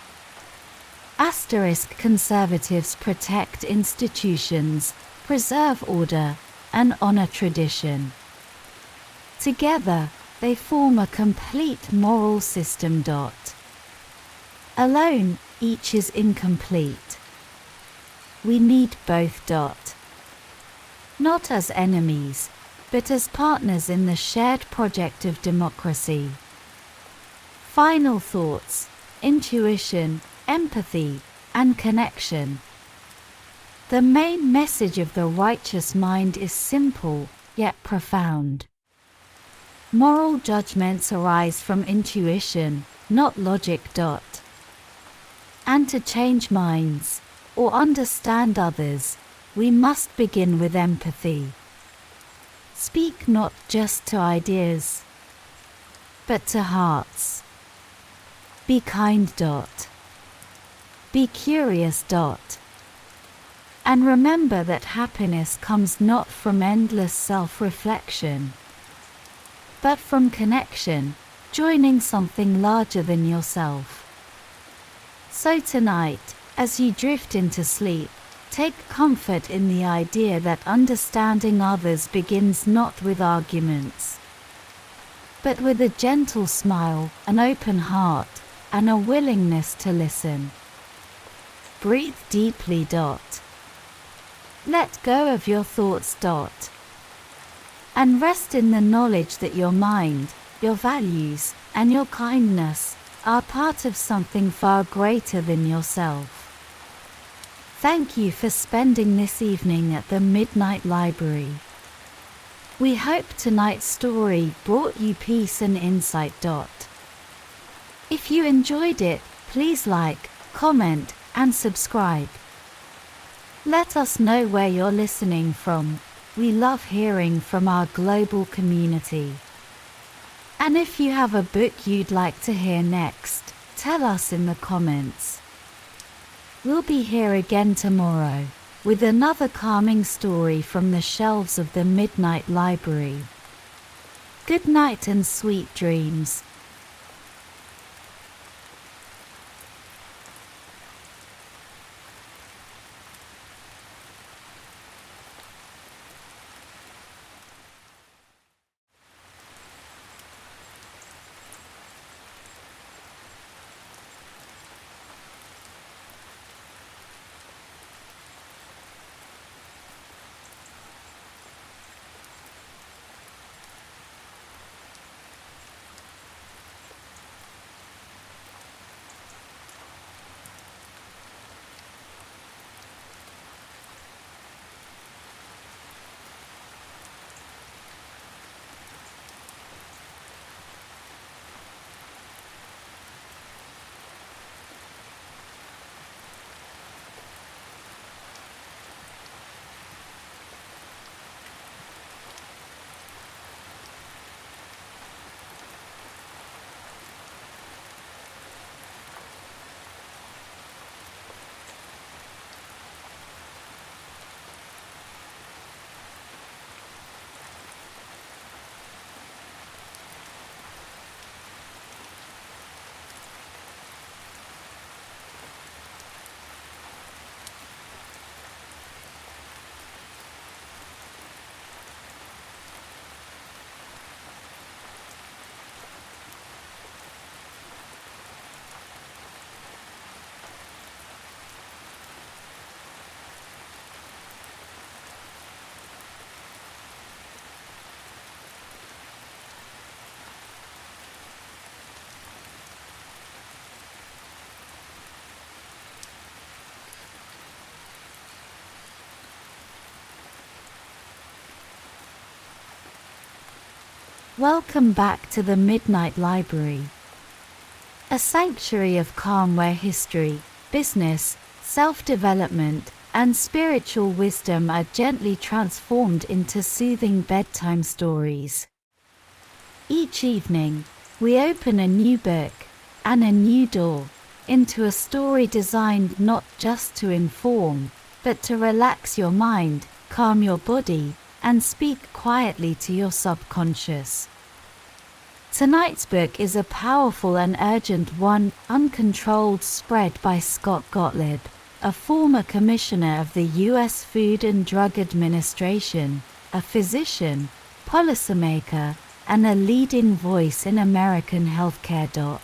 Speaker 1: Conservatives protect institutions, preserve order, and honor tradition. Together, they form a complete moral system. Alone, each is incomplete. We need both. Not as enemies, but as partners in the shared project of democracy. Final thoughts: intuition, empathy, and connection. The main message of the righteous mind is simple, yet profound. Moral judgments arise from intuition, not logic. And to change minds, or understand others, we must begin with empathy. Speak not just to ideas, but to hearts. Be kind. Be curious. And remember that happiness comes not from endless self-reflection, but from connection, joining something larger than yourself. So tonight, as you drift into sleep, take comfort in the idea that understanding others begins not with arguments, but with a gentle smile, an open heart, and a willingness to listen. Breathe deeply. Let go of your thoughts. And rest in the knowledge that your mind, your values, and your kindness are part of something far greater than yourself. Thank you for spending this evening at the Midnight Library. We hope tonight's story brought you peace and insight. If you enjoyed it, please like, comment, and subscribe. Let us know where you're listening from. We love hearing from our global community. And if you have a book you'd like to hear next, tell us in the comments. We'll be here again tomorrow with another calming story from the shelves of the Midnight Library. Good night and sweet dreams. Welcome back to the Midnight Library, a sanctuary of calm where history, business, self-development, and spiritual wisdom are gently transformed into soothing bedtime stories. Each evening, we open a new book and a new door into a story designed not just to inform, but to relax your mind, calm your body, and speak quietly to your subconscious. Tonight's book is a powerful and urgent one, Uncontrolled Spread by Scott Gottlieb, a former commissioner of the U.S. Food and Drug Administration, a physician, policymaker, and a leading voice in American healthcare.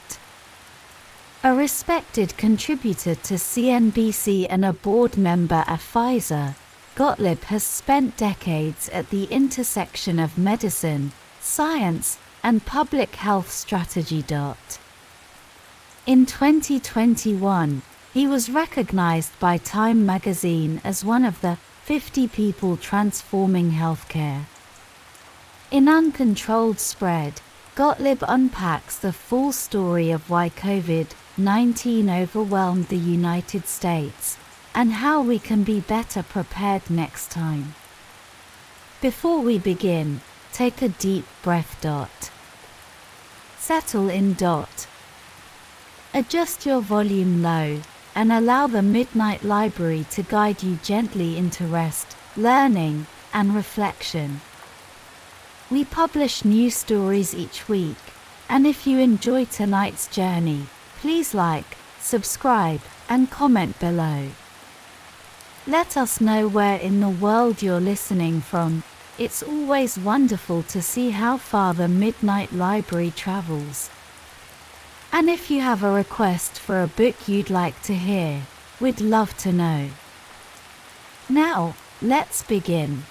Speaker 1: A respected contributor to CNBC and a board member at Pfizer, Gottlieb has spent decades at the intersection of medicine, science, and public health strategy. In 2021, he was recognized by Time magazine as one of the 50 people transforming healthcare. In Uncontrolled Spread, Gottlieb unpacks the full story of why COVID-19 overwhelmed the United States and how we can be better prepared next time. Before we begin, take a deep breath. Settle in. Adjust your volume low and allow the Midnight Library to guide you gently into rest, learning, and reflection. We publish new stories each week, and if you enjoy tonight's journey, please like, subscribe, and comment below. Let us know where in the world you're listening from. It's always wonderful to see how far the Midnight Library travels. And if you have a request for a book you'd like to hear, we'd love to know. Now, let's begin.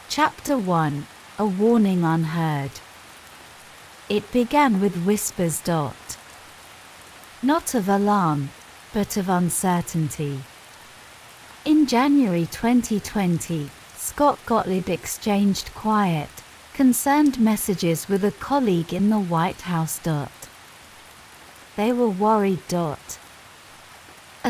Speaker 1: Chapter 1. A Warning Unheard. It began with whispers. Not of alarm, but of uncertainty. In January 2020, Scott Gottlieb exchanged quiet, concerned messages with a colleague in the White House. They were worried. A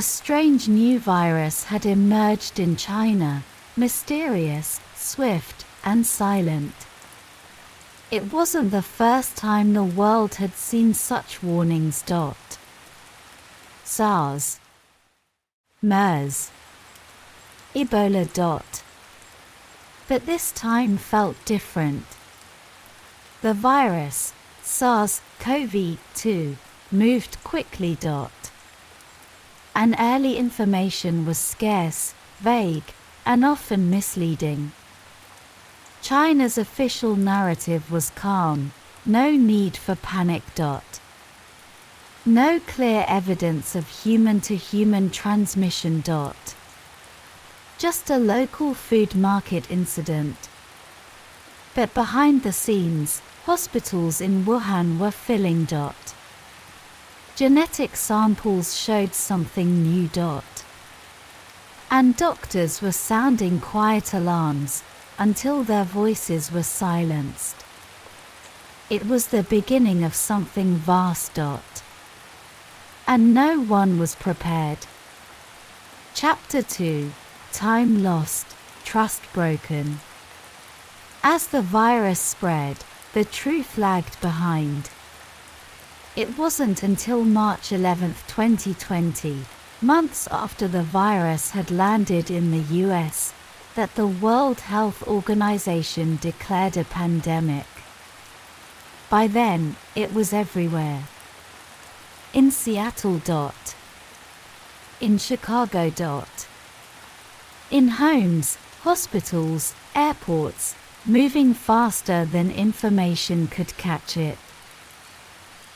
Speaker 1: strange new virus had emerged in China, mysterious, swift, and silent. It wasn't the first time the world had seen such warnings. SARS, MERS, Ebola. But this time felt different. The virus, SARS-CoV-2, moved quickly. And early information was scarce, vague, and often misleading. China's official narrative was calm, no need for panic. No clear evidence of human-to-human transmission. Just a local food market incident. But behind the scenes, hospitals in Wuhan were filling. Genetic samples showed something new. And doctors were sounding quiet alarms until their voices were silenced. It was the beginning of something vast. And no one was prepared. Chapter 2. Time lost, trust broken. As the virus spread, the truth lagged behind. It wasn't until March 11, 2020, months after the virus had landed in the US, that the World Health Organization declared a pandemic. By then, it was everywhere. In Seattle. In Chicago. In homes, hospitals, airports, moving faster than information could catch it.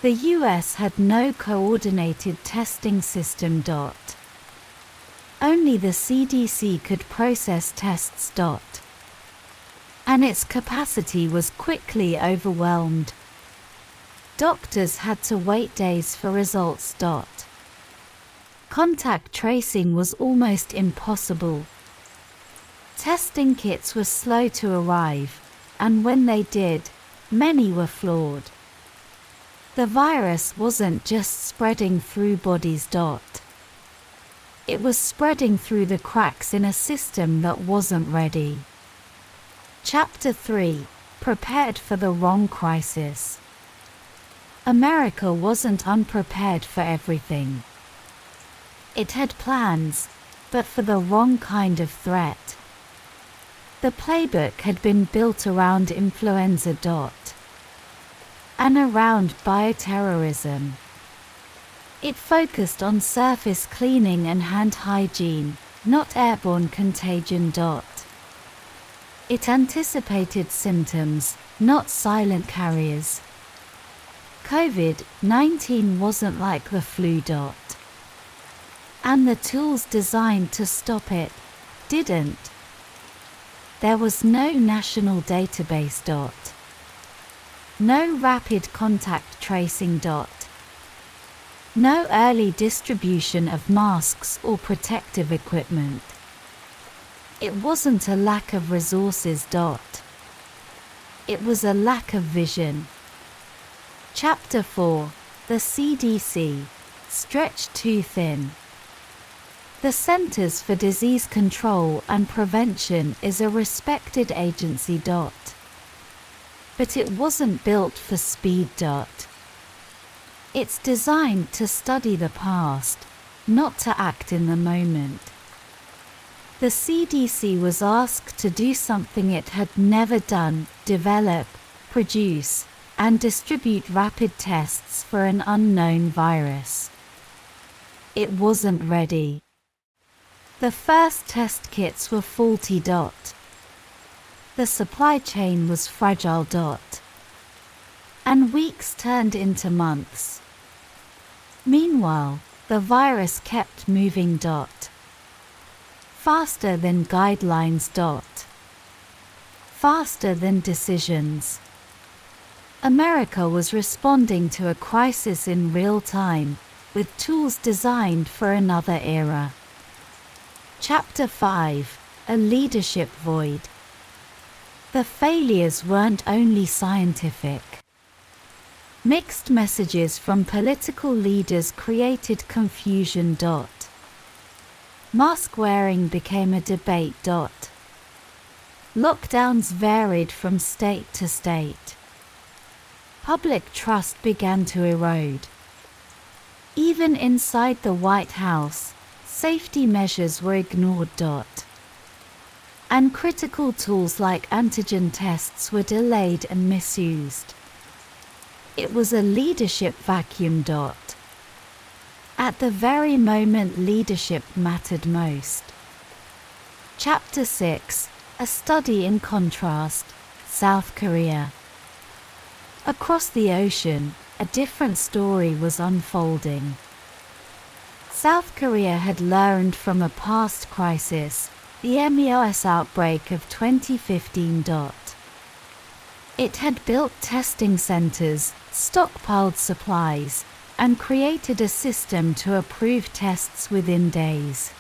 Speaker 1: The US had no coordinated testing system. Only the CDC could process tests. And its capacity was quickly overwhelmed. Doctors had to wait days for results. Contact tracing was almost impossible. Testing kits were slow to arrive, and when they did, many were flawed. The virus wasn't just spreading through bodies. It was spreading through the cracks in a system that wasn't ready. Chapter 3: Prepared for the Wrong Crisis. America wasn't unprepared for everything. It had plans, but for the wrong kind of threat. The playbook had been built around influenza. And around bioterrorism. It focused on surface cleaning and hand hygiene, not airborne contagion. It anticipated symptoms, not silent carriers. COVID-19 wasn't like the flu. And the tools designed to stop it didn't. There was no national database. No rapid contact tracing. No early distribution of masks or protective equipment. It wasn't a lack of resources. It was a lack of vision. Chapter 4: The CDC, Stretched Too Thin. The Centers for Disease Control and Prevention is a respected agency. But it wasn't built for speed. It's designed to study the past, not to act in the moment. The CDC was asked to do something it had never done: develop, produce, and distribute rapid tests for an unknown virus. It wasn't ready. The first test kits were faulty. The supply chain was fragile. And weeks turned into months. Meanwhile, the virus kept moving. Faster than guidelines. Faster than decisions. America was responding to a crisis in real time, with tools designed for another era. Chapter 5: A Leadership Void. The failures weren't only scientific. Mixed messages from political leaders created confusion. Mask wearing became a debate. Lockdowns varied from state to state. Public trust began to erode. Even inside the White House, safety measures were ignored. And critical tools like antigen tests were delayed and misused. It was a leadership vacuum. At the very moment leadership mattered most. Chapter 6: A Study in Contrast, South Korea. Across the ocean, a different story was unfolding. South Korea had learned from a past crisis, the MERS outbreak of 2015. It had built testing centers, stockpiled supplies, and created a system to approve tests within days.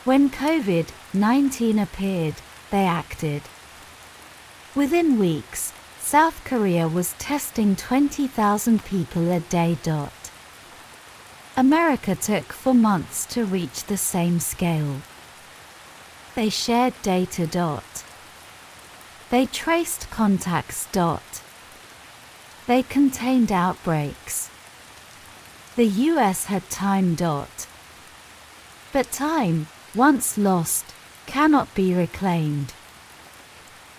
Speaker 1: When COVID-19 appeared, they acted. Within weeks, South Korea was testing 20,000 people a day. America took 4 months to reach the same scale. They shared data. They traced contacts. They contained outbreaks. The US had time. But time, once lost, cannot be reclaimed.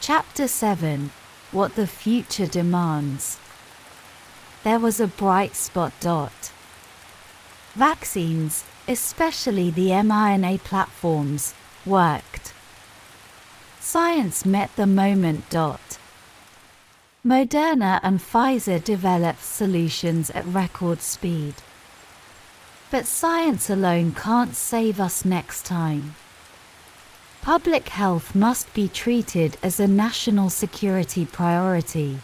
Speaker 1: Chapter 7: What the Future Demands. There was a bright spot. Vaccines, especially the mRNA platforms, worked. Science met the moment. Moderna and Pfizer developed solutions at record speed. But science alone can't save us next time. Public health must be treated as a national security priority.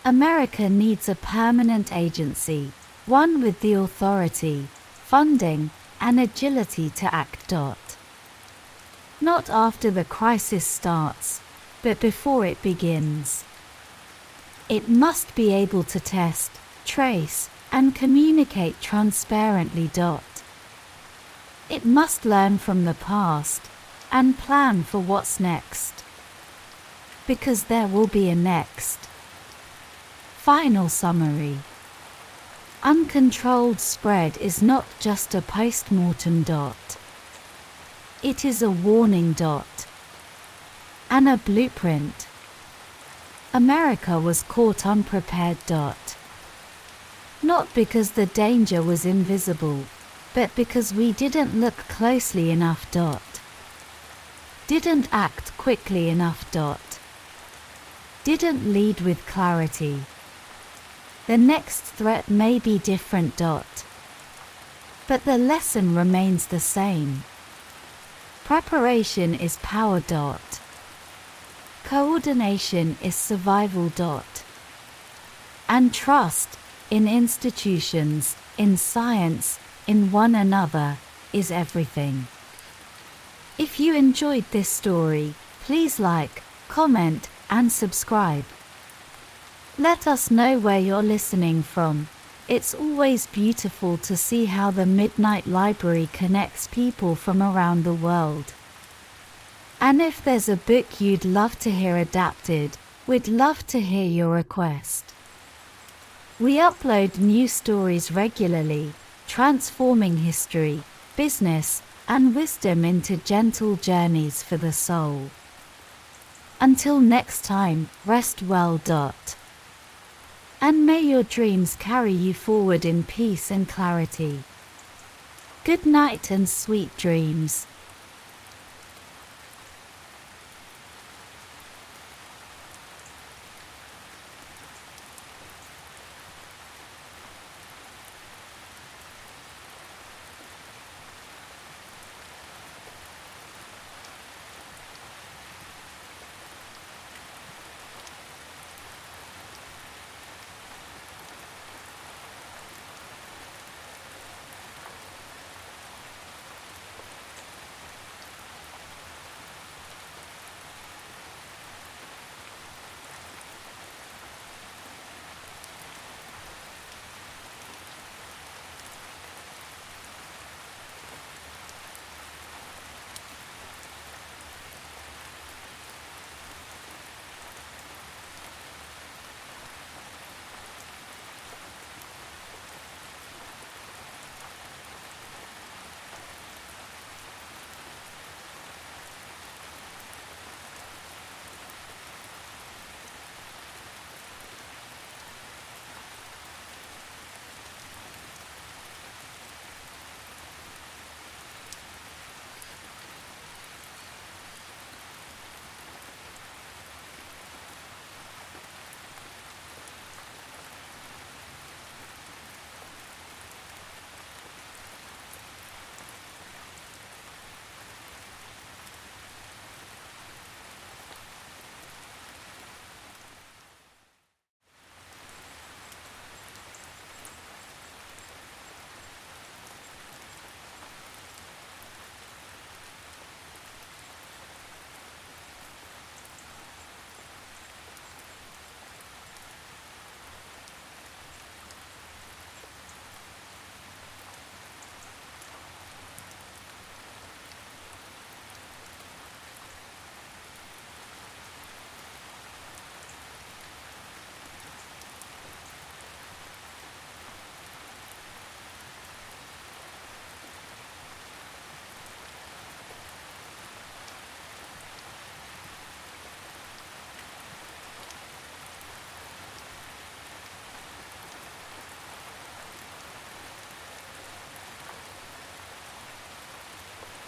Speaker 1: America needs a permanent agency, one with the authority, funding, and agility to act. Not after the crisis starts, but before it begins. It must be able to test, trace, and communicate transparently. It must learn from the past and plan for what's next. Because there will be a next. Final summary. Uncontrolled spread is not just a post-mortem. It is a warning. And a blueprint. America was caught unprepared. Not because the danger was invisible, but because we didn't look closely enough. Didn't act quickly enough. Didn't lead with clarity. The next threat may be different. But the lesson remains the same. Preparation is power. Coordination is survival. And trust, in institutions, in science, in one another, is everything. If you enjoyed this story, please like, comment, and subscribe. Let us know where you're listening from. It's always beautiful to see how the Midnight Library connects people from around the world. And if there's a book you'd love to hear adapted, we'd love to hear your request. We upload new stories regularly, transforming history, business, and wisdom into gentle journeys for the soul. Until next time, rest well. And may your dreams carry you forward in peace and clarity. Good night and sweet dreams.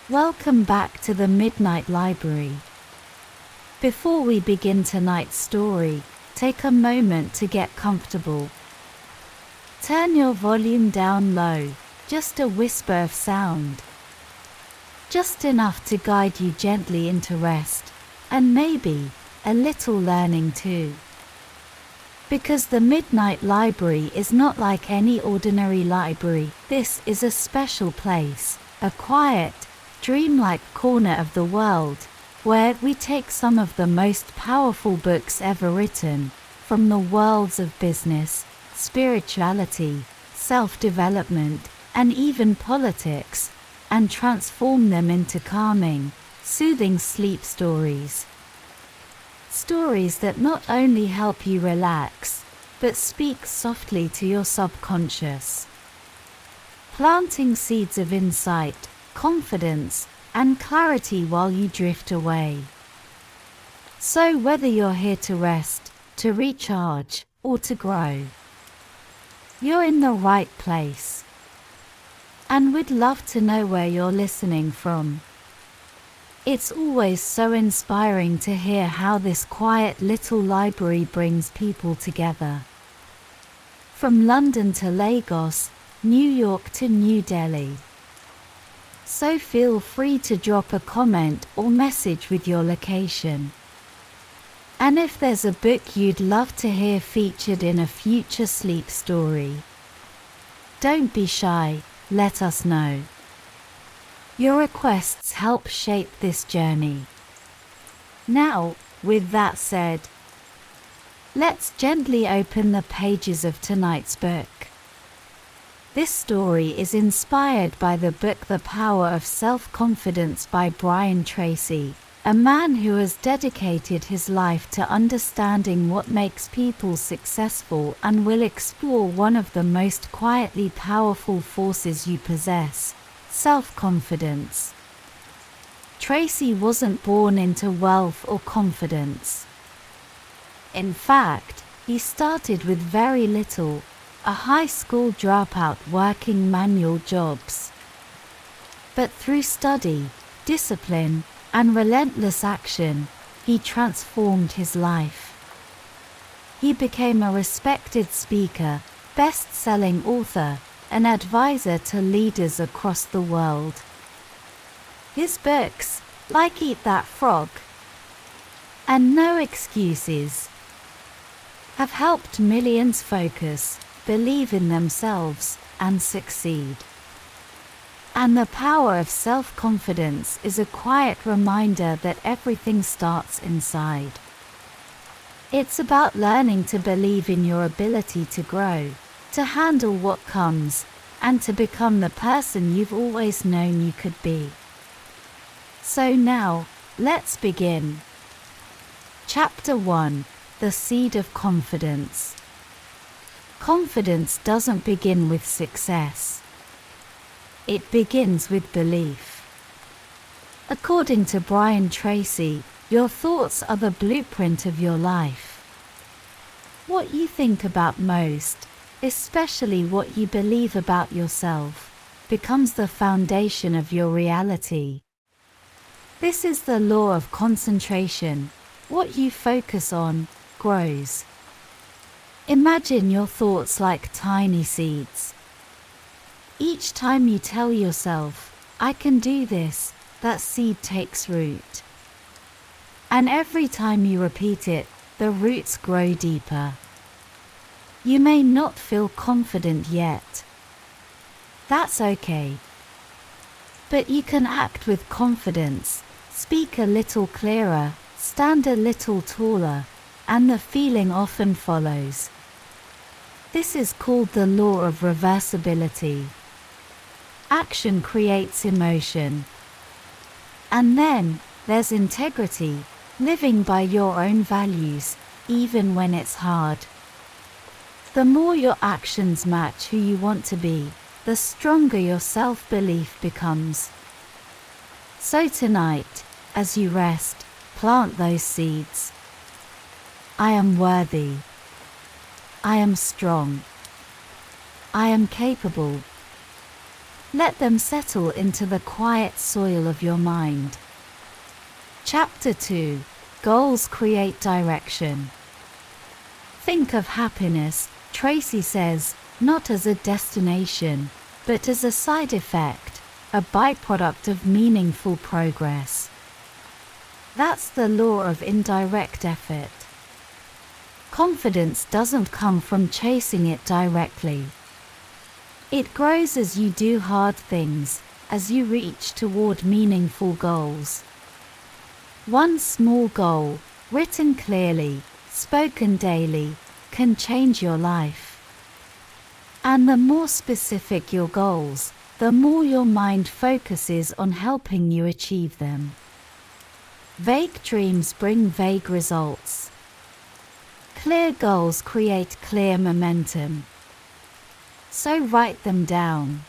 Speaker 1: Welcome back to the Midnight Library. Before we begin tonight's story, take a moment to get comfortable. Turn your volume down low, just a whisper of sound. Just enough to guide you gently into rest, and maybe a little learning too. Because the Midnight Library is not like any ordinary library. This is a special place, a quiet, dreamlike corner of the world, where we take some of the most powerful books ever written, from the worlds of business, spirituality, self-development, and even politics, and transform them into calming, soothing sleep stories. Stories that not only help you relax, but speak softly to your subconscious, planting seeds of insight, confidence, and clarity while you drift away. So whether you're here to rest, to recharge, or to grow, you're in the right place. And we'd love to know where you're listening from. It's always so inspiring to hear how this quiet little library brings people together. From London to Lagos, New York to New Delhi. So feel free to drop a comment or message with your location. And if there's a book you'd love to hear featured in a future sleep story, don't be shy, let us know. Your requests help shape this journey. Now, with that said, let's gently open the pages of tonight's book. This story is inspired by the book The Power of Self-Confidence by Brian Tracy, a man who has dedicated his life to understanding what makes people successful and will explore one of the most quietly powerful forces you possess: self-confidence. Tracy wasn't born into wealth or confidence. In fact, he started with very little, a high school dropout working manual jobs. But through study, discipline, and relentless action, he transformed his life. He became a respected speaker, best-selling author, an advisor to leaders across the world. His books, like Eat That Frog and No Excuses, have helped millions focus, believe in themselves, and succeed. And the power of self-confidence is a quiet reminder that everything starts inside. It's about learning to believe in your ability to grow, to handle what comes, and to become the person you've always known you could be. So now, let's begin. Chapter 1: The Seed of Confidence. Confidence doesn't begin with success. It begins with belief. According to Brian Tracy, your thoughts are the blueprint of your life. What you think about most, especially what you believe about yourself, becomes the foundation of your reality. This is the law of concentration. What you focus on grows. Imagine your thoughts like tiny seeds. Each time you tell yourself, "I can do this," that seed takes root. And every time you repeat it, the roots grow deeper. You may not feel confident yet. That's okay. But you can act with confidence, speak a little clearer, stand a little taller, and the feeling often follows. This is called the law of reversibility. Action creates emotion. And then, there's integrity, living by your own values, even when it's hard. The more your actions match who you want to be, the stronger your self-belief becomes. So tonight, as you rest, plant those seeds. I am worthy. I am strong. I am capable. Let them settle into the quiet soil of your mind. Chapter 2: Goals Create Direction. Think of happiness, Tracy says, not as a destination, but as a side effect, a byproduct of meaningful progress. That's the law of indirect effort. Confidence doesn't come from chasing it directly. It grows as you do hard things, as you reach toward meaningful goals. One small goal, written clearly, spoken daily, can change your life. And the more specific your goals, the more your mind focuses on helping you achieve them. Vague dreams bring vague results. Clear goals create clear momentum. So write them down.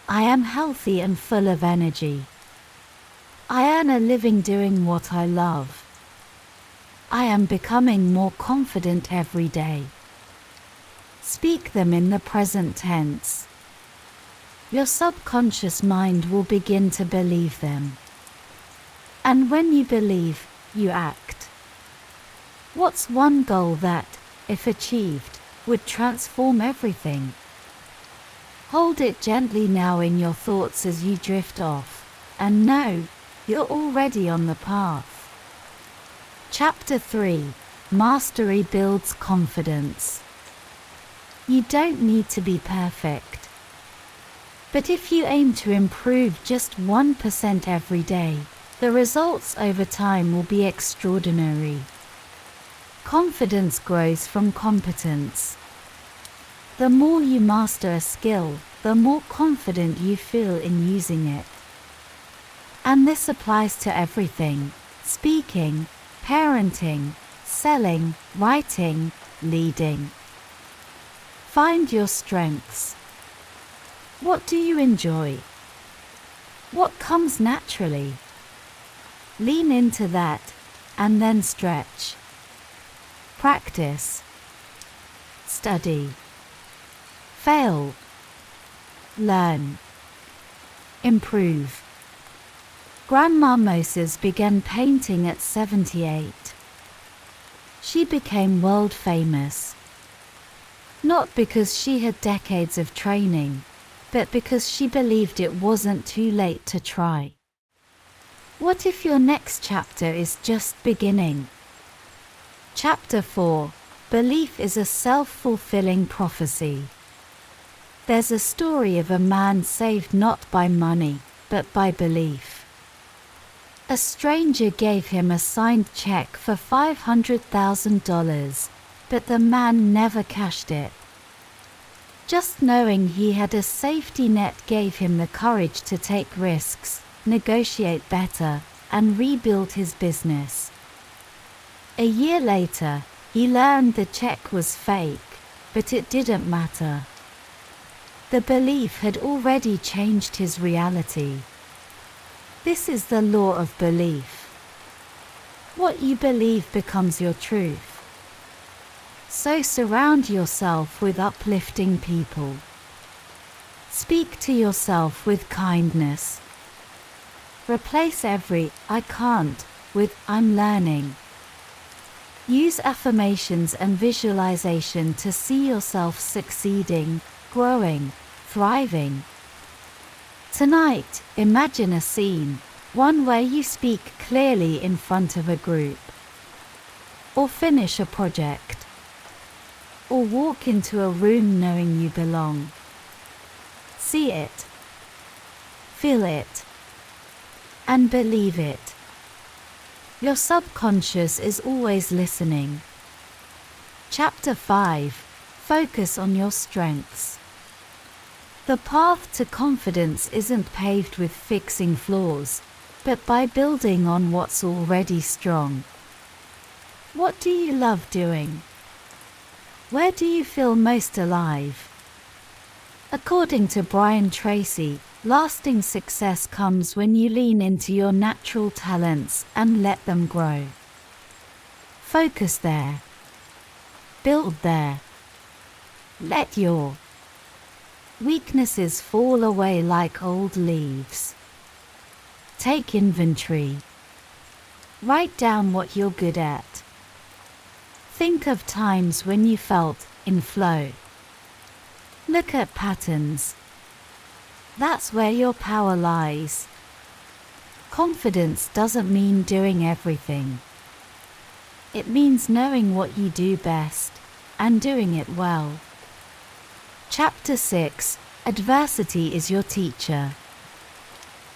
Speaker 1: I am healthy and full of energy. I earn a living doing what I love. I am becoming more confident every day. Speak them in the present tense. Your subconscious mind will begin to believe them. And when you believe, you act. What's one goal that, if achieved, would transform everything? Hold it gently now in your thoughts as you drift off, and know, you're already on the path. Chapter 3: Mastery builds confidence. You don't need to be perfect. But if you aim to improve just 1% every day, the results over time will be extraordinary. Confidence grows from competence. The more you master a skill, the more confident you feel in using it. And this applies to everything: speaking, parenting, selling, writing, leading. Find your strengths. What do you enjoy? What comes naturally? Lean into that, and then stretch. Practice. Study. Fail. Learn. Improve. Grandma Moses began painting at 78. She became world famous. Not because she had decades of training, but because she believed it wasn't too late to try. What if your next chapter is just beginning? Chapter 4: Belief is a self-fulfilling prophecy. There's a story of a man saved not by money, but by belief. A stranger gave him a signed check for $500,000, but the man never cashed it. Just knowing he had a safety net gave him the courage to take risks, negotiate better, and rebuild his business. A year later, he learned the check was fake, but it didn't matter. The belief had already changed his reality. This is the law of belief. What you believe becomes your truth. So surround yourself with uplifting people. Speak to yourself with kindness. Replace every "I can't" with "I'm learning." Use affirmations and visualization to see yourself succeeding, growing, thriving. Tonight, imagine a scene, one where you speak clearly in front of a group. Or finish a project. Or walk into a room knowing you belong. See it. Feel it. And believe it. Your subconscious is always listening. Chapter 5: Focus on your strengths. The path to confidence isn't paved with fixing flaws, but by building on what's already strong. What do you love doing? Where do you feel most alive? According to Brian Tracy, lasting success comes when you lean into your natural talents and let them grow. Focus there. Build there. Let your weaknesses fall away like old leaves. Take inventory. Write down what you're good at. Think of times when you felt in flow. Look at patterns. That's where your power lies. Confidence doesn't mean doing everything. It means knowing what you do best and doing it well. Chapter 6: Adversity is your teacher.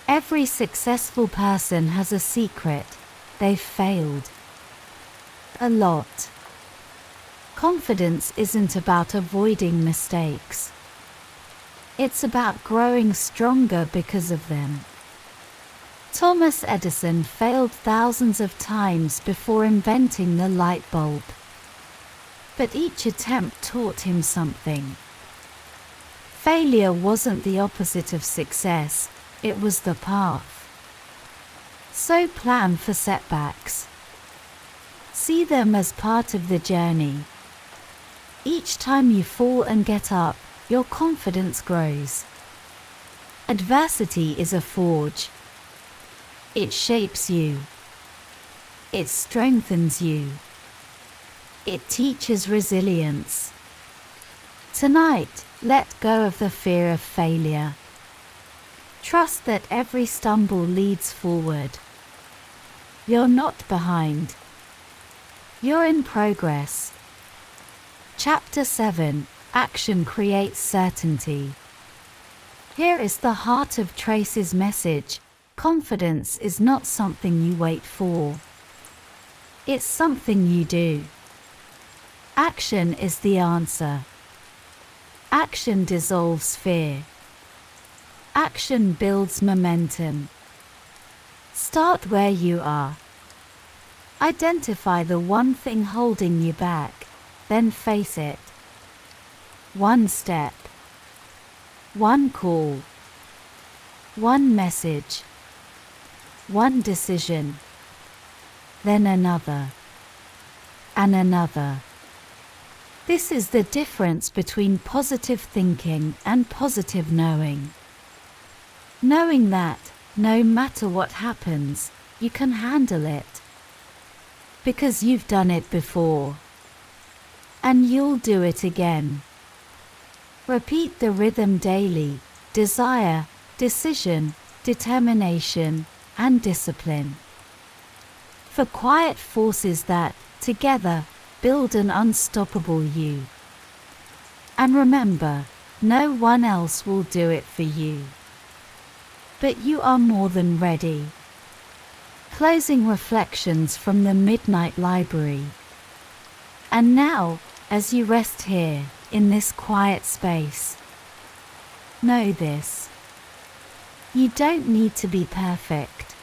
Speaker 1: Every successful person has a secret: they've failed. A lot. Confidence isn't about avoiding mistakes. It's about growing stronger because of them. Thomas Edison failed thousands of times before inventing the light bulb. But each attempt taught him something. Failure wasn't the opposite of success, it was the path. So plan for setbacks. See them as part of the journey. Each time you fall and get up, your confidence grows. Adversity is a forge. It shapes you. It strengthens you. It teaches resilience. Tonight, let go of the fear of failure. Trust that every stumble leads forward. You're not behind. You're in progress. Chapter 7: Action Creates Certainty. Here is the heart of Trace's message. Confidence is not something you wait for. It's something you do. Action is the answer. Action dissolves fear. Action builds momentum. Start where you are. Identify the one thing holding you back, then face it. One step. One call. One message. One decision. Then another. And another. This is the difference between positive thinking and positive knowing. Knowing that, no matter what happens, you can handle it. Because you've done it before. And you'll do it again. Repeat the rhythm daily: desire, decision, determination, and discipline. For quiet forces that, together, build an unstoppable you. And remember, no one else will do it for you. But you are more than ready. Closing reflections from the Midnight Library. And now, as you rest here, in this quiet space, know this. You don't need to be perfect.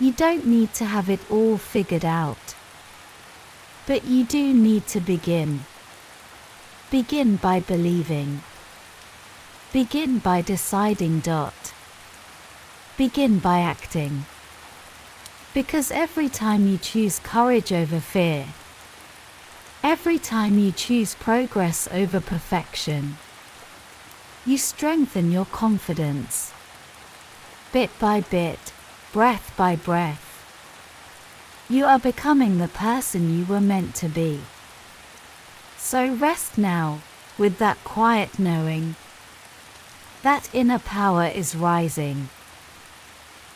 Speaker 1: You don't need to have it all figured out. But you do need to begin. Begin by believing. Begin by deciding. Begin by acting. Because every time you choose courage over fear, every time you choose progress over perfection, you strengthen your confidence. Bit by bit, breath by breath, you are becoming the person you were meant to be. So rest now, with that quiet knowing that inner power is rising.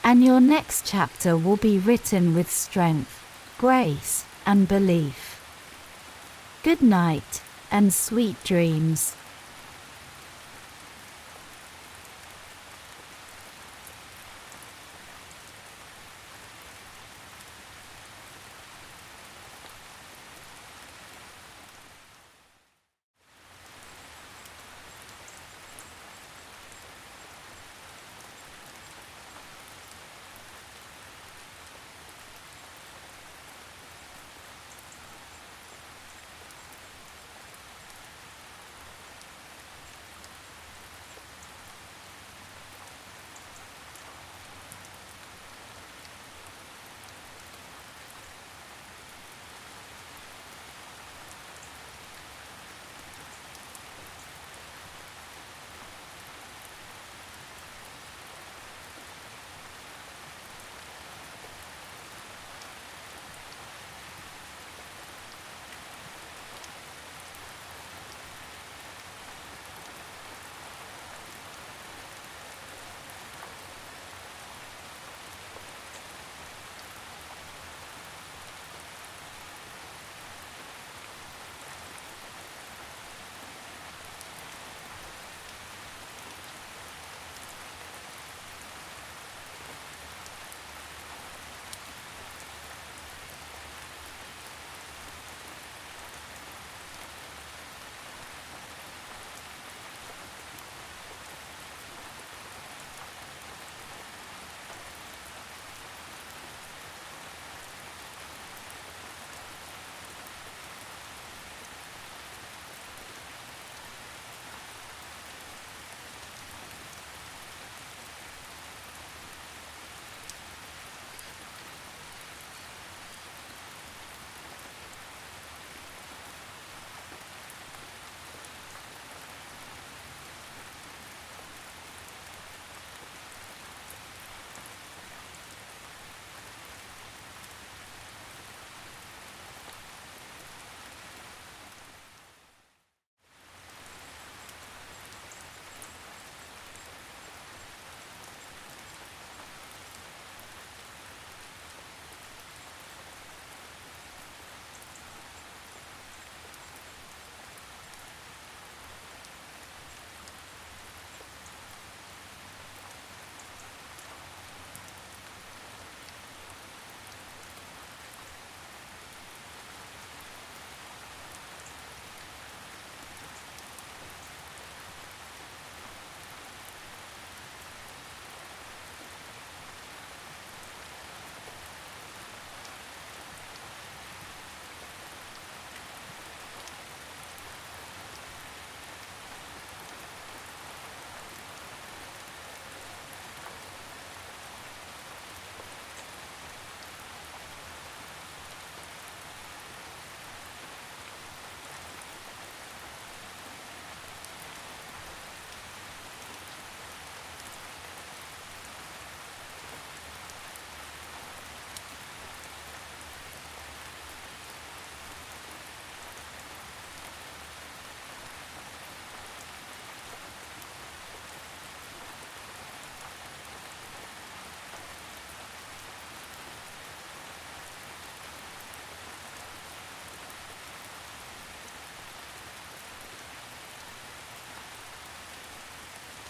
Speaker 1: And your next chapter will be written with strength, grace, and belief. Good night, and sweet dreams.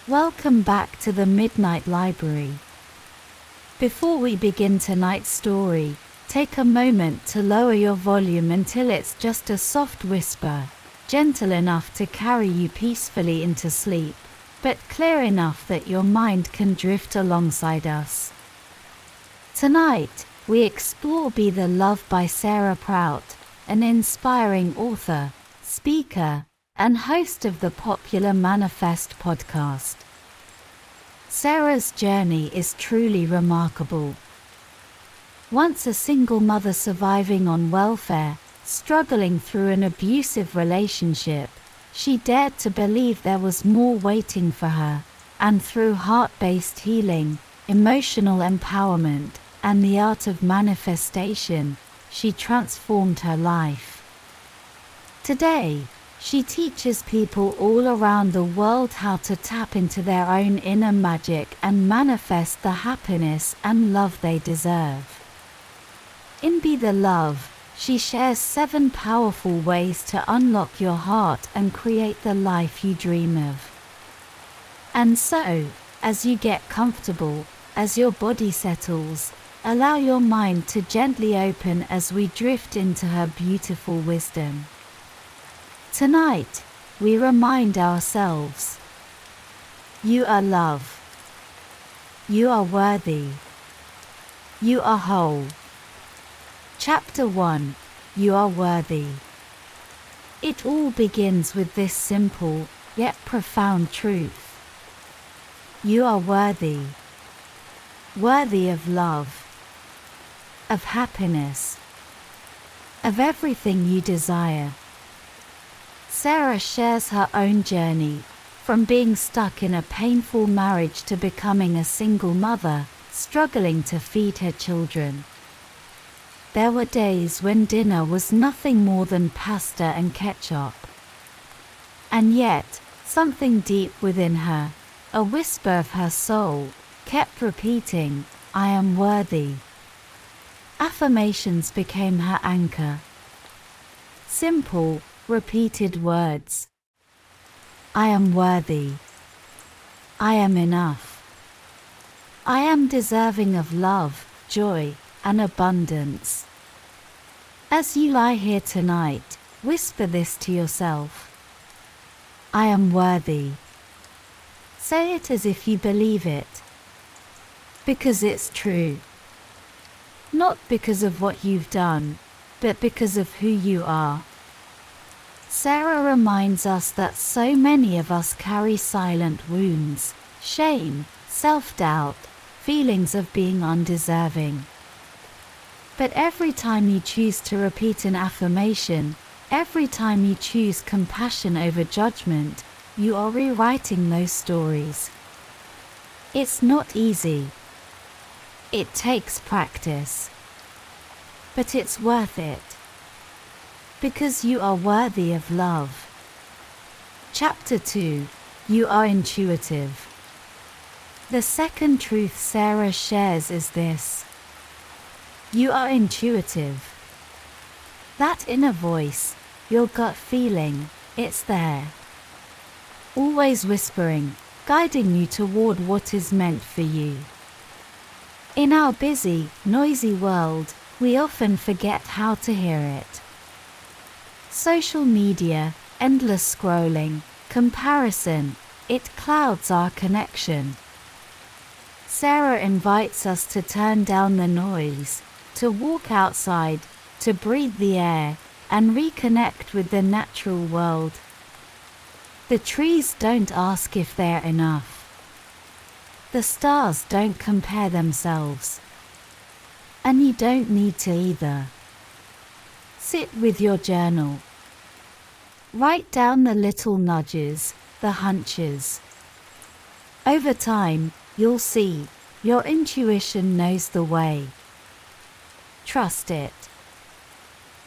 Speaker 1: Welcome back to the Midnight Library. Before we begin tonight's story, take a moment to lower your volume until it's just a soft whisper, gentle enough to carry you peacefully into sleep, but clear enough that your mind can drift alongside us. Tonight, we explore Be the Love by Sarah Prout, an inspiring author, speaker, and host of the popular Manifest podcast. Sarah's journey is truly remarkable. Once a single mother surviving on welfare, struggling through an abusive relationship, she dared to believe there was more waiting for her, and through heart-based healing, emotional empowerment, and the art of manifestation, she transformed her life. Today, she teaches people all around the world how to tap into their own inner magic and manifest the happiness and love they deserve. In Be the Love, she shares 7 powerful ways to unlock your heart and create the life you dream of. And so, as you get comfortable, as your body settles, allow your mind to gently open as we drift into her beautiful wisdom. Tonight, we remind ourselves: you are love. You are worthy. You are whole. Chapter 1, You Are Worthy. It all begins with this simple, yet profound truth. You are worthy. Worthy of love. Of happiness. Of everything you desire. Sarah shares her own journey, from being stuck in a painful marriage to becoming a single mother, struggling to feed her children. There were days when dinner was nothing more than pasta and ketchup. And yet, something deep within her, a whisper of her soul, kept repeating, "I am worthy." Affirmations became her anchor. Simple, repeated words. I am worthy. I am enough. I am deserving of love, joy, and abundance. As you lie here tonight, whisper this to yourself. I am worthy. Say it as if you believe it. Because it's true. Not because of what you've done, but because of who you are. Sarah reminds us that so many of us carry silent wounds, shame, self-doubt, feelings of being undeserving. But every time you choose to repeat an affirmation, every time you choose compassion over judgment, you are rewriting those stories. It's not easy. It takes practice. But it's worth it. Because you are worthy of love. Chapter 2, You Are Intuitive. The second truth Sarah shares is this. You are intuitive. That inner voice, your gut feeling, it's there. Always whispering, guiding you toward what is meant for you. In our busy, noisy world, we often forget how to hear it. Social media, endless scrolling, comparison, it clouds our connection. Sarah invites us to turn down the noise, to walk outside, to breathe the air, and reconnect with the natural world. The trees don't ask if they're enough. The stars don't compare themselves. And you don't need to either. Sit with your journal. Write down the little nudges, the hunches. Over time, you'll see, your intuition knows the way. Trust it.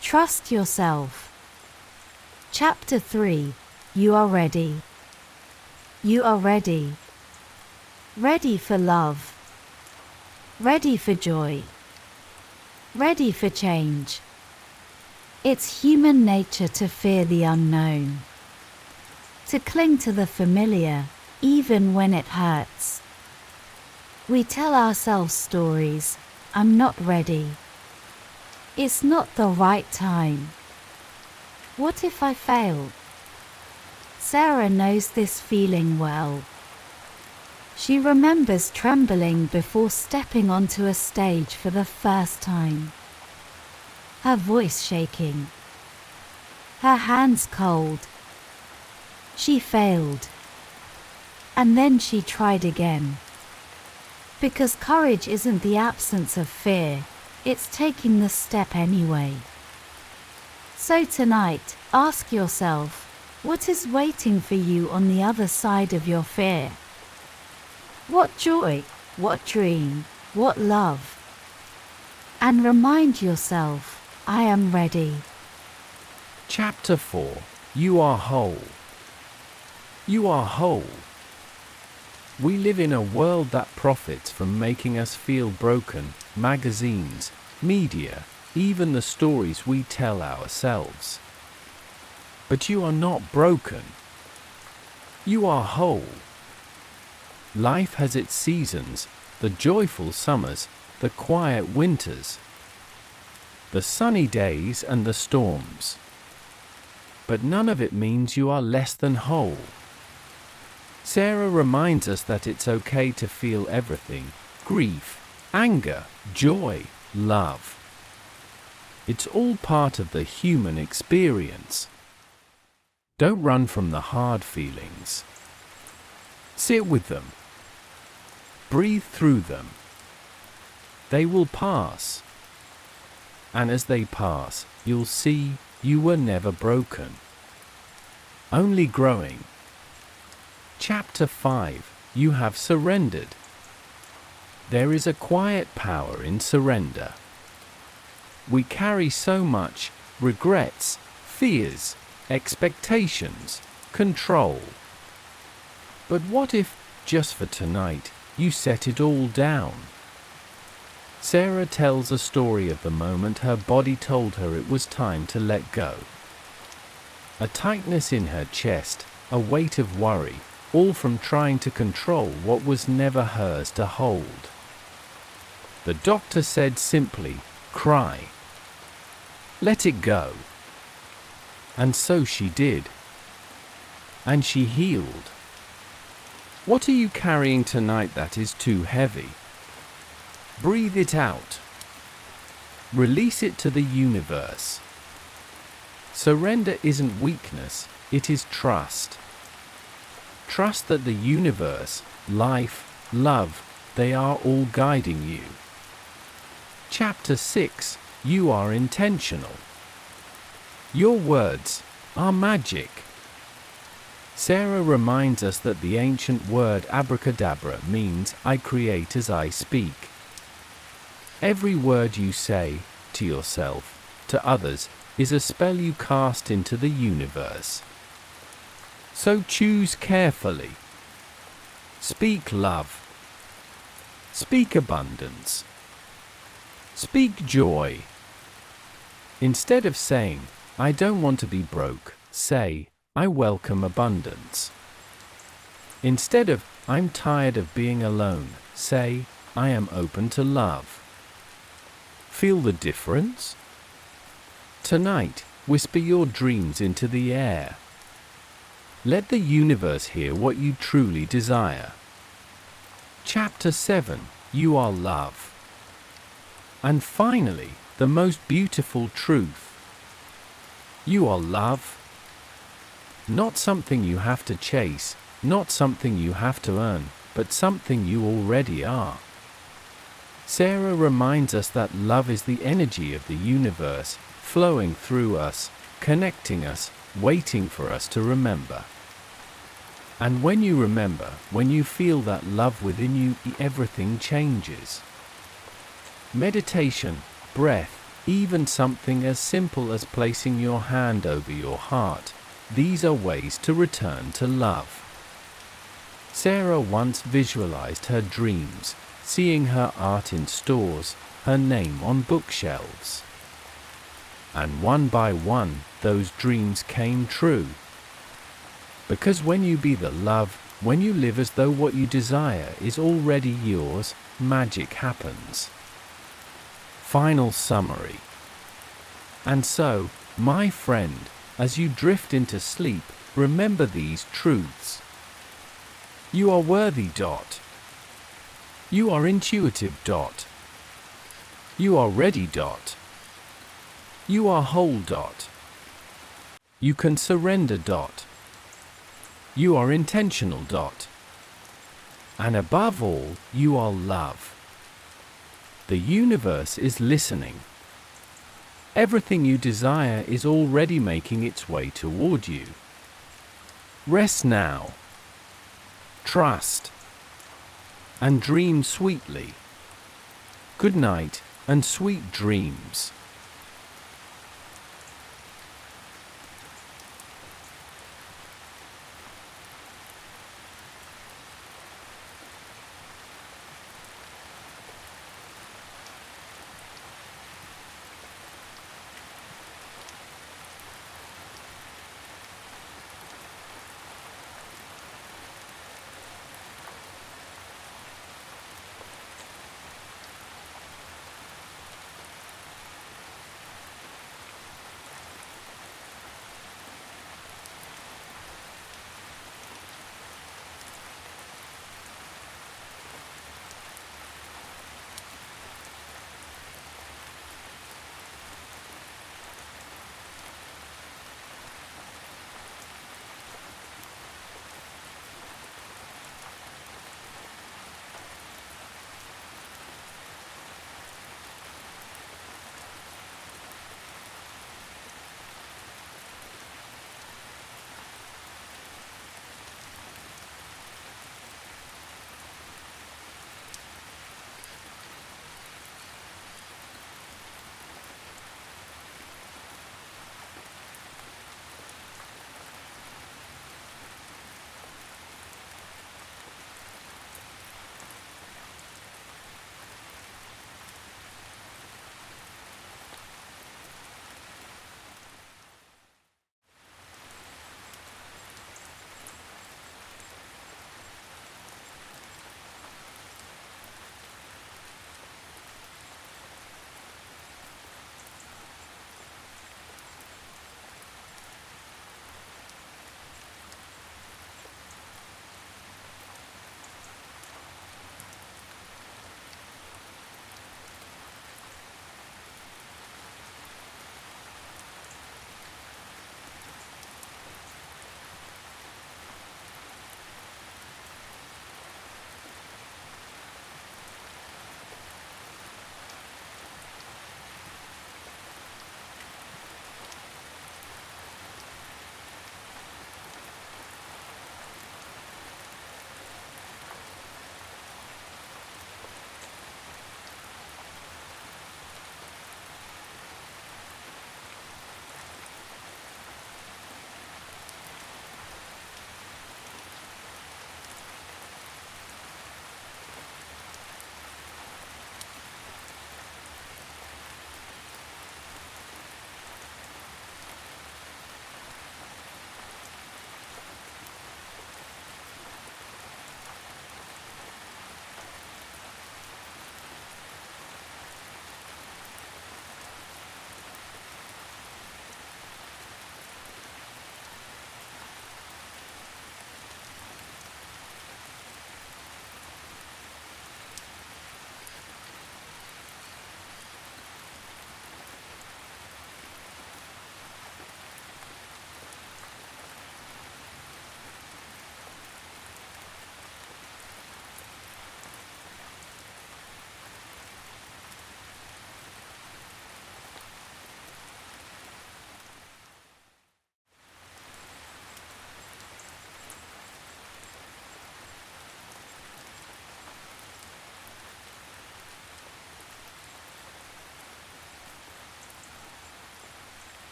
Speaker 1: Trust yourself. Chapter 3, You Are Ready. You are ready. Ready for love. Ready for joy. Ready for change. It's human nature to fear the unknown, to cling to the familiar, even when it hurts. We tell ourselves stories. I'm not ready. It's not the right time. What if I fail? Sarah knows this feeling well. She remembers trembling before stepping onto a stage for the first time. Her voice shaking. Her hands cold. She failed. And then she tried again. Because courage isn't the absence of fear, it's taking the step anyway. So tonight, ask yourself, what is waiting for you on the other side of your fear? What joy, what dream, what love? And remind yourself, I am ready.
Speaker 2: Chapter 4. You are whole. You are whole. We live in a world that profits from making us feel broken. Magazines, media, even the stories we tell ourselves. But you are not broken. You are whole. Life has its seasons, the joyful summers, the quiet winters, the sunny days and the storms. But none of it means you are less than whole. Sarah reminds us that it's okay to feel everything: grief, anger, joy, love. It's all part of the human experience. Don't run from the hard feelings. Sit with them. Breathe through them. They will pass. And as they pass, you'll see you were never broken. Only growing. Chapter 5. You have surrendered. There is a quiet power in surrender. We carry so much: regrets, fears, expectations, control. But what if, just for tonight, you set it all down? Sarah tells a story of the moment her body told her it was time to let go. A tightness in her chest, a weight of worry, all from trying to control what was never hers to hold. The doctor said simply, "Cry. Let it go." And so she did. And she healed. What are you carrying tonight that is too heavy? Breathe it out. Release it to the universe. Surrender isn't weakness, it is trust. Trust that the universe, life, love, they are all guiding you. Chapter 6. You are intentional. Your words are magic. Sarah reminds us that the ancient word abracadabra means I create as I speak. Every word you say, to yourself, to others, is a spell you cast into the universe. So choose carefully. Speak love. Speak abundance. Speak joy. Instead of saying, I don't want to be broke, say, I welcome abundance. Instead of, I'm tired of being alone, say, I am open to love. Feel the difference? Tonight, whisper your dreams into the air. Let the universe hear what you truly desire. Chapter 7. You are love. And finally, the most beautiful truth. You are love. Not something you have to chase, not something you have to earn, but something you already are. Sarah reminds us that love is the energy of the universe, flowing through us, connecting us, waiting for us to remember. And when you remember, when you feel that love within you, everything changes. Meditation, breath, even something as simple as placing your hand over your heart, these are ways to return to love. Sarah once visualized her dreams, seeing her art in stores, her name on bookshelves. And one by one, those dreams came true. Because when you be the love, when you live as though what you desire is already yours, magic happens. Final summary. And so, my friend, as you drift into sleep, remember these truths. You are worthy. You are intuitive. You are ready. You are whole. You can surrender. You are intentional. And above all, you are love. The universe is listening. Everything you desire is already making its way toward you. Rest now. Trust. And dream sweetly. Good night, and sweet dreams.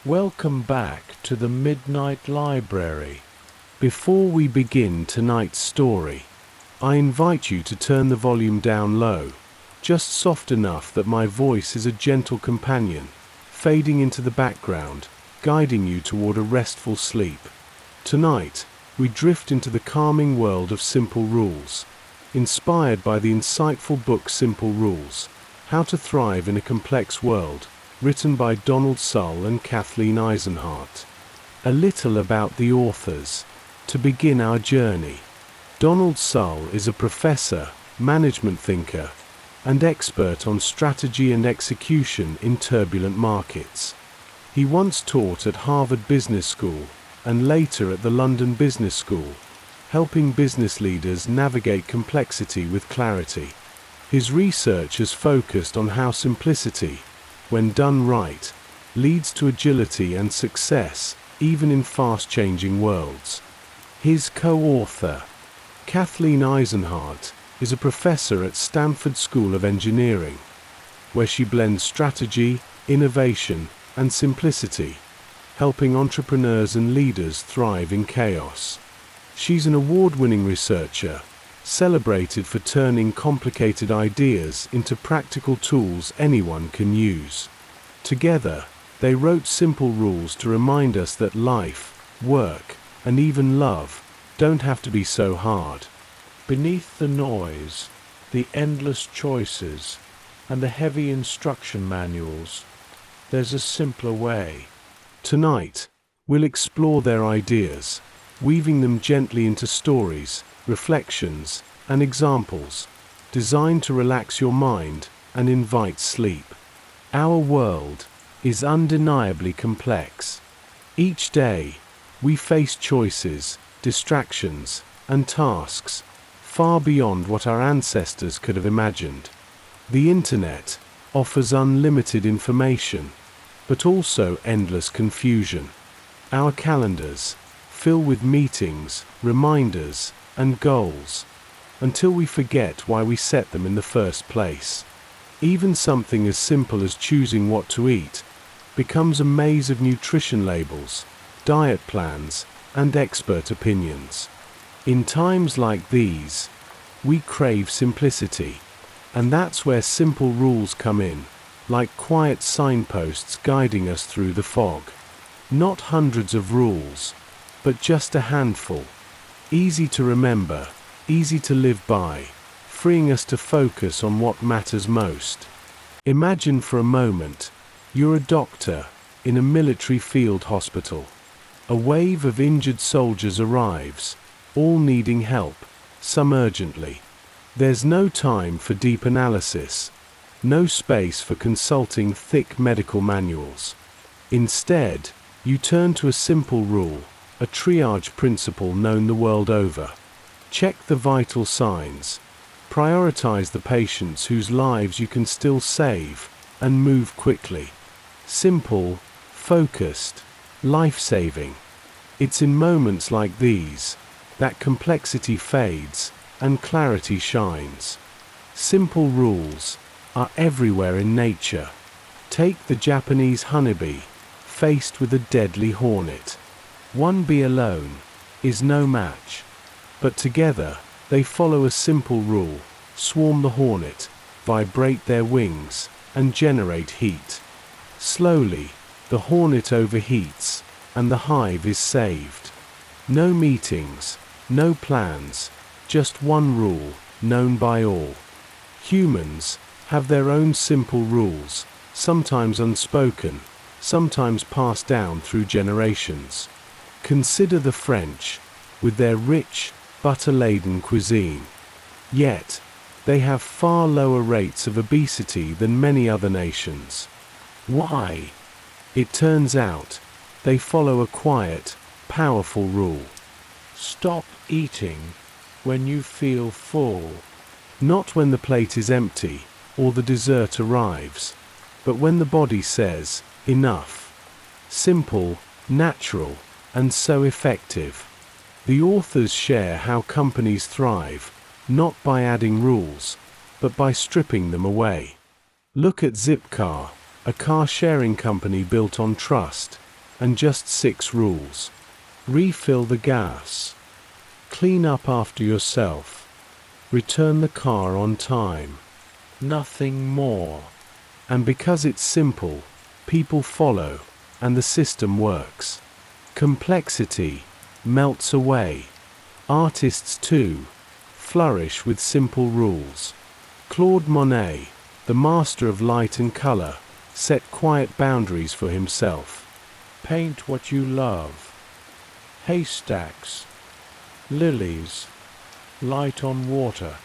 Speaker 3: Welcome back to the Midnight Library. Before we begin tonight's story, I invite you to turn the volume down low, just soft enough that my voice is a gentle companion, fading into the background, guiding you toward a restful sleep. Tonight, we drift into the calming world of simple rules. Inspired by the insightful book Simple Rules, How to Thrive in a Complex World, written by Sull and Kathleen Eisenhardt. A little about the authors. To begin our journey, Sull is a professor, management thinker, and expert on strategy and execution in turbulent markets. He once taught at Harvard Business School and later at the London Business School, helping business leaders navigate complexity with clarity. His research has focused on how simplicity, when done right, leads to agility and success, even in fast-changing worlds. His co-author, Kathleen Eisenhardt, is a professor at Stanford School of Engineering, where she blends strategy, innovation, and simplicity, helping entrepreneurs and leaders thrive in chaos. She's an award-winning researcher, celebrated for turning complicated ideas into practical tools anyone can use. Together, they wrote Simple Rules to remind us that life, work, and even love don't have to be so hard. Beneath the noise, the endless choices, and the heavy instruction manuals, there's a simpler way. Tonight, we'll explore their ideas, weaving them gently into stories, reflections, and examples, designed to relax your mind and invite sleep. Our world is undeniably complex. Each day, we face choices, distractions, and tasks far beyond what our ancestors could have imagined. The internet offers unlimited information, but also endless confusion. Our calendars fill with meetings, reminders, and goals, until we forget why we set them in the first place. Even something as simple as choosing what to eat becomes a maze of nutrition labels, diet plans, and expert opinions. In times like these, we crave simplicity, and that's where simple rules come in, like quiet signposts guiding us through the fog. Not hundreds of rules, but just a handful. Easy to remember, easy to live by, freeing us to focus on what matters most. Imagine for a moment, you're a doctor in a military field hospital. A wave of injured soldiers arrives, all needing help, some urgently. There's no time for deep analysis, no space for consulting thick medical manuals. Instead, you turn to a simple rule, a triage principle known the world over. Check the vital signs, prioritize the patients whose lives you can still save, and move quickly. Simple, focused, life-saving. It's in moments like these that complexity fades and clarity shines. Simple rules are everywhere in nature. Take the Japanese honeybee, faced with a deadly hornet. One bee alone is no match, but together they follow a simple rule: swarm the hornet, vibrate their wings, and generate heat. Slowly, the hornet overheats, and the hive is saved. No meetings, no plans, just one rule, known by all. Humans have their own simple rules, sometimes unspoken, sometimes passed down through generations. Consider the French, with their rich, butter-laden cuisine. Yet, they have far lower rates of obesity than many other nations. Why? It turns out, they follow a quiet, powerful rule. Stop eating when you feel full. Not when the plate is empty or the dessert arrives, but when the body says, enough. Simple, natural, and so effective. The authors share how companies thrive, not by adding rules, but by stripping them away. Look at Zipcar, a car-sharing company built on trust, and just 6 rules. Refill the gas. Clean up after yourself. Return the car on time. Nothing more. And because it's simple, people follow, and the system works. Complexity melts away. Artists, too, flourish with simple rules. Claude Monet, the master of light and color, set quiet boundaries for himself. Paint what you love. Haystacks, lilies, light on water.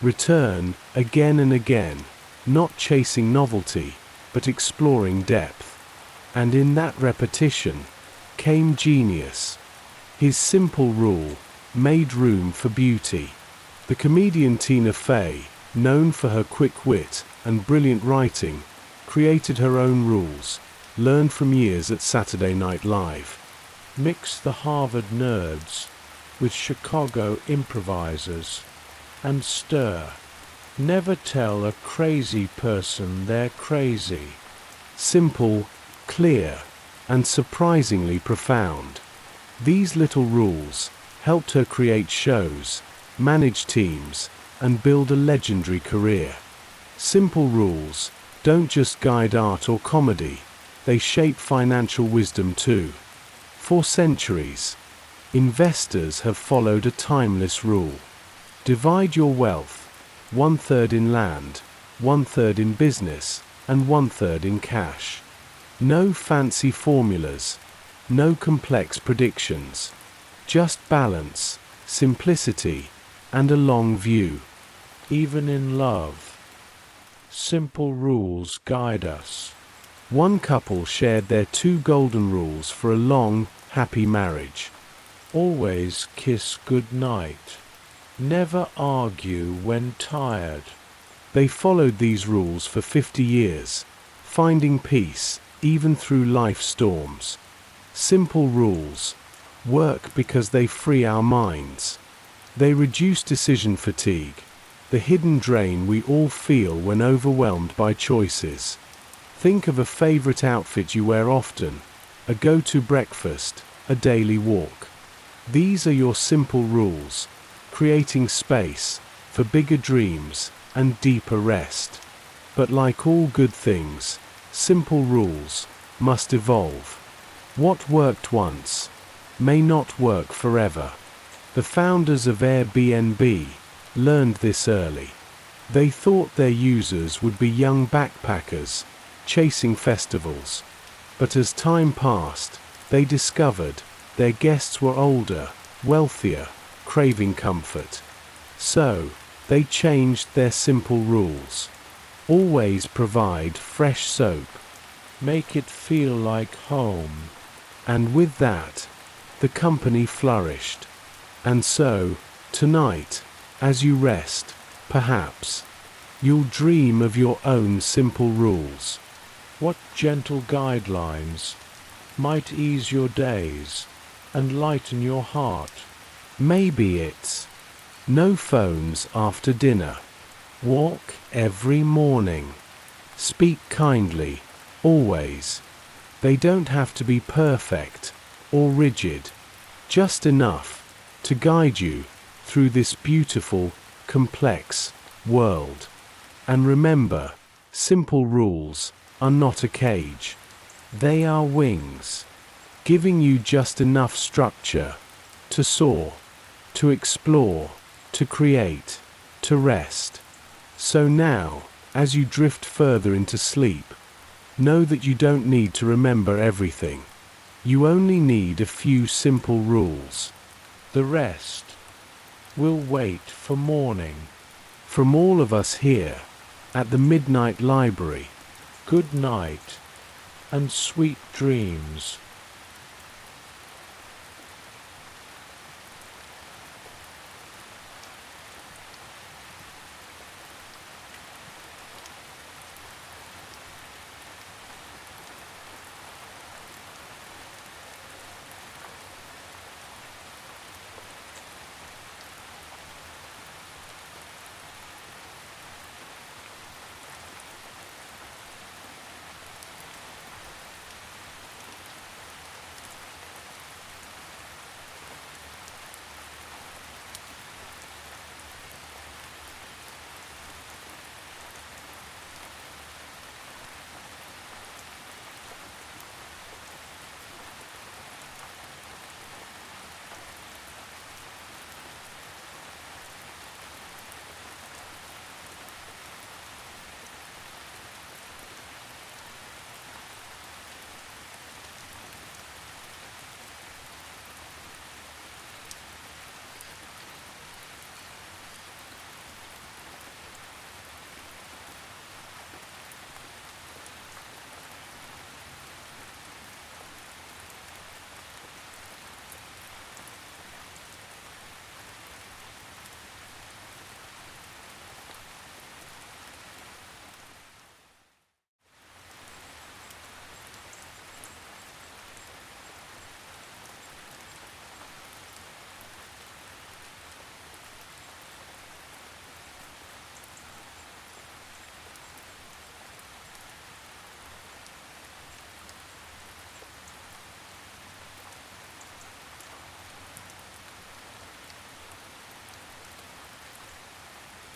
Speaker 3: Return again and again, not chasing novelty, but exploring depth. And in that repetition came genius. His simple rule made room for beauty. The comedian Tina Fey, known for her quick wit and brilliant writing, created her own rules, learned from years at Saturday Night Live. Mix the Harvard nerds with Chicago improvisers and stir. Never tell a crazy person they're crazy. Simple, clear, and surprisingly profound. These little rules helped her create shows, manage teams, and build a legendary career. Simple rules don't just guide art or comedy, they shape financial wisdom too. For centuries, investors have followed a timeless rule. Divide your wealth, 1/3 in land, 1/3 in business, and 1/3 in cash. No fancy formulas, no complex predictions. Just balance, simplicity, and a long view. Even in love, simple rules guide us. One couple shared their 2 golden rules for a long, happy marriage. Always kiss goodnight. Never argue when tired. They followed these rules for 50 years, finding peace even through life storms. Simple rules work because they free our minds. They reduce decision fatigue, the hidden drain we all feel when overwhelmed by choices. Think of a favorite outfit you wear often, a go-to breakfast, a daily walk. These are your simple rules, creating space for bigger dreams and deeper rest. But like all good things, simple rules must evolve. What worked once may not work forever. The founders of Airbnb learned this early. They thought their users would be young backpackers chasing festivals. But as time passed, they discovered their guests were older, wealthier, craving comfort. So, they changed their simple rules. Always provide fresh soap. Make it feel like home. And with that, the company flourished. And so, tonight, as you rest, perhaps, you'll dream of your own simple rules. What gentle guidelines might ease your days and lighten your heart? Maybe it's no phones after dinner. Walk every morning. Speak kindly, always. They don't have to be perfect or rigid, just enough to guide you through this beautiful, complex world. And remember, simple rules are not a cage. They are wings, giving you just enough structure to soar, to explore, to create, to rest. So now, as you drift further into sleep, know that you don't need to remember everything. You only need a few simple rules. The rest will wait for morning. From all of us here at the Midnight Library, good night and sweet dreams.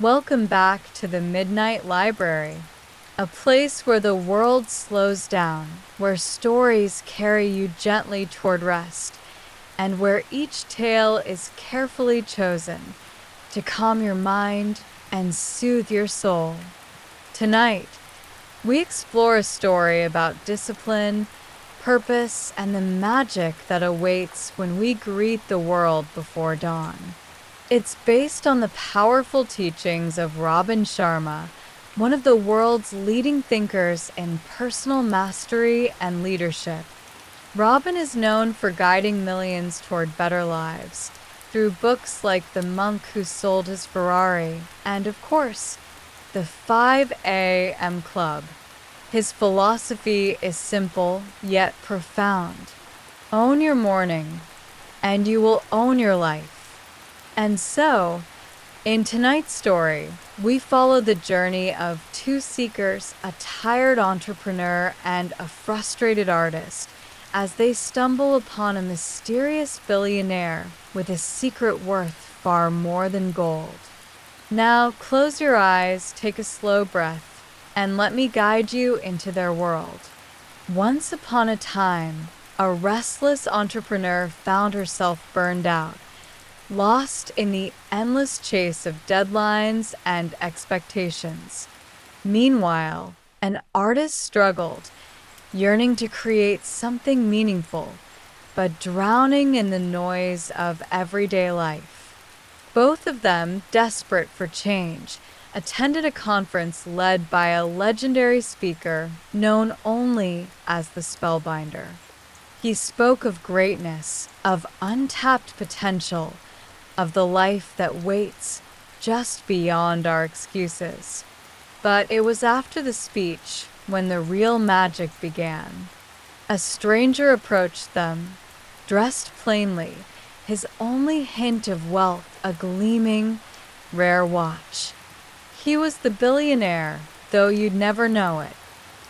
Speaker 4: Welcome back to the Midnight Library, a place where the world slows down, where stories carry you gently toward rest, and where each tale is carefully chosen to calm your mind and soothe your soul. Tonight, we explore a story about discipline, purpose, and the magic that awaits when we greet the world before dawn. It's based on the powerful teachings of Robin Sharma, one of the world's leading thinkers in personal mastery and leadership. Robin is known for guiding millions toward better lives through books like The Monk Who Sold His Ferrari and, of course, the 5 a.m. Club. His philosophy is simple yet profound. Own your morning, and you will own your life. And so, in tonight's story, we follow the journey of two seekers, a tired entrepreneur and a frustrated artist, as they stumble upon a mysterious billionaire with a secret worth far more than gold. Now, close your eyes, take a slow breath, and let me guide you into their world. Once upon a time, a restless entrepreneur found herself burned out, lost in the endless chase of deadlines and expectations. Meanwhile, an artist struggled, yearning to create something meaningful, but drowning in the noise of everyday life. Both of them, desperate for change, attended a conference led by a legendary speaker known only as the Spellbinder. He spoke of greatness, of untapped potential, of the life that waits just beyond our excuses. But it was after the speech when the real magic began. A stranger approached them, dressed plainly, his only hint of wealth a gleaming, rare watch. He was the billionaire, though you'd never know it,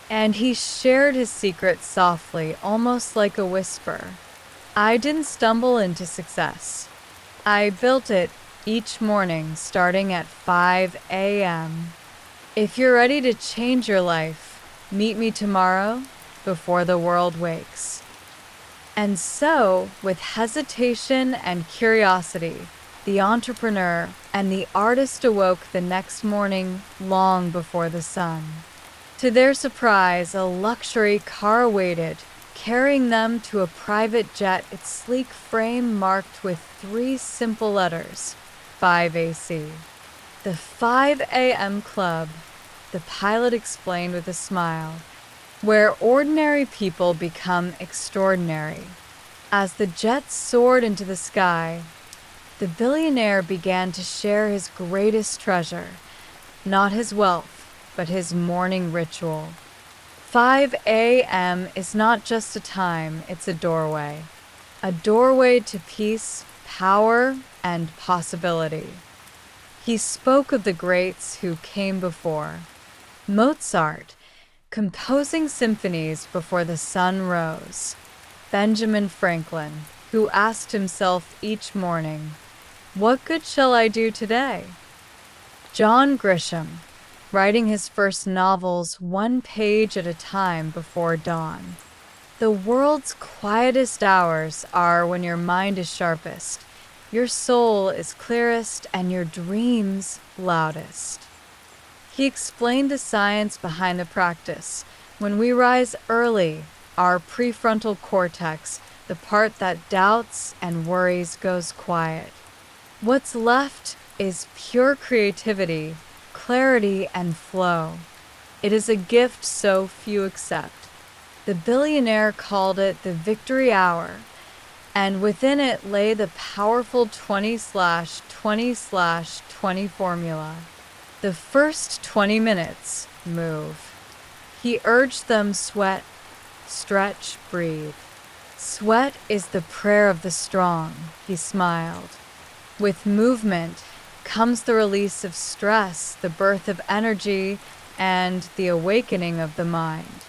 Speaker 4: and he shared his secret softly, almost like a whisper. I didn't stumble into success. I built it each morning starting at 5 a.m. If you're ready to change your life, meet me tomorrow before the world wakes. And so, with hesitation and curiosity, the entrepreneur and the artist awoke the next morning long before the sun. To their surprise, a luxury car awaited, carrying them to a private jet, its sleek frame marked with 3 simple letters, 5AC. The 5 a.m. Club, the pilot explained with a smile, where ordinary people become extraordinary. As the jet soared into the sky, the billionaire began to share his greatest treasure, not his wealth, but his morning ritual. 5 a.m. is not just a time, it's a doorway. A doorway to peace, power, and possibility. He spoke of the greats who came before. Mozart, composing symphonies before the sun rose. Benjamin Franklin, who asked himself each morning, "What good shall I do today?" John Grisham, writing his first novels 1 page at a time before dawn. The world's quietest hours are when your mind is sharpest, your soul is clearest, and your dreams loudest. He explained the science behind the practice. When we rise early, our prefrontal cortex, the part that doubts and worries, goes quiet. What's left is pure creativity, clarity, and flow. It is a gift so few accept. The billionaire called it the victory hour, and within it lay the powerful 20/20/20 formula. The first 20 minutes, move. He urged them sweat, stretch, breathe. Sweat is the prayer of the strong, he smiled. With movement comes the release of stress, the birth of energy, and the awakening of the mind.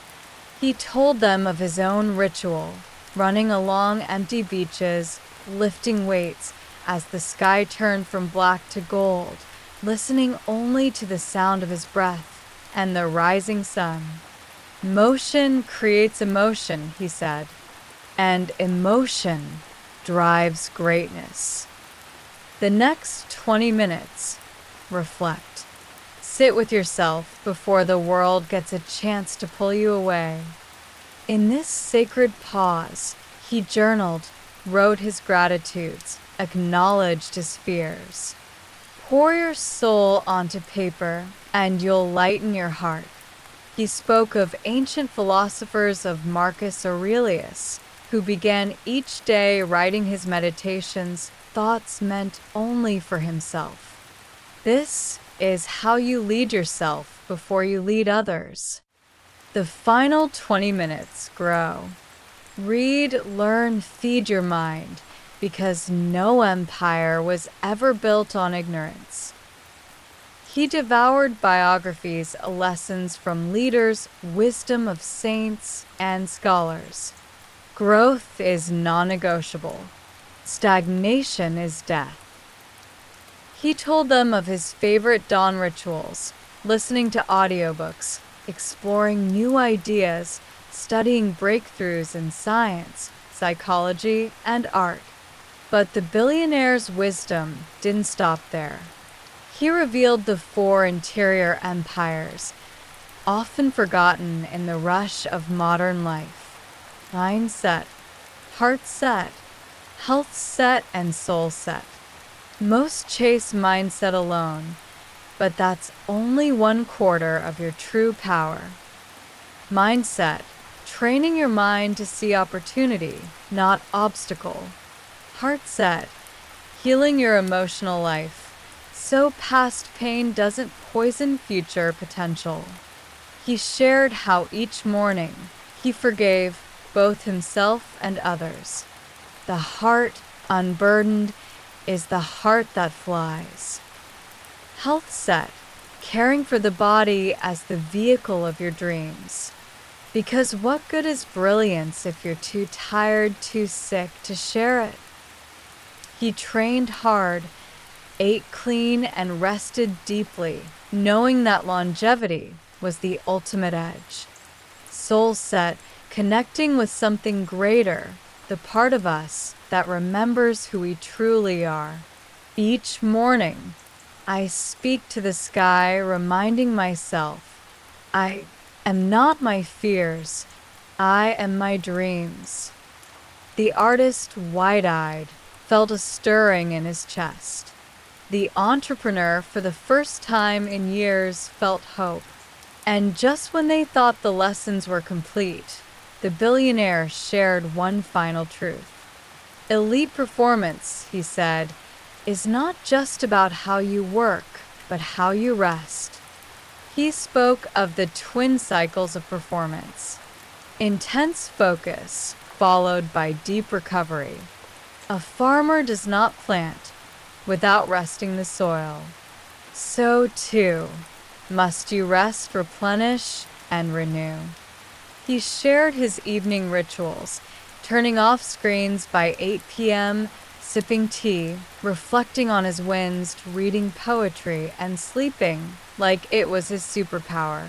Speaker 4: He told them of his own ritual, running along empty beaches, lifting weights as the sky turned from black to gold, listening only to the sound of his breath and the rising sun. Motion creates emotion, he said, and emotion drives greatness. The next 20 minutes, reflect. Sit with yourself before the world gets a chance to pull you away. In this sacred pause, he journaled, wrote his gratitudes, acknowledged his fears. Pour your soul onto paper, and you'll lighten your heart. He spoke of ancient philosophers of Marcus Aurelius, who began each day writing his meditations, thoughts meant only for himself. This is how you lead yourself before you lead others. The final 20 minutes grow. Read, learn, feed your mind, because no empire was ever built on ignorance. He devoured biographies, lessons from leaders, wisdom of saints and scholars. Growth is non-negotiable. Stagnation is death. He told them of his favorite dawn rituals, listening to audiobooks, exploring new ideas, studying breakthroughs in science, psychology, and art. But the billionaire's wisdom didn't stop there. He revealed the 4 interior empires, often forgotten in the rush of modern life: mindset, heart set, health set, and soul set. Most chase mindset alone, but that's only 1/4 of your true power. Mindset, training your mind to see opportunity, not obstacle. Heart set, healing your emotional life, so past pain doesn't poison future potential. He shared how each morning he forgave both himself and others. The heart unburdened is the heart that flies. Health set, caring for the body as the vehicle of your dreams. Because what good is brilliance if you're too tired, too sick to share it? He trained hard, ate clean, and rested deeply, knowing that longevity was the ultimate edge. Soul set, connecting with something greater, the part of us that remembers who we truly are. Each morning, I speak to the sky, reminding myself, I am not my fears, I am my dreams. The artist, wide-eyed, felt a stirring in his chest. The entrepreneur, for the first time in years, felt hope. And just when they thought the lessons were complete, the billionaire shared one final truth. Elite performance, he said, is not just about how you work, but how you rest. He spoke of the twin cycles of performance: intense focus, followed by deep recovery. A farmer does not plant without resting the soil. So too must you rest, replenish, and renew. He shared his evening rituals, turning off screens by 8 p.m., sipping tea, reflecting on his wins, reading poetry, and sleeping like it was his superpower.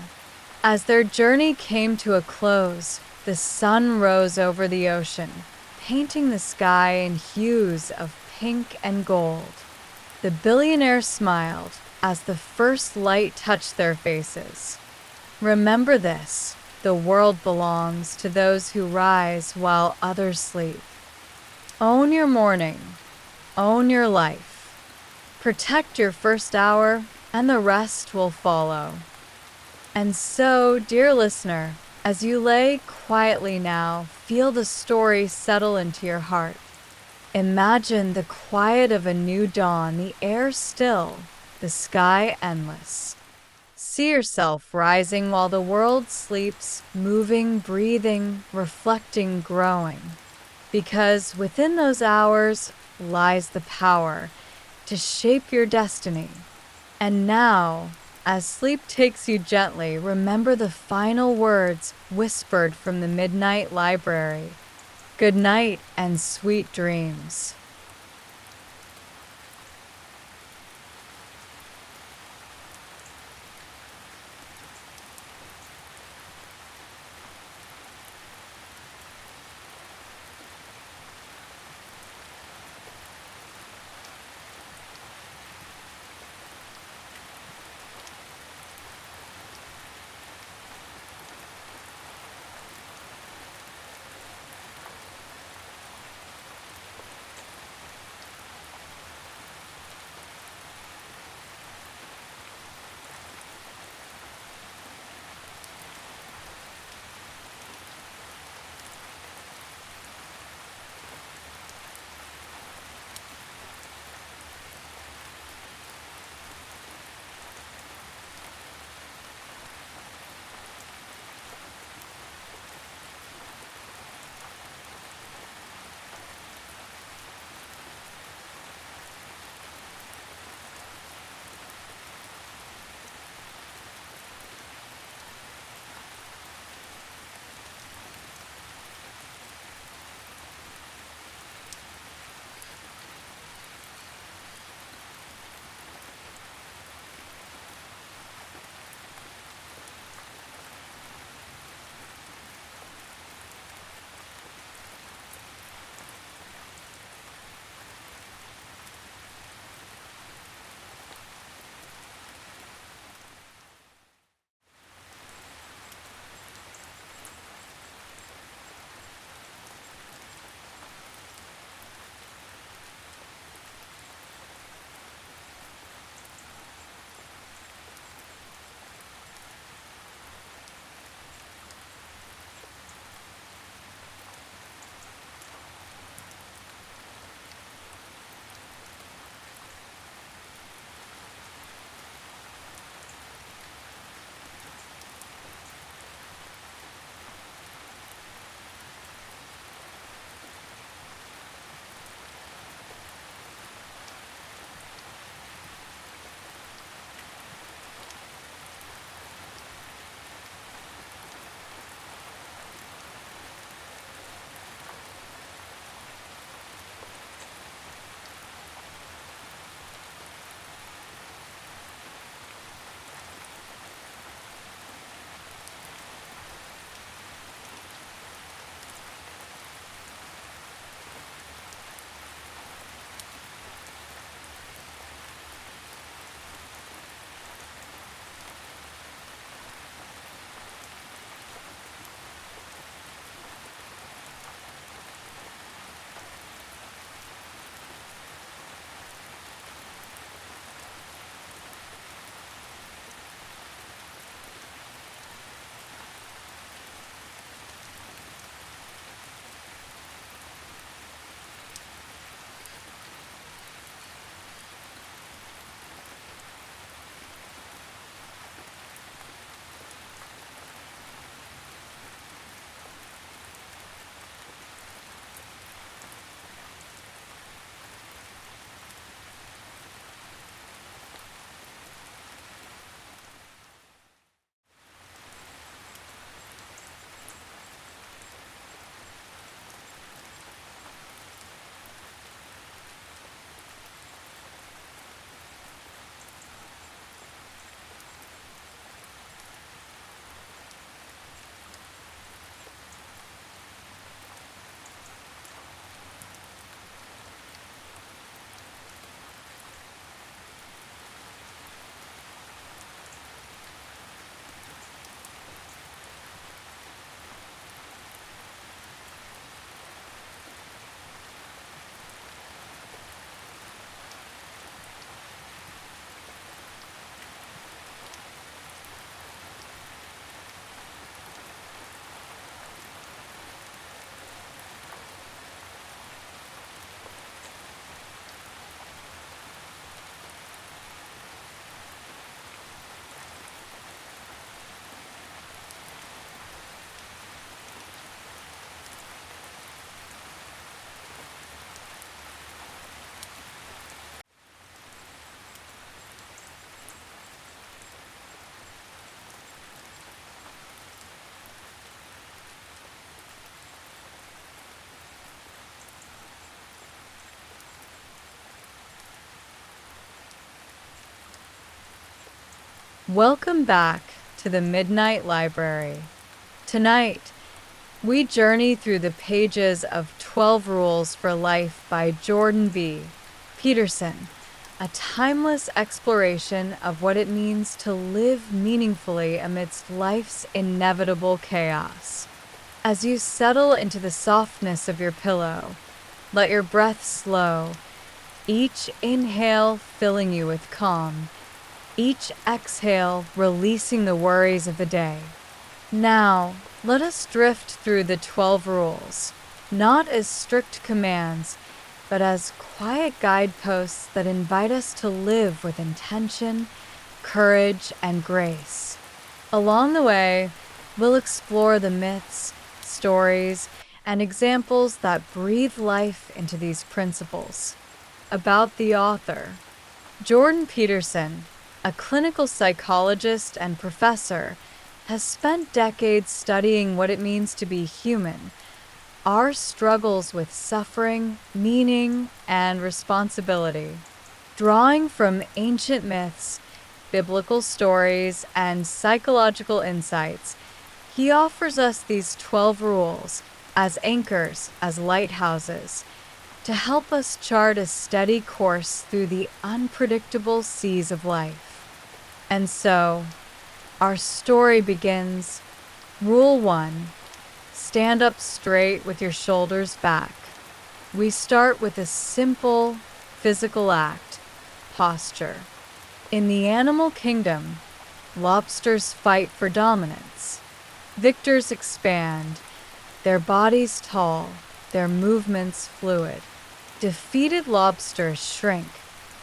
Speaker 4: As their journey came to a close, the sun rose over the ocean, painting the sky in hues of pink and gold. The billionaire smiled as the first light touched their faces. Remember this: the world belongs to those who rise while others sleep. Own your morning. Own your life. Protect your first hour, and the rest will follow. And so, dear listener, as you lay quietly now, feel the story settle into your heart. Imagine the quiet of a new dawn, the air still, the sky endless. See yourself rising while the world sleeps, moving, breathing, reflecting, growing. Because within those hours lies the power to shape your destiny. And now, as sleep takes you gently, remember the final words whispered from the Midnight Library. Good night and sweet dreams. Welcome back to the Midnight Library. Tonight, we journey through the pages of 12 Rules for Life by Jordan B. Peterson, a timeless exploration of what it means to live meaningfully amidst life's inevitable chaos. As you settle into the softness of your pillow, let your breath slow, each inhale filling you with calm, each exhale releasing the worries of the day. Now, let us drift through the 12 rules, not as strict commands, but as quiet guideposts that invite us to live with intention, courage, and grace. Along the way, we'll explore the myths, stories, and examples that breathe life into these principles. About the author, Jordan Peterson, a clinical psychologist and professor, has spent decades studying what it means to be human, our struggles with suffering, meaning, and responsibility. Drawing from ancient myths, biblical stories, and psychological insights, he offers us these 12 rules as anchors, as lighthouses, to help us chart a steady course through the unpredictable seas of life. And so, our story begins. Rule 1. Stand up straight with your shoulders back. We start with a simple physical act, posture. In the animal kingdom, lobsters fight for dominance. Victors expand, their bodies tall, their movements fluid. Defeated lobsters shrink,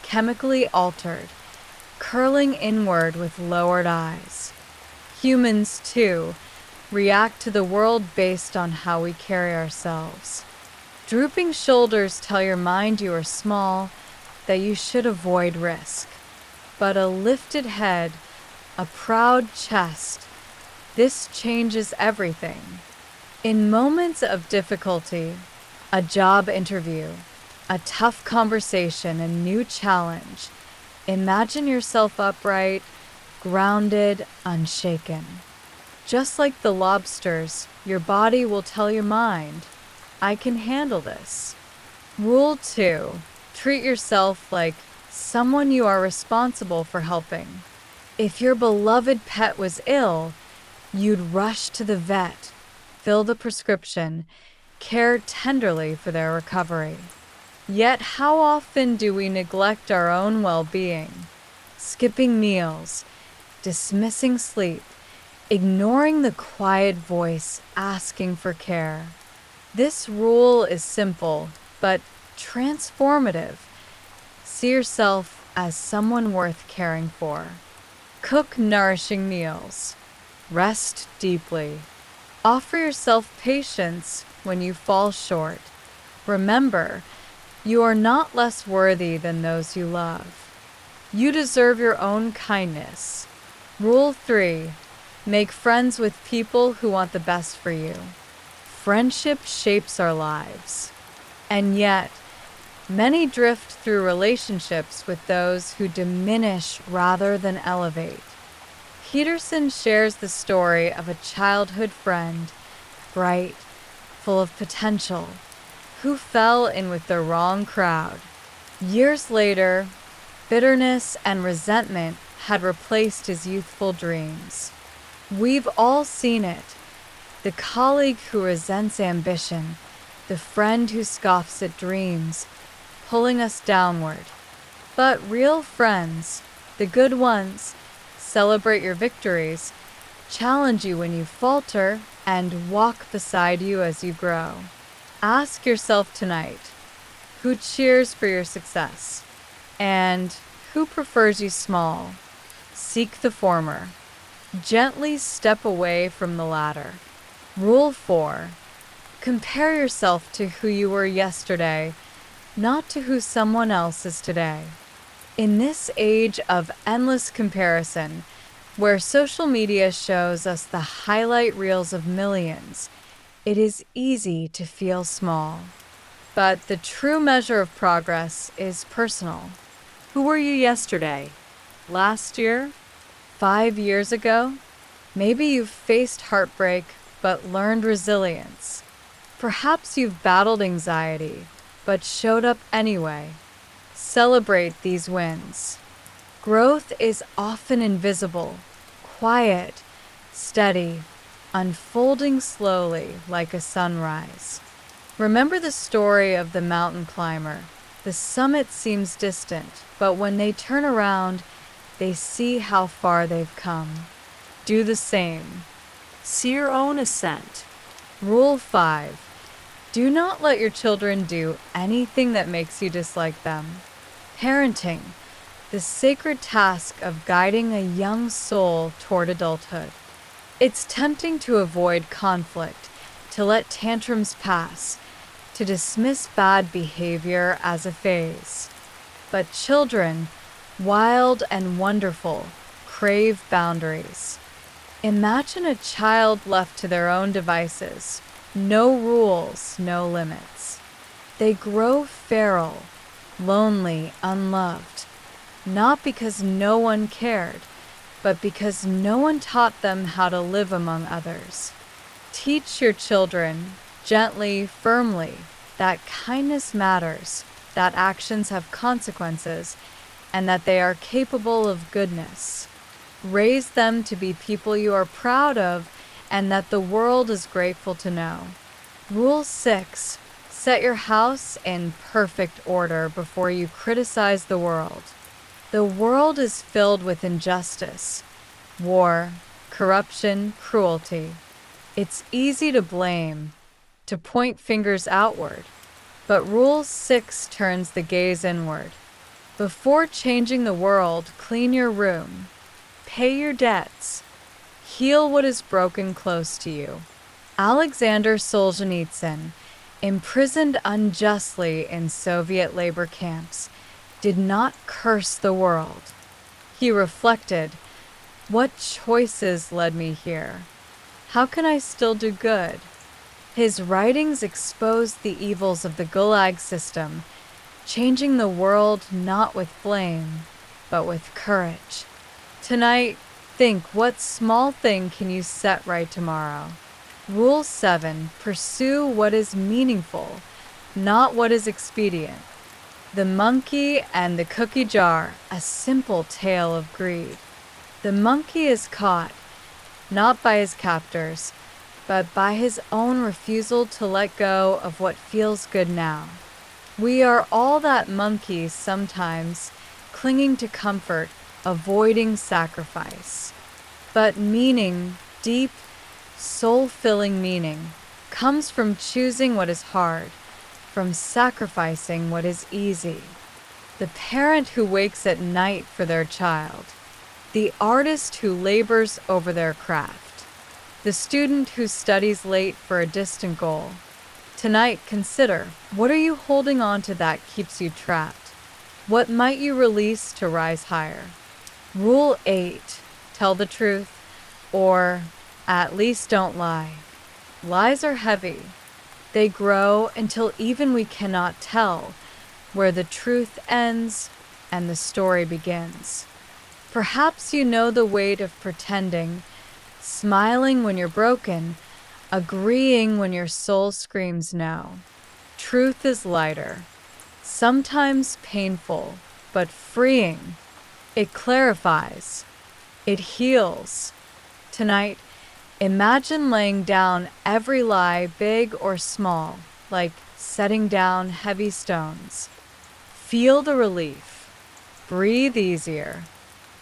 Speaker 4: chemically altered, curling inward with lowered eyes. Humans, too, react to the world based on how we carry ourselves. Drooping shoulders tell your mind you are small, that you should avoid risk. But a lifted head, a proud chest, this changes everything. In moments of difficulty, a job interview, a tough conversation, a new challenge, imagine yourself upright, grounded, unshaken. Just like the lobsters, your body will tell your mind, I can handle this. Rule 2. Treat yourself like someone you are responsible for helping. If your beloved pet was ill, you'd rush to the vet, fill the prescription, care tenderly for their recovery. Yet how often do we neglect our own well-being, skipping meals, dismissing sleep, ignoring the quiet voice asking for care? This rule is simple, but transformative. See yourself as someone worth caring for. Cook nourishing meals. Rest deeply. Offer yourself patience when you fall short. Remember, you are not less worthy than those you love. You deserve your own kindness. Rule 3. Make friends with people who want the best for you. Friendship shapes our lives. And yet, many drift through relationships with those who diminish rather than elevate. Peterson shares the story of a childhood friend, bright, full of potential, who fell in with the wrong crowd. Years later, bitterness and resentment had replaced his youthful dreams. We've all seen it. The colleague who resents ambition, the friend who scoffs at dreams, pulling us downward. But real friends, the good ones, celebrate your victories, challenge you when you falter, and walk beside you as you grow. Ask yourself tonight, who cheers for your success? And who prefers you small? Seek the former. Gently step away from the latter. Rule 4. Compare yourself to who you were yesterday, not to who someone else is today. In this age of endless comparison, where social media shows us the highlight reels of millions, it is easy to feel small. But the true measure of progress is personal. Who were you yesterday? Last year? 5 years ago? Maybe you've faced heartbreak but learned resilience. Perhaps you've battled anxiety but showed up anyway. Celebrate these wins. Growth is often invisible, quiet, steady, unfolding slowly like a sunrise. Remember the story of the mountain climber. The summit seems distant, but when they turn around, they see how far they've come. Do the same.
Speaker 5: See your own ascent.
Speaker 4: Rule 5. Do not let your children do anything that makes you dislike them. Parenting, the sacred task of guiding a young soul toward adulthood. It's tempting to avoid conflict, to let tantrums pass, to dismiss bad behavior as a phase. But children, wild and wonderful, crave boundaries. Imagine a child left to their own devices. No rules, no limits. They grow feral, lonely, unloved, not because no one cared, but because no one taught them how to live among others. Teach your children, gently, firmly, that kindness matters, that actions have consequences, and that they are capable of goodness. Raise them to be people you are proud of and that the world is grateful to know. Rule 6. Set your house in perfect order before you criticize the world. The world is filled with injustice, war, corruption, cruelty. It's easy to blame, to point fingers outward, but Rule 6 turns the gaze inward. Before changing the world, clean your room, pay your debts, heal what is broken close to you. Alexander Solzhenitsyn, imprisoned unjustly in Soviet labor camps, did not curse the world. He reflected, what choices led me here? How can I still do good? His writings exposed the evils of the Gulag system, changing the world not with blame, but with courage. Tonight, think, what small thing can you set right tomorrow? Rule 7. Pursue what is meaningful, not what is expedient. The monkey and the cookie jar, a simple tale of greed. The monkey is caught, not by his captors, but by his own refusal to let go of what feels good now. We are all that monkey sometimes, clinging to comfort, avoiding sacrifice. But meaning, deep, soul-filling meaning, comes from choosing what is hard, from sacrificing what is easy. The parent who wakes at night for their child, the artist who labors over their craft, the student who studies late for a distant goal. Tonight, consider, what are you holding on to that keeps you trapped? What might you release to rise higher? Rule 8. Tell the truth, or at least don't lie. Lies are heavy. They grow until even we cannot tell where the truth ends and the story begins. Perhaps you know the weight of pretending, smiling when you're broken, agreeing when your soul screams no. Truth is lighter, sometimes painful, but freeing. It clarifies. It heals. Tonight, imagine laying down every lie, big or small, like setting down heavy stones. Feel the relief. Breathe easier.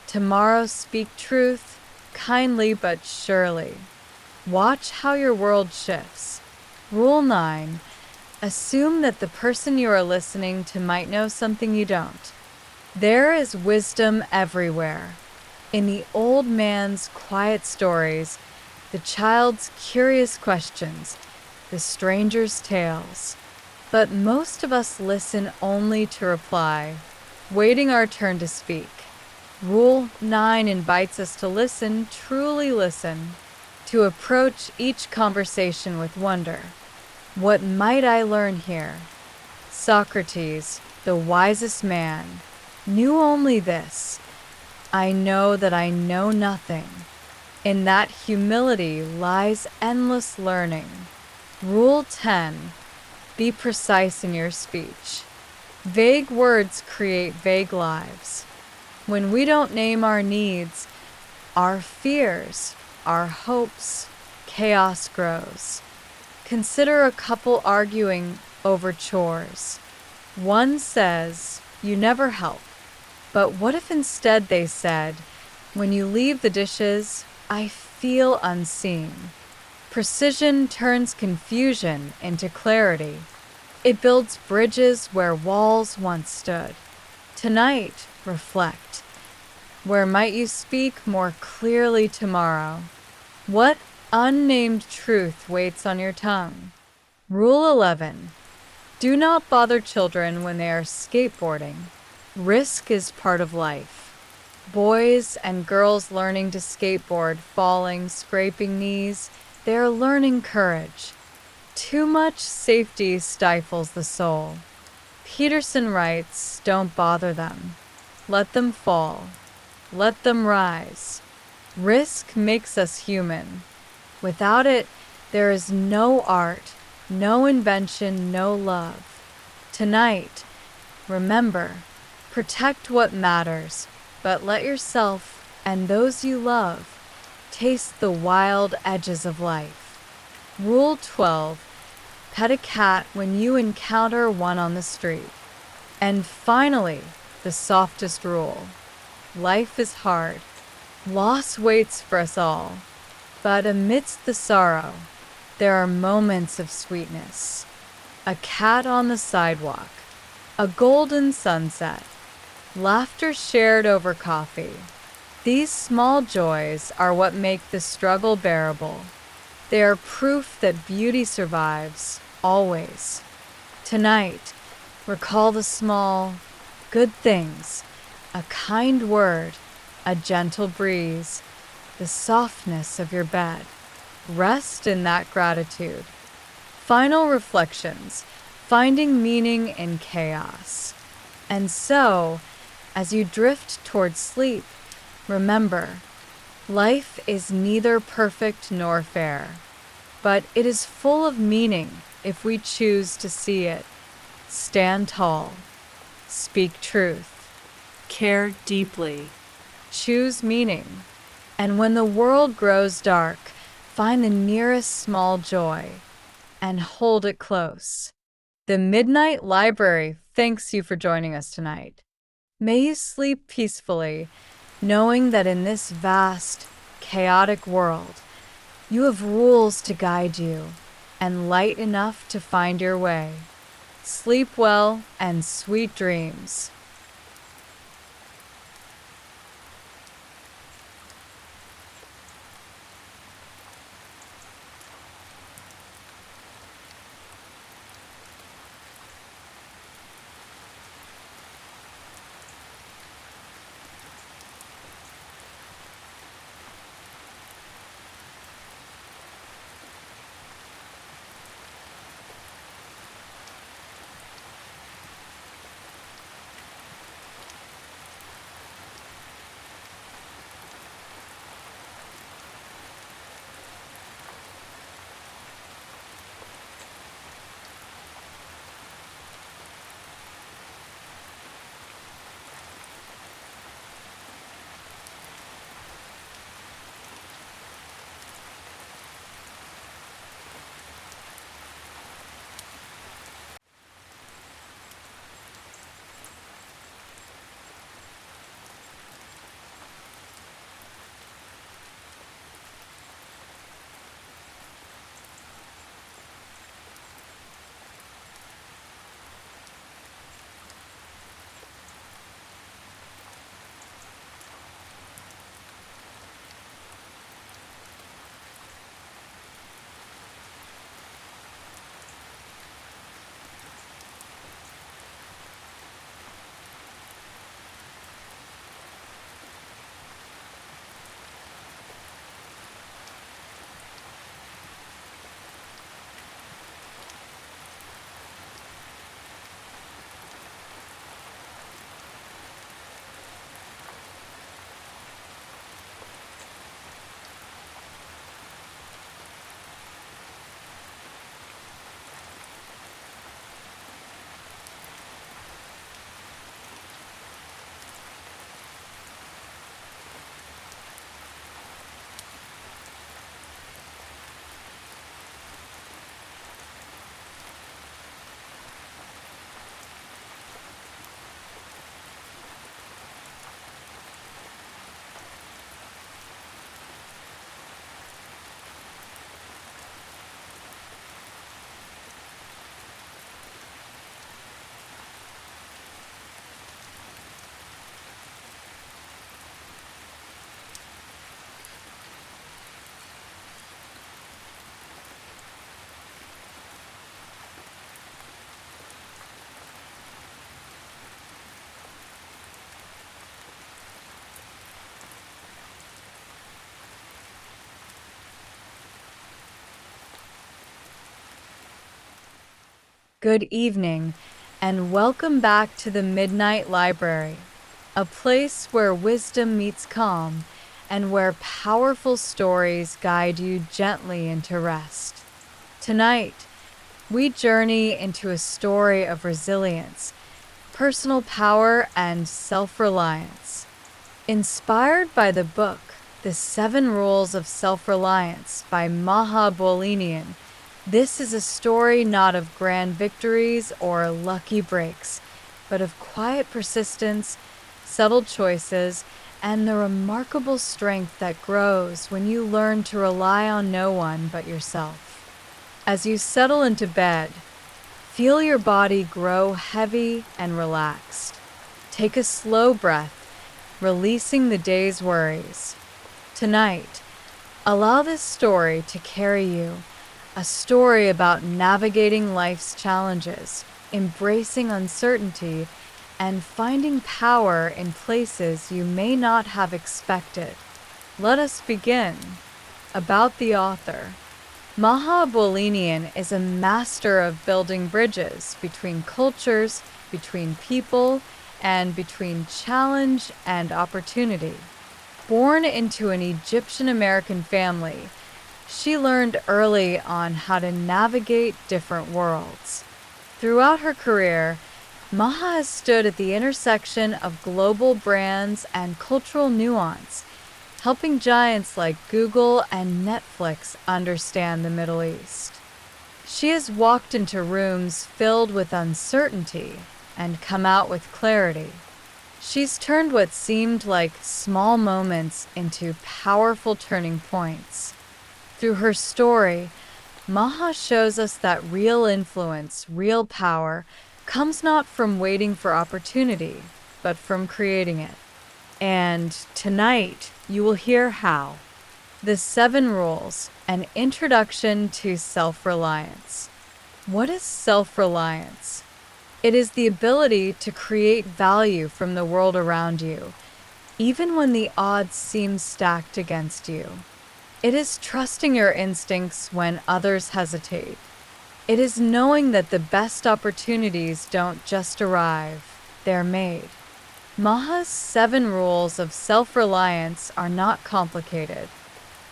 Speaker 4: Tomorrow speak truth, kindly but surely. Watch how your world shifts. Rule 9. Assume that the person you are listening to might know something you don't. There is wisdom everywhere. In the old man's quiet stories, the child's curious questions, the stranger's tales. But most of us listen only to reply, waiting our turn to speak. Rule 9 invites us to listen, truly listen, to approach each conversation with wonder. What might I learn here? Socrates, the wisest man, knew only this: I know that I know nothing. In that humility lies endless learning. Rule 10. Be precise in your speech. Vague words create vague lives. When we don't name our needs, our fears, our hopes, chaos grows. Consider a couple arguing over chores. One says, "You never help." But what if instead they said, "When you leave the dishes, I feel unseen"? Precision turns confusion into clarity. It builds bridges where walls once stood. Tonight, reflect. Where might you speak more clearly tomorrow? What unnamed truth waits on your tongue? Rule 11. Do not bother children when they are skateboarding. Risk is part of life. Boys and girls learning to skateboard, falling, scraping knees, they are learning courage. Too much safety stifles the soul. Peterson writes, don't bother them. Let them fall. Let them rise. Risk makes us human. Without it, there is no art, no invention, no love. Tonight, remember, protect what matters, but let yourself and those you love taste the wild edges of life. Rule 12. Pet a cat when you encounter one on the street. And finally, the softest rule. Life is hard. Loss waits for us all. But amidst the sorrow, there are moments of sweetness. A cat on the sidewalk. A golden sunset. Laughter shared over coffee. These small joys are what make the struggle bearable. They are proof that beauty survives, always. Tonight, recall the small, good things, a kind word, a gentle breeze, the softness of your bed. Rest in that gratitude. Final reflections, finding meaning in chaos. And so, as you drift towards sleep, remember, life is neither perfect nor fair, but it is full of meaning if we choose to see it. Stand tall. Speak truth.
Speaker 5: Care deeply.
Speaker 4: Choose meaning. And when the world grows dark, find the nearest small joy and hold it close. The Midnight Library thanks you for joining us tonight. May you sleep peacefully, knowing that in this vast, chaotic world, you have rules to guide you and light enough to find your way. Sleep well and sweet dreams. good evening, and welcome back to the Midnight Library, a place where wisdom meets calm and where powerful stories guide you gently into rest. Tonight, we journey into a story of resilience, personal power, and self-reliance. Inspired by the book, The 7 Rules of Self-Reliance by Maha Bolinian, this is a story not of grand victories or lucky breaks, but of quiet persistence, subtle choices, and the remarkable strength that grows when you learn to rely on no one but yourself. As you settle into bed, feel your body grow heavy and relaxed. Take a slow breath, releasing the day's worries. Tonight, allow this story to carry you, a story about navigating life's challenges, embracing uncertainty, and finding power in places you may not have expected. Let us begin. About the author. Maha Bolinian is a master of building bridges between cultures, between people, and between challenge and opportunity. Born into an Egyptian-American family, she learned early on how to navigate different worlds. Throughout her career, Maha has stood at the intersection of global brands and cultural nuance, helping giants like Google and Netflix understand the Middle East. She has walked into rooms filled with uncertainty and come out with clarity. She's turned what seemed like small moments into powerful turning points. Through her story, Maha shows us that real influence, real power, comes not from waiting for opportunity, but from creating it. And tonight, you will hear how. The 7 Rules, an introduction to self-reliance. What is self-reliance? It is the ability to create value from the world around you, even when the odds seem stacked against you. It is trusting your instincts when others hesitate. It is knowing that the best opportunities don't just arrive, they're made. Maha's 7 rules of self-reliance are not complicated.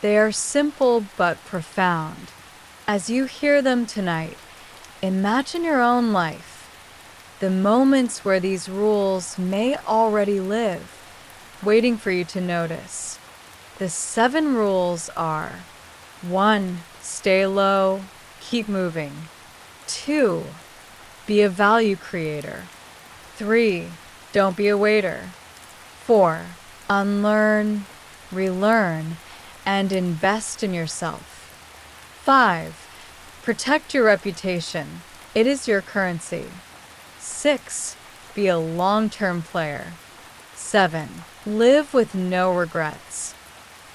Speaker 4: They are simple but profound. As you hear them tonight, imagine your own life, the moments where these rules may already live, waiting for you to notice. The 7 rules are: 1. Stay low, keep moving. 2. Be a value creator. 3. Don't be a waiter. 4. Unlearn, relearn, and invest in yourself. 5. Protect your reputation. It is your currency. 6. Be a long-term player. 7. Live with no regrets.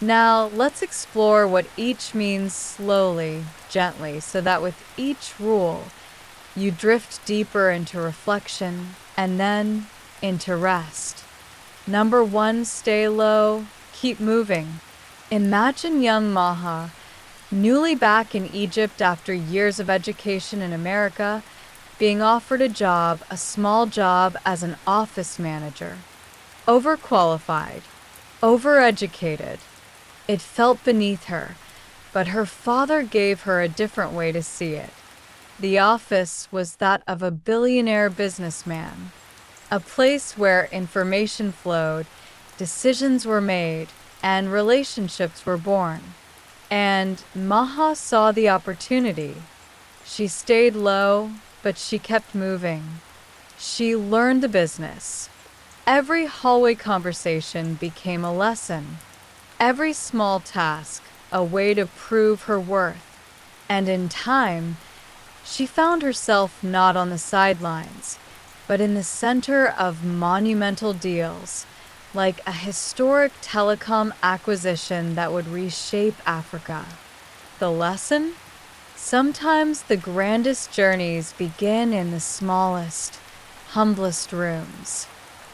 Speaker 4: Now, let's explore what each means slowly, gently, so that with each rule, you drift deeper into reflection and then into rest. Number 1, stay low, keep moving. Imagine young Maha, newly back in Egypt after years of education in America, being offered a small job as an office manager. Overqualified, overeducated. It felt beneath her, but her father gave her a different way to see it. The office was that of a billionaire businessman, a place where information flowed, decisions were made, and relationships were born. And Maha saw the opportunity. She stayed low, but she kept moving. She learned the business. Every hallway conversation became a lesson. Every small task, a way to prove her worth. And in time, she found herself not on the sidelines, but in the center of monumental deals, like a historic telecom acquisition that would reshape Africa. The lesson? Sometimes the grandest journeys begin in the smallest, humblest rooms.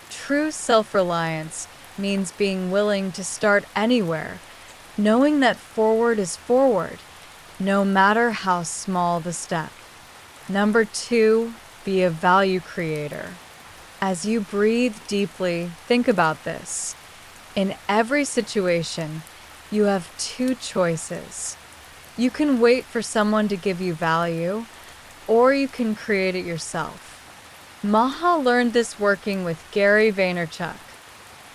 Speaker 4: True self-reliance means being willing to start anywhere, knowing that forward is forward, no matter how small the step. Number 2, be a value creator. As you breathe deeply, think about this. In every situation, you have 2 choices. You can wait for someone to give you value, or you can create it yourself. Maha learned this working with Gary Vaynerchuk.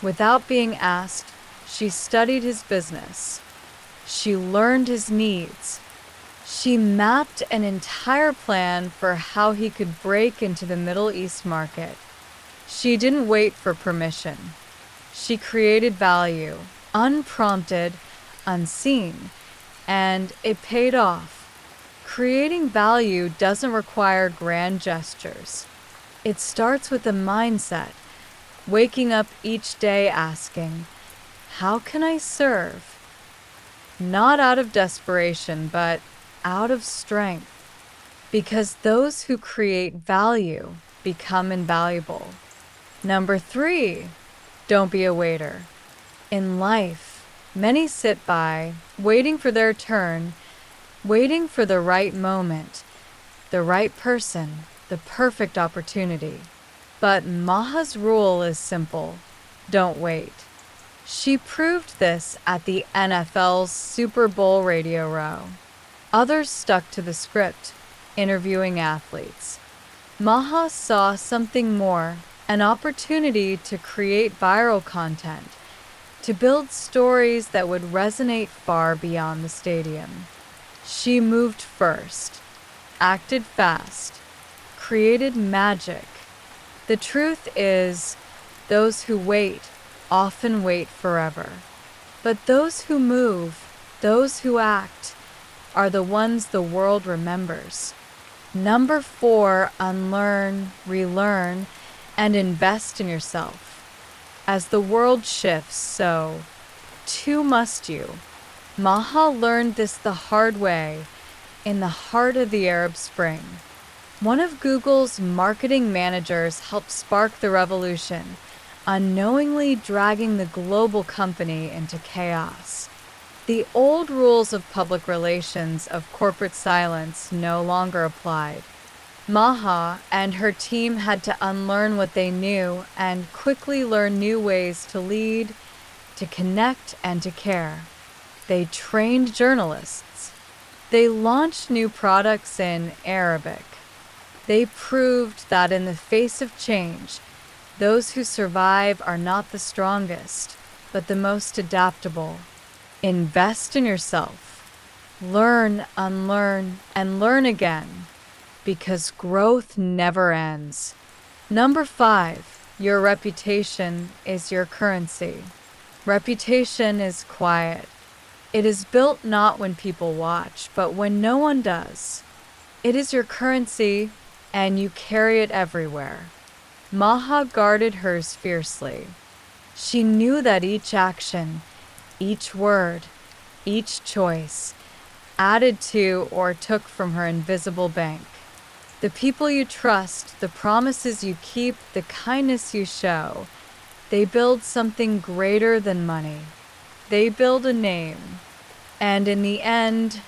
Speaker 4: Without being asked, she studied his business. She learned his needs. She mapped an entire plan for how he could break into the Middle East market. She didn't wait for permission. She created value, unprompted, unseen, and it paid off. Creating value doesn't require grand gestures. It starts with a mindset, waking up each day asking, how can I serve? Not out of desperation, but out of strength. Because those who create value become invaluable. Number 3, don't be a waiter. In life, many sit by, waiting for their turn, waiting for the right moment, the right person, the perfect opportunity. But Maha's rule is simple: don't wait. She proved this at the NFL's Super Bowl radio row. Others stuck to the script, interviewing athletes. Maha saw something more, an opportunity to create viral content, to build stories that would resonate far beyond the stadium. She moved first, acted fast, created magic. The truth is, those who wait often wait forever. But those who move, those who act, are the ones the world remembers. Number 4, unlearn, relearn, and invest in yourself. As the world shifts, so too must you. Maha learned this the hard way, in the heart of the Arab Spring. One of Google's marketing managers helped spark the revolution, unknowingly dragging the global company into chaos. The old rules of public relations of corporate silence no longer applied. Maha and her team had to unlearn what they knew and quickly learn new ways to lead, to connect, and to care. They trained journalists. They launched new products in Arabic. They proved that in the face of change, those who survive are not the strongest, but the most adaptable. Invest in yourself. Learn, unlearn, and learn again, because growth never ends. Number 5, your reputation is your currency. Reputation is quiet. It is built not when people watch, but when no one does. It is your currency, and you carry it everywhere. Maha guarded hers fiercely. She knew that each action, each word, each choice, added to or took from her invisible bank. The people you trust, the promises you keep, the kindness you show, they build something greater than money. They build a name. And in the end,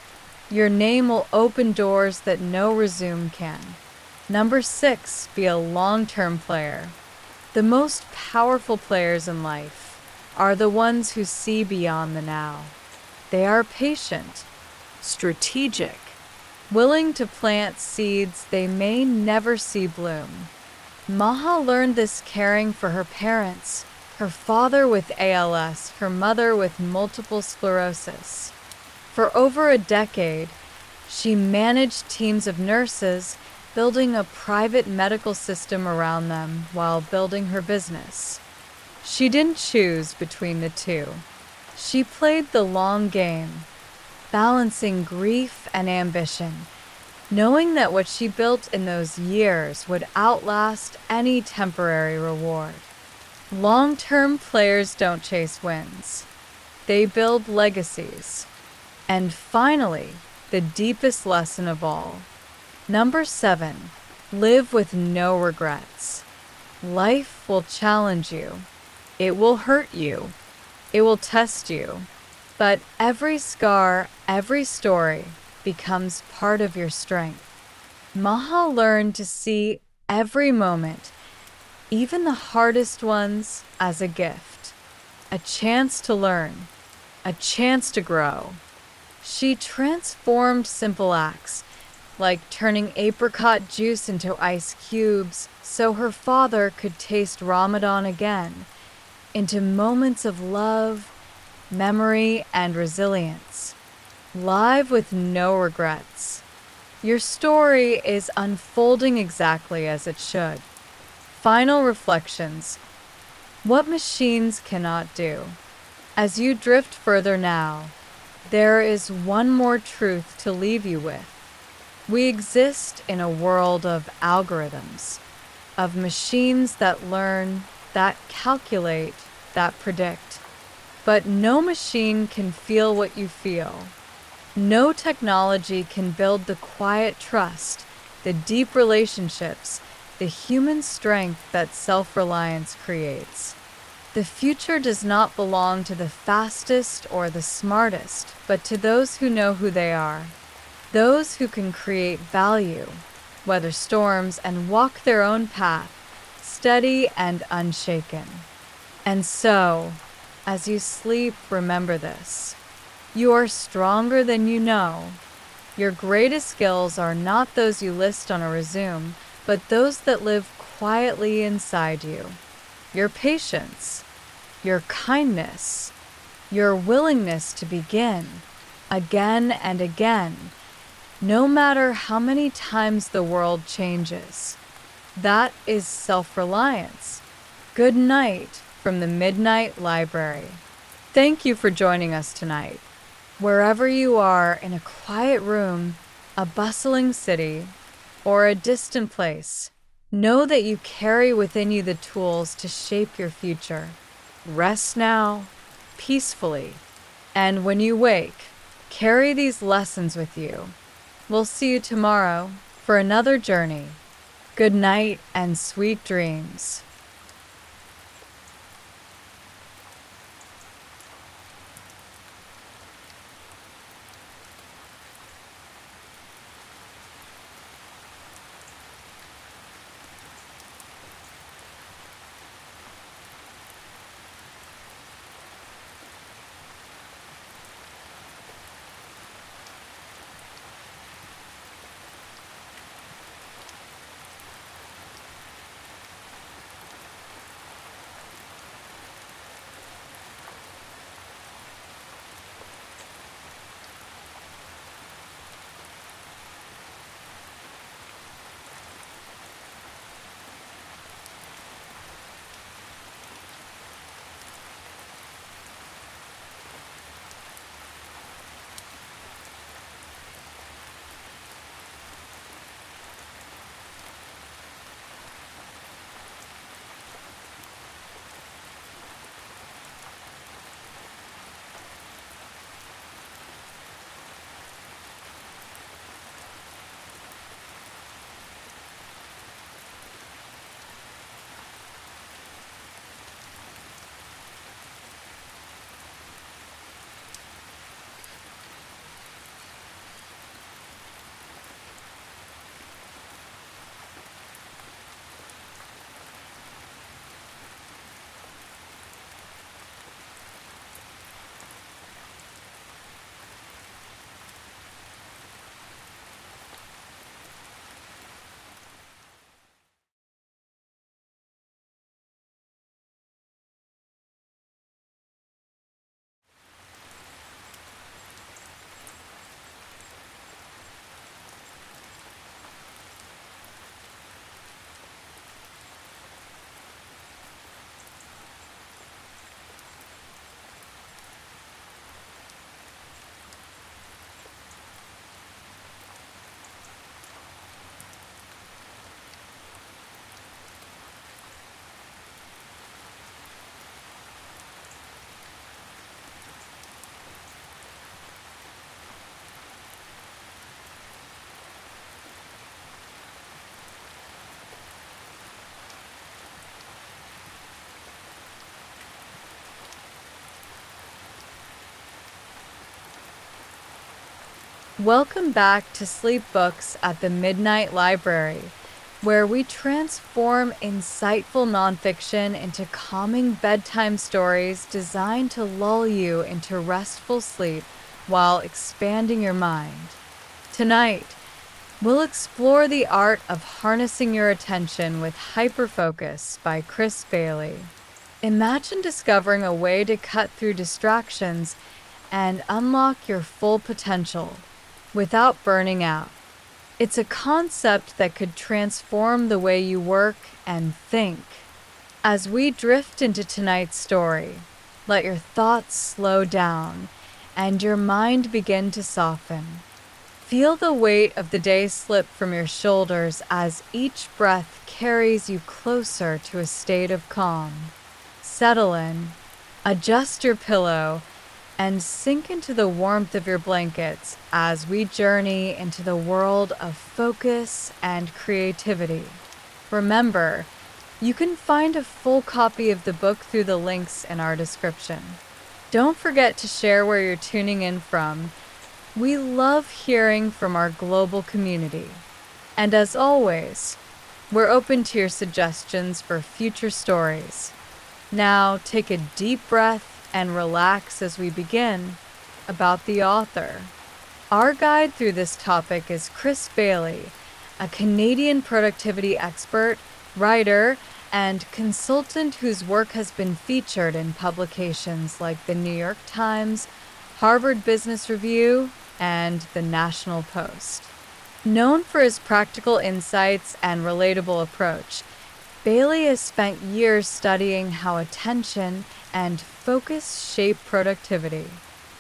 Speaker 4: your name will open doors that no resume can. Number 6, be a long-term player. The most powerful players in life are the ones who see beyond the now. They are patient,
Speaker 5: Strategic.
Speaker 4: willing to plant seeds they may never see bloom. Maha learned this caring for her parents, her father with ALS, her mother with multiple sclerosis. For over a decade, she managed teams of nurses, building a private medical system around them while building her business. She didn't choose between the two. She played the long game, balancing grief and ambition, knowing that what she built in those years would outlast any temporary reward. Long-term players don't chase wins. They build legacies. And finally, the deepest lesson of all. Number 7, live with no regrets. Life will challenge you. It will hurt you. It will test you. But every scar, every story becomes part of your strength. Maha learned to see every moment, even the hardest ones, as a gift, a chance to learn, a chance to grow. She transformed simple acts, like turning apricot juice into ice cubes so her father could taste Ramadan again, into moments of love, memory, and resilience, live with no regrets. Your story is unfolding exactly as it should. Final reflections. What machines cannot do. As you drift further now, there is one more truth to leave you with. We exist in a world of algorithms, of machines that learn, that calculate, that predict. But no machine can feel what you feel. No technology can build the quiet trust, the deep relationships, the human strength that self-reliance creates. The future does not belong to the fastest or the smartest, but to those who know who they are, those who can create value, weather storms, and walk their own path, steady and unshaken. And so, as you sleep, remember this. You are stronger than you know. Your greatest skills are not those you list on a resume, but those that live quietly inside you. Your patience, your kindness, your willingness to begin, again and again, no matter how many times the world changes. That is self-reliance. Good night from the Midnight Library. Thank you for joining us tonight. Wherever you are, in a quiet room, a bustling city, or a distant place, know that you carry within you the tools to shape your future. Rest now, peacefully, and when you wake, carry these lessons with you. We'll see you tomorrow for another journey. Good night and sweet dreams. Welcome back to Sleep Books at the Midnight Library, where we transform insightful nonfiction into calming bedtime stories designed to lull you into restful sleep while expanding your mind. Tonight, we'll explore the art of harnessing your attention with Hyperfocus by Chris Bailey. Imagine discovering a way to cut through distractions and unlock your full potential without burning out. It's a concept that could transform the way you work and think. As we drift into tonight's story, let your thoughts slow down and your mind begin to soften. Feel the weight of the day slip from your shoulders as each breath carries you closer to a state of calm. Settle in, adjust your pillow, and sink into the warmth of your blankets as we journey into the world of focus and creativity. Remember, you can find a full copy of the book through the links in our description. Don't forget to share where you're tuning in from. We love hearing from our global community. And as always, we're open to your suggestions for future stories. Now take a deep breath and relax as we begin. About the author. Our guide through this topic is Chris Bailey, a Canadian productivity expert, writer, and consultant whose work has been featured in publications like the New York Times, Harvard Business Review, and the National Post. Known for his practical insights and relatable approach, Bailey has spent years studying how attention and focus shape productivity.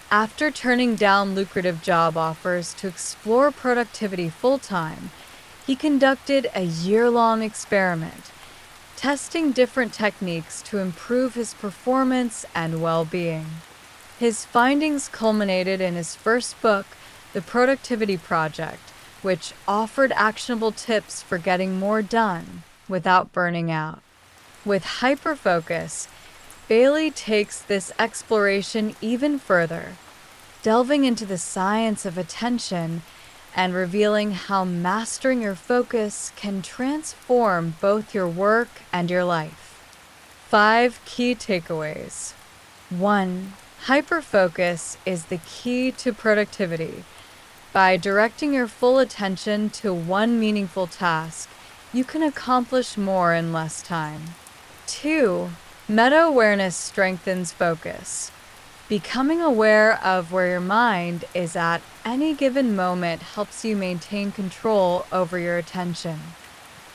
Speaker 4: After turning down lucrative job offers to explore productivity full-time, he conducted a year-long experiment, testing different techniques to improve his performance and well-being. His findings culminated in his first book, The Productivity Project, which offered actionable tips for getting more done without burning out. With Hyperfocus, Bailey takes this exploration even further, delving into the science of attention and revealing how mastering your focus can transform both your work and your life. 5 key takeaways. 1. Hyperfocus is the key to productivity. By directing your full attention to one meaningful task, you can accomplish more in less time. 2. Meta-awareness strengthens focus. Becoming aware of where your mind is at any given moment helps you maintain control over your attention.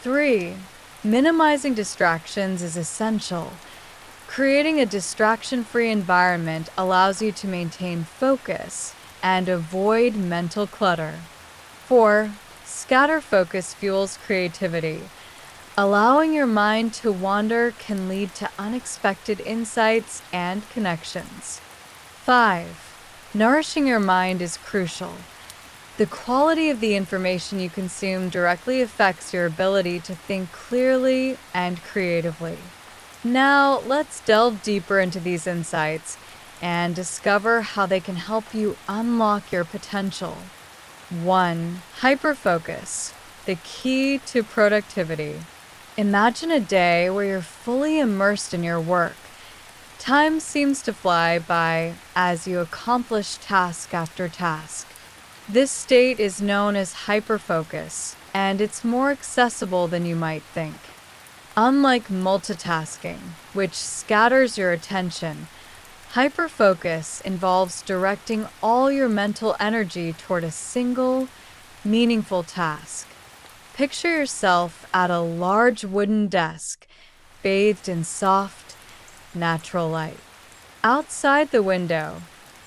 Speaker 4: 3. Minimizing distractions is essential. Creating a distraction-free environment allows you to maintain focus and avoid mental clutter. 4. Scatter focus fuels creativity. Allowing your mind to wander can lead to unexpected insights and connections. 5. Nourishing your mind is crucial. The quality of the information you consume directly affects your ability to think clearly and creatively. Now, let's delve deeper into these insights and discover how they can help you unlock your potential. 1. Hyperfocus, the key to productivity. Imagine a day where you're fully immersed in your work. Time seems to fly by as you accomplish task after task. This state is known as hyperfocus, and it's more accessible than you might think. Unlike multitasking, which scatters your attention, hyperfocus involves directing all your mental energy toward a single, meaningful task. Picture yourself at a large wooden desk, bathed in soft, natural light. Outside the window,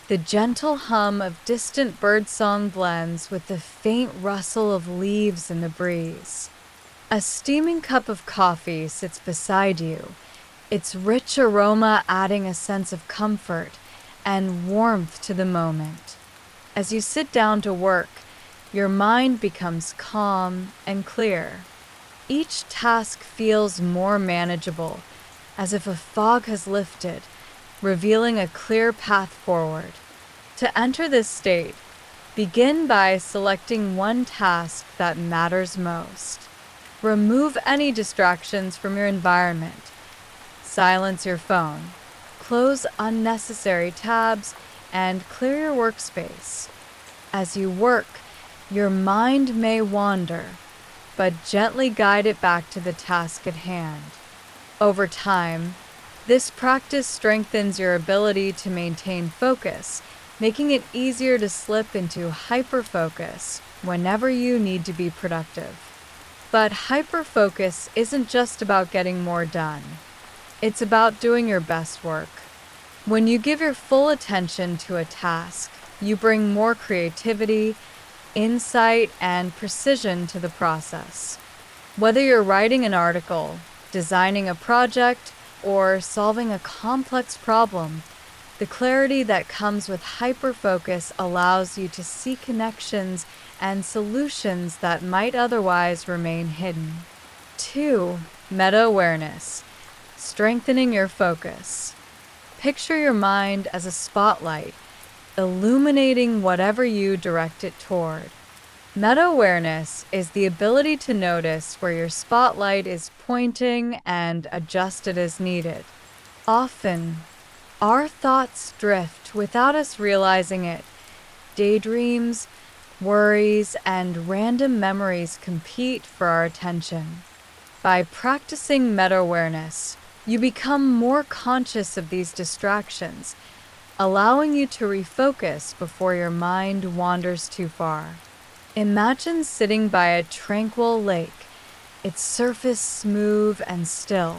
Speaker 4: the gentle hum of distant birdsong blends with the faint rustle of leaves in the breeze. A steaming cup of coffee sits beside you, its rich aroma adding a sense of comfort and warmth to the moment. As you sit down to work, your mind becomes calm and clear. Each task feels more manageable, as if a fog has lifted, revealing a clear path forward. To enter this state, Begin by selecting one task that matters most. Remove any distractions from your environment. Silence your phone. Close unnecessary tabs and clear your workspace. As you work, your mind may wander, but gently guide it back to the task at hand. Over time, this practice strengthens your ability to maintain focus, making it easier to slip into hyperfocus whenever you need to be productive. But hyperfocus isn't just about getting more done. It's about doing your best work. When you give your full attention to a task, you bring more creativity, insight, and precision to the process. Whether you're writing an article, designing a project, or solving a complex problem, the clarity that comes with hyperfocus allows you to see connections and solutions that might otherwise remain hidden. 2. Meta-awareness. Strengthening your focus. Picture your mind as a spotlight, illuminating whatever you direct it toward. Meta-awareness is the ability to notice where your spotlight is pointing and adjust it as needed. Often, our thoughts drift without us realizing it. Daydreams, worries, and random memories compete for our attention. By practicing meta-awareness, you become more conscious of these distractions, allowing you to refocus before your mind wanders too far. Imagine sitting by a tranquil lake, its surface smooth and still,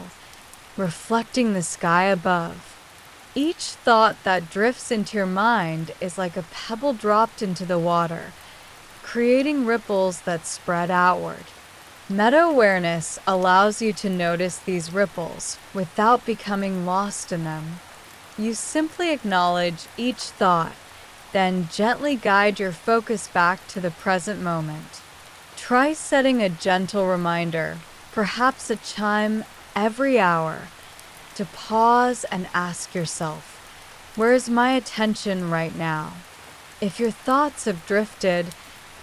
Speaker 4: reflecting the sky above. Each thought that drifts into your mind is like a pebble dropped into the water, creating ripples that spread outward. Meta-awareness allows you to notice these ripples without becoming lost in them. You simply acknowledge each thought, then gently guide your focus back to the present moment. Try setting a gentle reminder, perhaps a chime every hour, to pause and ask yourself, where is my attention right now? If your thoughts have drifted,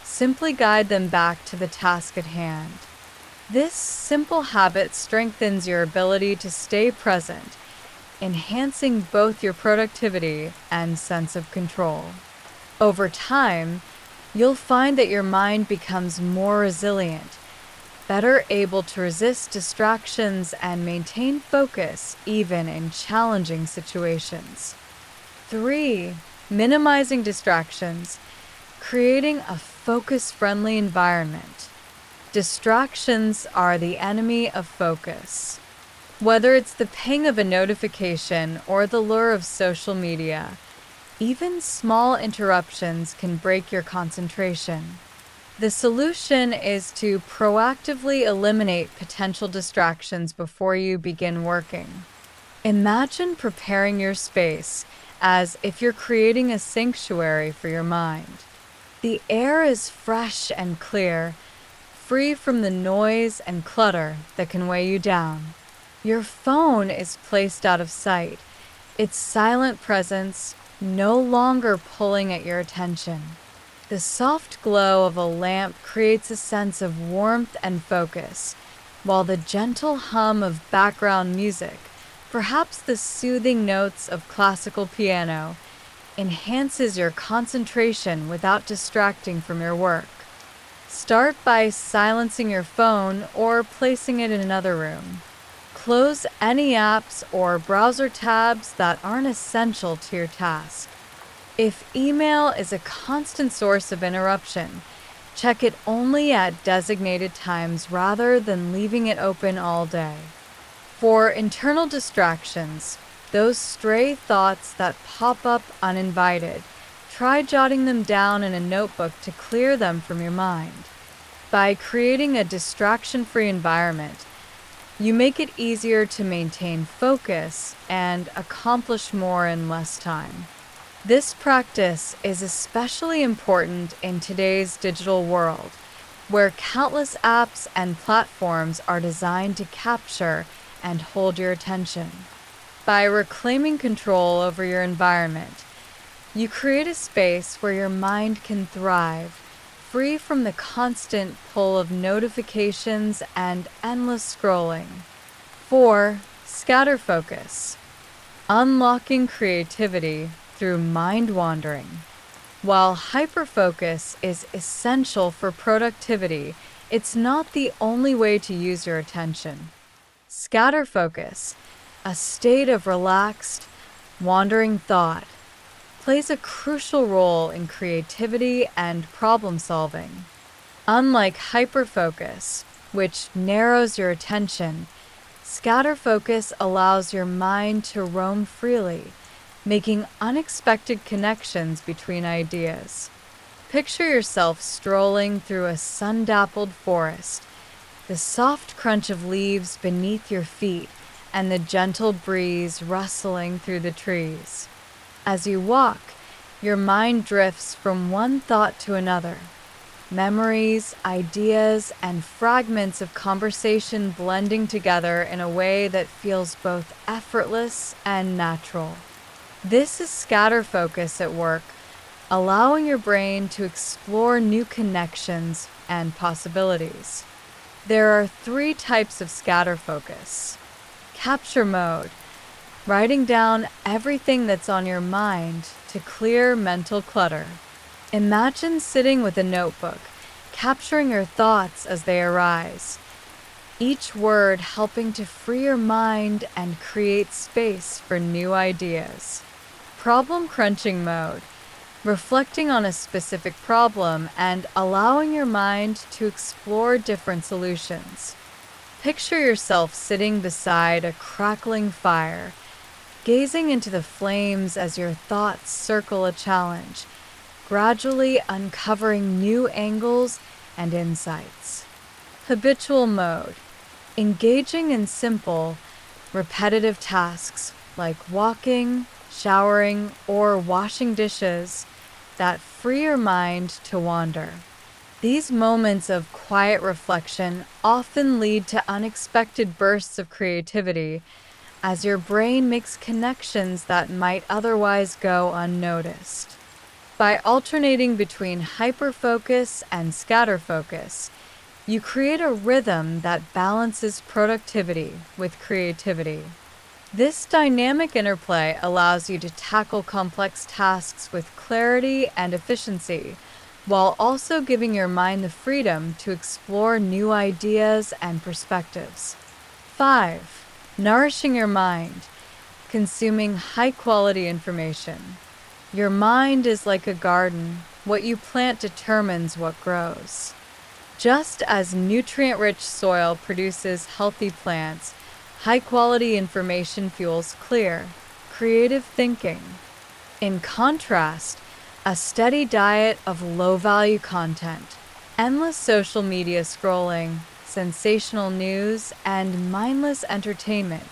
Speaker 4: simply guide them back to the task at hand. This simple habit strengthens your ability to stay present, enhancing both your productivity and sense of control. Over time, you'll find that your mind becomes more resilient, better able to resist distractions and maintain focus even in challenging situations. 3. Minimizing distractions, creating a focus-friendly environment. Distractions are the enemy of focus. Whether it's the ping of a notification or the lure of social media, even small interruptions can break your concentration. The solution is to proactively eliminate potential distractions before you begin working. Imagine preparing your space as if you're creating a sanctuary for your mind. The air is fresh and clear, free from the noise and clutter that can weigh you down. Your phone is placed out of sight, its silent presence no longer pulling at your attention. The soft glow of a lamp creates a sense of warmth and focus, while the gentle hum of background music, perhaps the soothing notes of classical piano, enhances your concentration without distracting from your work. Start by silencing your phone or placing it in another room. Close any apps or browser tabs that aren't essential to your task. If email is a constant source of interruption, check it only at designated times rather than leaving it open all day. For internal distractions, those stray thoughts that pop up uninvited, try jotting them down in a notebook to clear them from your mind. By creating a distraction-free environment, you make it easier to maintain focus and accomplish more in less time. This practice is especially important in today's digital world, where countless apps and platforms are designed to capture and hold your attention. By reclaiming control over your environment, You create a space where your mind can thrive, free from the constant pull of notifications and endless scrolling. 4. Scatter focus. Unlocking creativity through mind wandering. While hyperfocus is essential for productivity, it's not the only way to use your attention. Scatter focus, a state of relaxed, wandering thought, plays a crucial role in creativity and problem solving. Unlike hyperfocus, which narrows your attention, scatter focus allows your mind to roam freely, making unexpected connections between ideas. Picture yourself strolling through a sun-dappled forest, the soft crunch of leaves beneath your feet and the gentle breeze rustling through the trees. As you walk, your mind drifts from one thought to another. Memories, ideas, and fragments of conversation blending together in a way that feels both effortless and natural. This is scatter focus at work, allowing your brain to explore new connections and possibilities. There are 3 types of scatter focus. Capture mode, writing down everything that's on your mind to clear mental clutter. Imagine sitting with a notebook, capturing your thoughts as they arise, each word helping to free your mind and create space for new ideas. Problem crunching mode, reflecting on a specific problem and allowing your mind to explore different solutions. Picture yourself sitting beside a crackling fire, gazing into the flames as your thoughts circle a challenge, gradually uncovering new angles and insights. Habitual mode, engaging in simple, repetitive tasks like walking, showering, or washing dishes that free your mind to wander. These moments of quiet reflection often lead to unexpected bursts of creativity as your brain makes connections that might otherwise go unnoticed. By alternating between hyperfocus and scatter focus, you create a rhythm that balances productivity with creativity. This dynamic interplay allows you to tackle complex tasks with clarity and efficiency, while also giving your mind the freedom to explore new ideas and perspectives. 5. Nourishing your mind, consuming high-quality information. Your mind is like a garden. What you plant determines what grows. Just as nutrient-rich soil produces healthy plants, high-quality information fuels clear, creative thinking. In contrast, a steady diet of low-value content, endless social media scrolling, sensational news, and mindless entertainment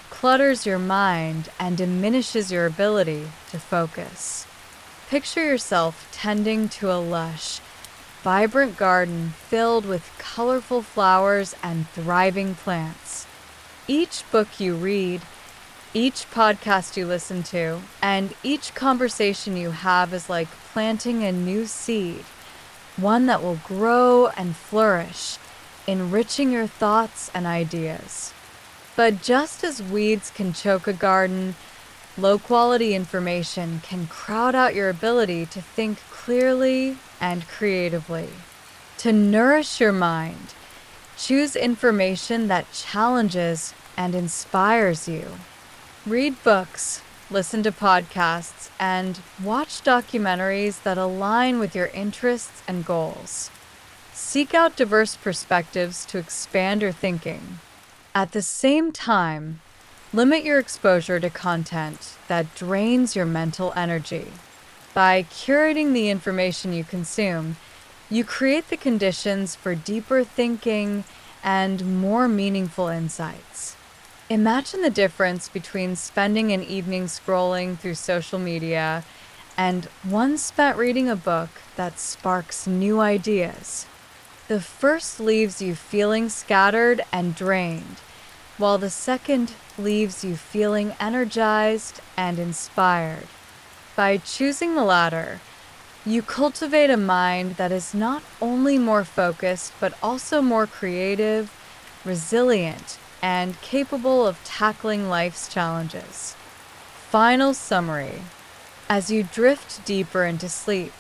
Speaker 4: clutters your mind and diminishes your ability to focus. Picture yourself tending to a lush, vibrant garden filled with colorful flowers and thriving plants. Each book you read, each podcast you listen to, and each conversation you have is like planting a new seed, one that will grow and flourish, enriching your thoughts and ideas. But just as weeds can choke a garden, low-quality information can crowd out your ability to think clearly and creatively. To nourish your mind, choose information that challenges and inspires you. Read books, listen to podcasts, and watch documentaries that align with your interests and goals. Seek out diverse perspectives to expand your thinking. At the same time, limit your exposure to content that drains your mental energy. By curating the information you consume, you create the conditions for deeper thinking and more meaningful insights. Imagine the difference between spending an evening scrolling through social media and one spent reading a book that sparks new ideas. The first leaves you feeling scattered and drained, while the second leaves you feeling energized and inspired. By choosing the latter, you cultivate a mind that is not only more focused, but also more creative, resilient, and capable of tackling life's challenges. Final summary. As you drift deeper into sleep,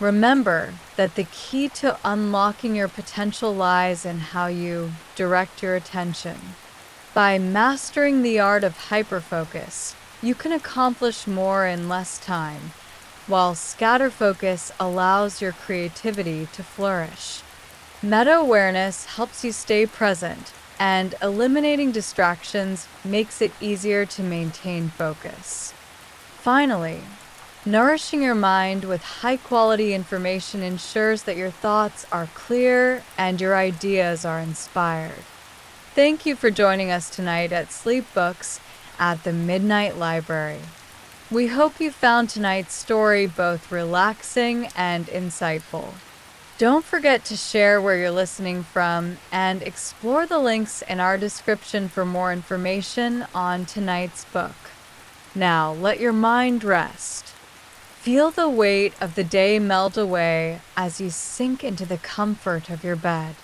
Speaker 4: remember that the key to unlocking your potential lies in how you direct your attention. By mastering the art of hyperfocus, you can accomplish more in less time, while scatter focus allows your creativity to flourish. Meta-awareness helps you stay present, and eliminating distractions makes it easier to maintain focus. Finally, nourishing your mind with high-quality information ensures that your thoughts are clear and your ideas are inspired. Thank you for joining us tonight at Sleep Books at the Midnight Library. We hope you found tonight's story both relaxing and insightful. Don't forget to share where you're listening from and explore the links in our description for more information on tonight's book. Now, let your mind rest. Feel the weight of the day melt away as you sink into the comfort of your bed.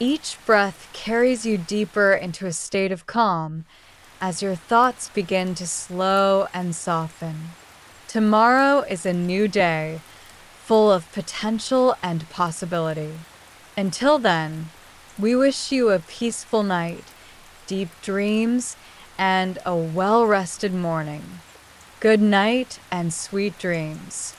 Speaker 4: Each breath carries you deeper into a state of calm as your thoughts begin to slow and soften. Tomorrow is a new day, full of potential and possibility. Until then, we wish you a peaceful night, deep dreams, and a well-rested morning. Good night and sweet dreams.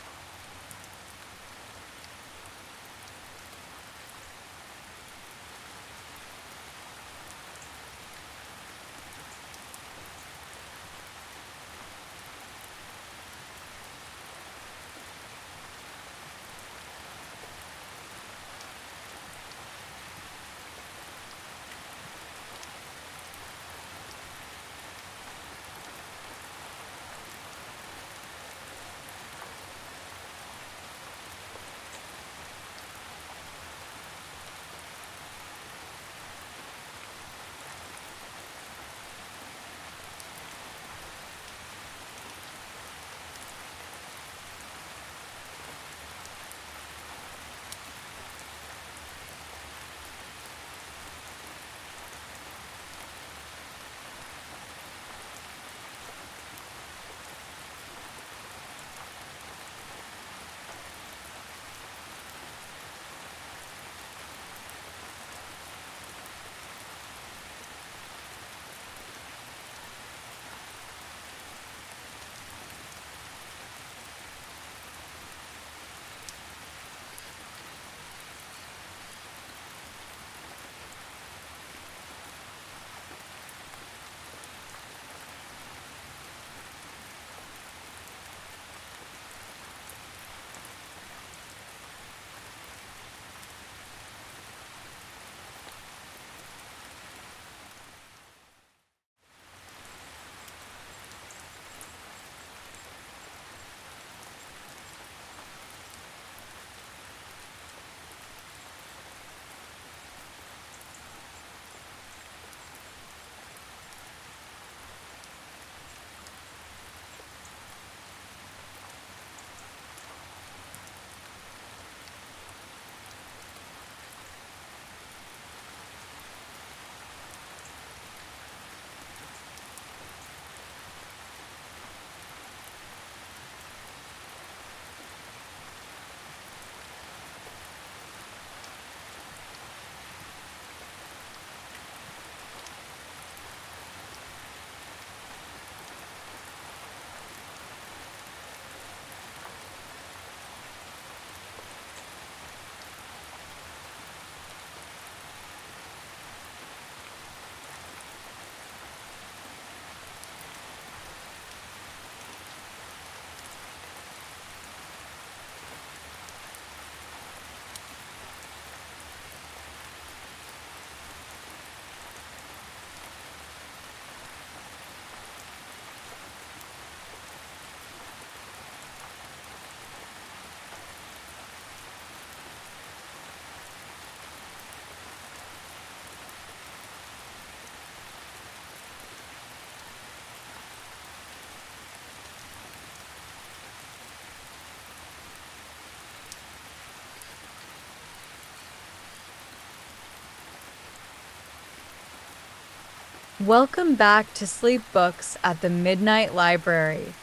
Speaker 4: Welcome back to Sleep Books at the Midnight Library,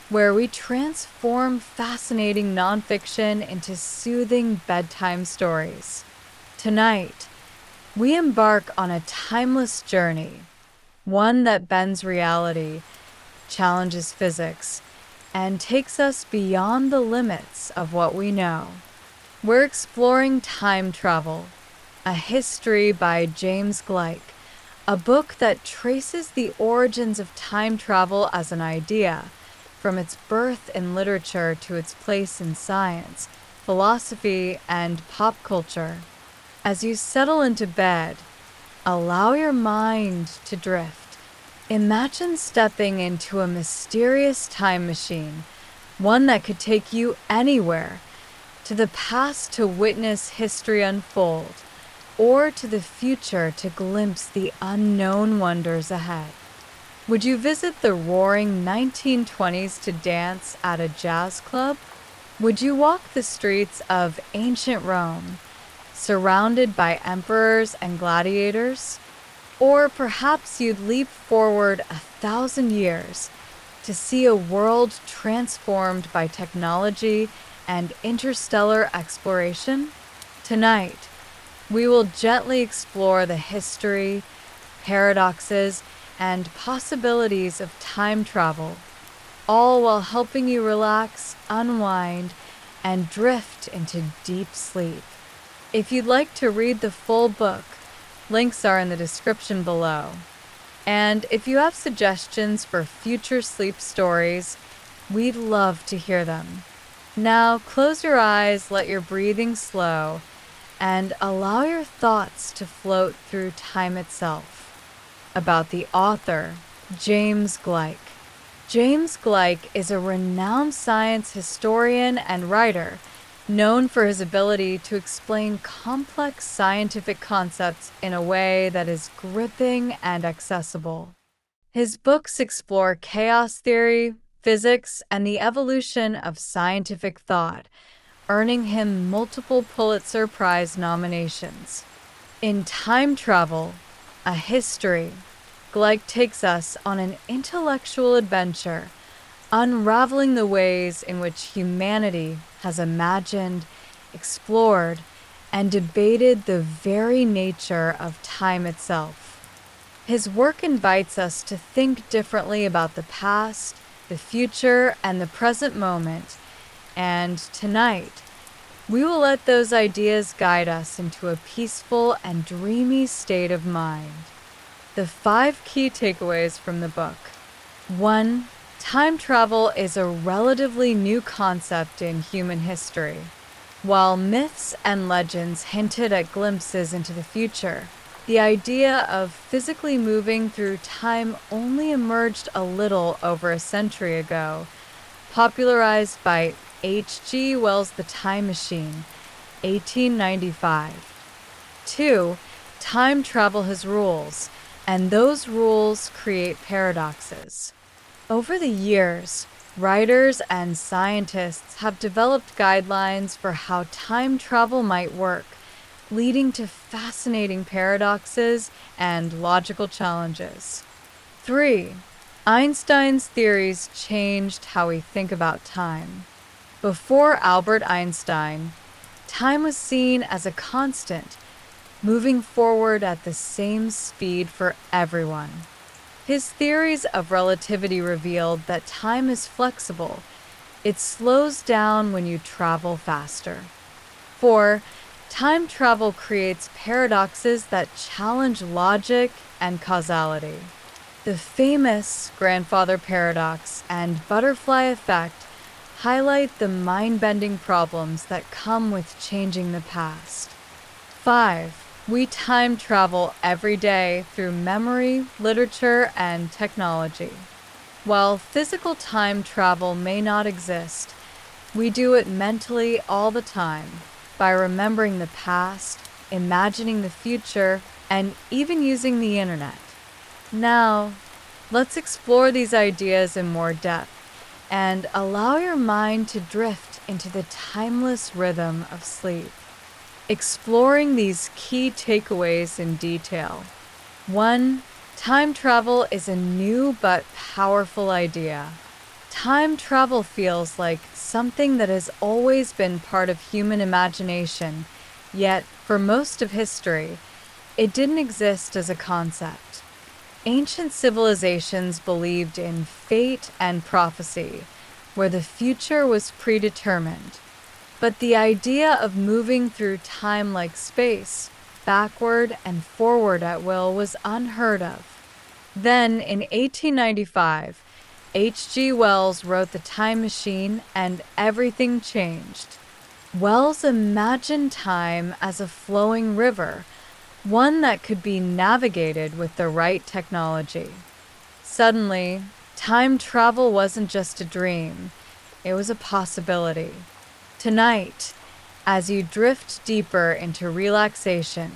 Speaker 4: where we transform fascinating nonfiction into soothing bedtime stories. Tonight, we embark on a timeless journey, one that bends reality, challenges physics, and takes us beyond the limits of what we know. We're exploring Time Travel, a history by James Gleick, a book that traces the origins of time travel as an idea, from its birth in literature to its place in science, philosophy, and pop culture. As you settle into bed, allow your mind to drift. Imagine stepping into a mysterious time machine, one that could take you anywhere, to the past to witness history unfold, or to the future to glimpse the unknown wonders ahead. Would you visit the roaring 1920s to dance at a jazz club? Would you walk the streets of ancient Rome, surrounded by emperors and gladiators? Or perhaps you'd leap forward 1,000 years to see a world transformed by technology and interstellar exploration? Tonight, we will gently explore the history, paradoxes, and possibilities of time travel, all while helping you relax, unwind, and drift into deep sleep. If you'd like to read the full book, links are in the description below. And if you have suggestions for future sleep stories, we'd love to hear them. Now close your eyes, let your breathing slow, and allow your thoughts to float through time itself. About the author, James Gleick. James Gleick is a renowned science historian and writer, known for his ability to explain complex scientific concepts in a way that is gripping and accessible. His books explore chaos theory, physics, and the evolution of scientific thought, earning him multiple Pulitzer Prize nominations. In Time Travel, a History, Gleick takes us on an intellectual adventure, unraveling the ways in which humanity has imagined, explored, and debated the very nature of time itself. His work invites us to think differently about the past, the future, and the present moment, and tonight, we will let those ideas guide us into a peaceful and dreamy state of mind. The 5 key takeaways from the book. 1. Time travel is a relatively new concept in human history. While myths and legends hinted at glimpses into the future, the idea of physically moving through time only emerged a little over a century ago, popularized by H.G. Wells' The Time Machine, 1895. 2. Time travel has rules, and those rules create paradoxes. Over the years, writers and scientists have developed guidelines for how time travel might work, leading to fascinating paradoxes and logical challenges. 3. Einstein's theories changed how we think about time. Before Albert Einstein, time was seen as a constant, moving forward at the same speed for everyone. His theories of relativity revealed that time is flexible. It slows down when you travel faster. 4. Time travel creates paradoxes that challenge logic and causality. The famous grandfather paradox and butterfly effect highlight the mind-bending problems that come with changing the past. 5. We time travel every day through memory, literature, and technology. While physical time travel may not exist, we do it mentally all the time by remembering the past, imagining the future, and even using the internet. Now, let's explore these ideas in more depth and allow your mind to drift into the timeless rhythm of sleep. Exploring these key takeaways in detail. 1. Time travel is a new but powerful idea. Time travel feels like something that has always been part of human imagination, yet, for most of history, it didn't exist as a concept. Ancient civilizations believed in fate and prophecy, where the future was predetermined. But the idea of moving through time like space, backward and forward at will, was unheard of. Then, in 1895, H.G. Wells wrote The Time Machine, and everything changed. Wells imagined time as a flowing river, one that could be navigated with the right technology. Suddenly, time travel wasn't just a dream, it was a possibility. Tonight, as you drift deeper into relaxation,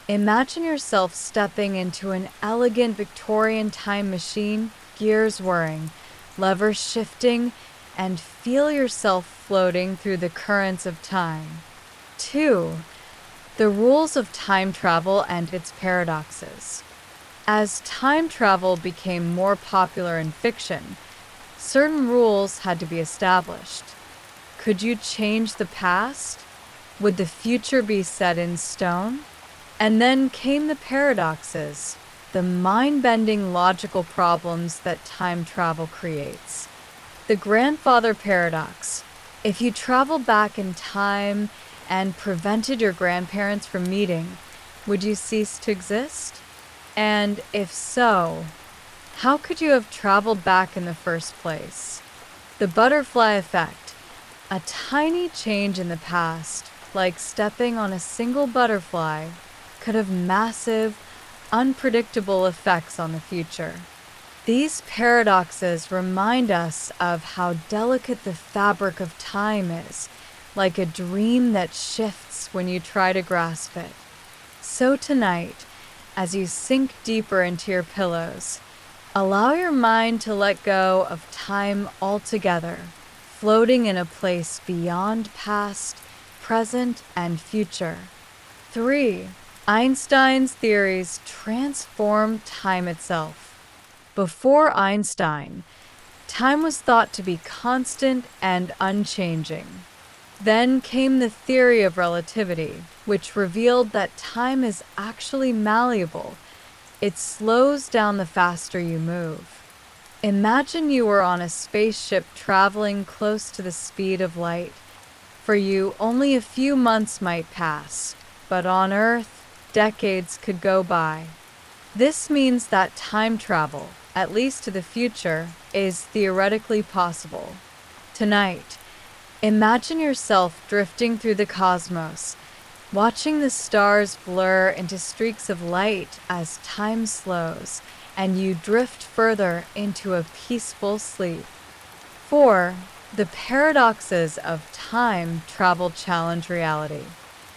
Speaker 4: imagine yourself stepping into an elegant Victorian time machine, gears whirring, levers shifting, and feel yourself floating through the currents of time. 2. The rules of time travel and its paradoxes. As time travel became more popular in fiction, certain rules had to be established. Could you change the past? Would the future be set in stone? And then came the paradoxes, the mind-bending logical problems that time travel creates. The grandfather paradox. If you travel back in time and prevented your grandparents from meeting, would you cease to exist? And if so, how could you have traveled back in the first place? The butterfly effect. A tiny change in the past, like stepping on a single butterfly, could have massive, unpredictable effects on the future. These paradoxes remind us of how delicate the fabric of time is, like a dream that shifts when you try to grasp it. So tonight, as you sink deeper into your pillows, allow your mind to let go of time altogether, floating in a place beyond past, present, and future. 3. Einstein's theories transform time itself. Before Einstein, time was thought to be constant and unchanging. Then came the theory of relativity, which revealed that time is actually malleable. It slows down the faster you move. Imagine you were on a spaceship traveling close to the speed of light. For you, only a few months might pass, but on Earth, decades could go by. This means that time travel, at least to the future, is theoretically possible. Tonight, imagine yourself drifting through the cosmos, watching the stars blur into streaks of light as time slows, and you drift further into a peaceful sleep. 4. The paradoxes of time travel challenge reality.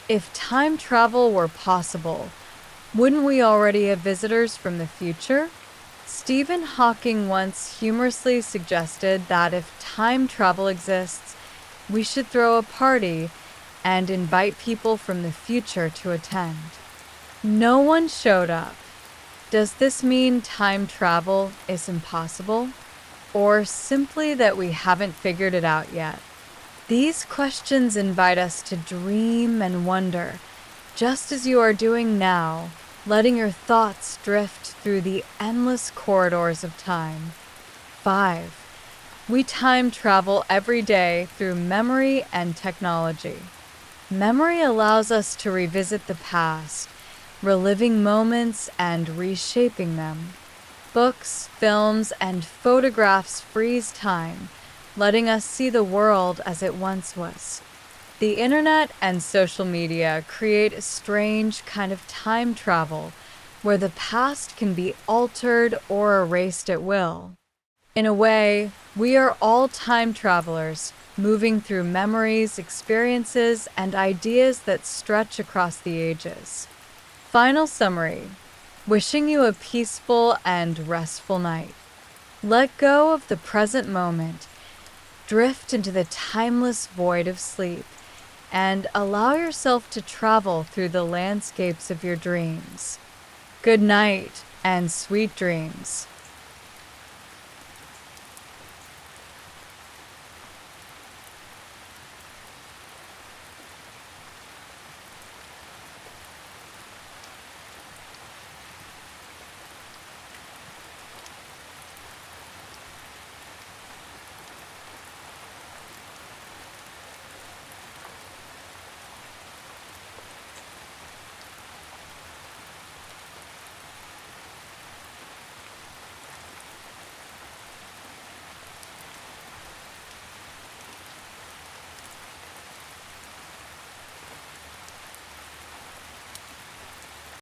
Speaker 4: If time travel were possible, wouldn't we already have visitors from the future? Stephen Hawking once humorously suggested that if time travel exists, we should throw a party and invite people from the future to attend. No one showed up. Does this mean time travel is impossible? Or simply that we haven't figured it out yet? These questions invite us to dream and wonder, just as you are doing now, letting your thoughts drift through the endless corridors of time. 5. We time travel every day through memory and technology. Memory allows us to revisit the past, reliving moments and reshaping them. Books, films, and photographs freeze time, letting us see the world as it once was. The internet and social media create a strange kind of time travel where the past can be altered or erased at will. In a way, we are all time travelers, moving through memories, experiences, and ideas that stretch across the ages. Final summary. Wishing you a peaceful and restful night. Let go of the present moment, drift into the timeless void of sleep, and allow yourself to travel through the landscapes of your dreams. Good night, and sweet dreams.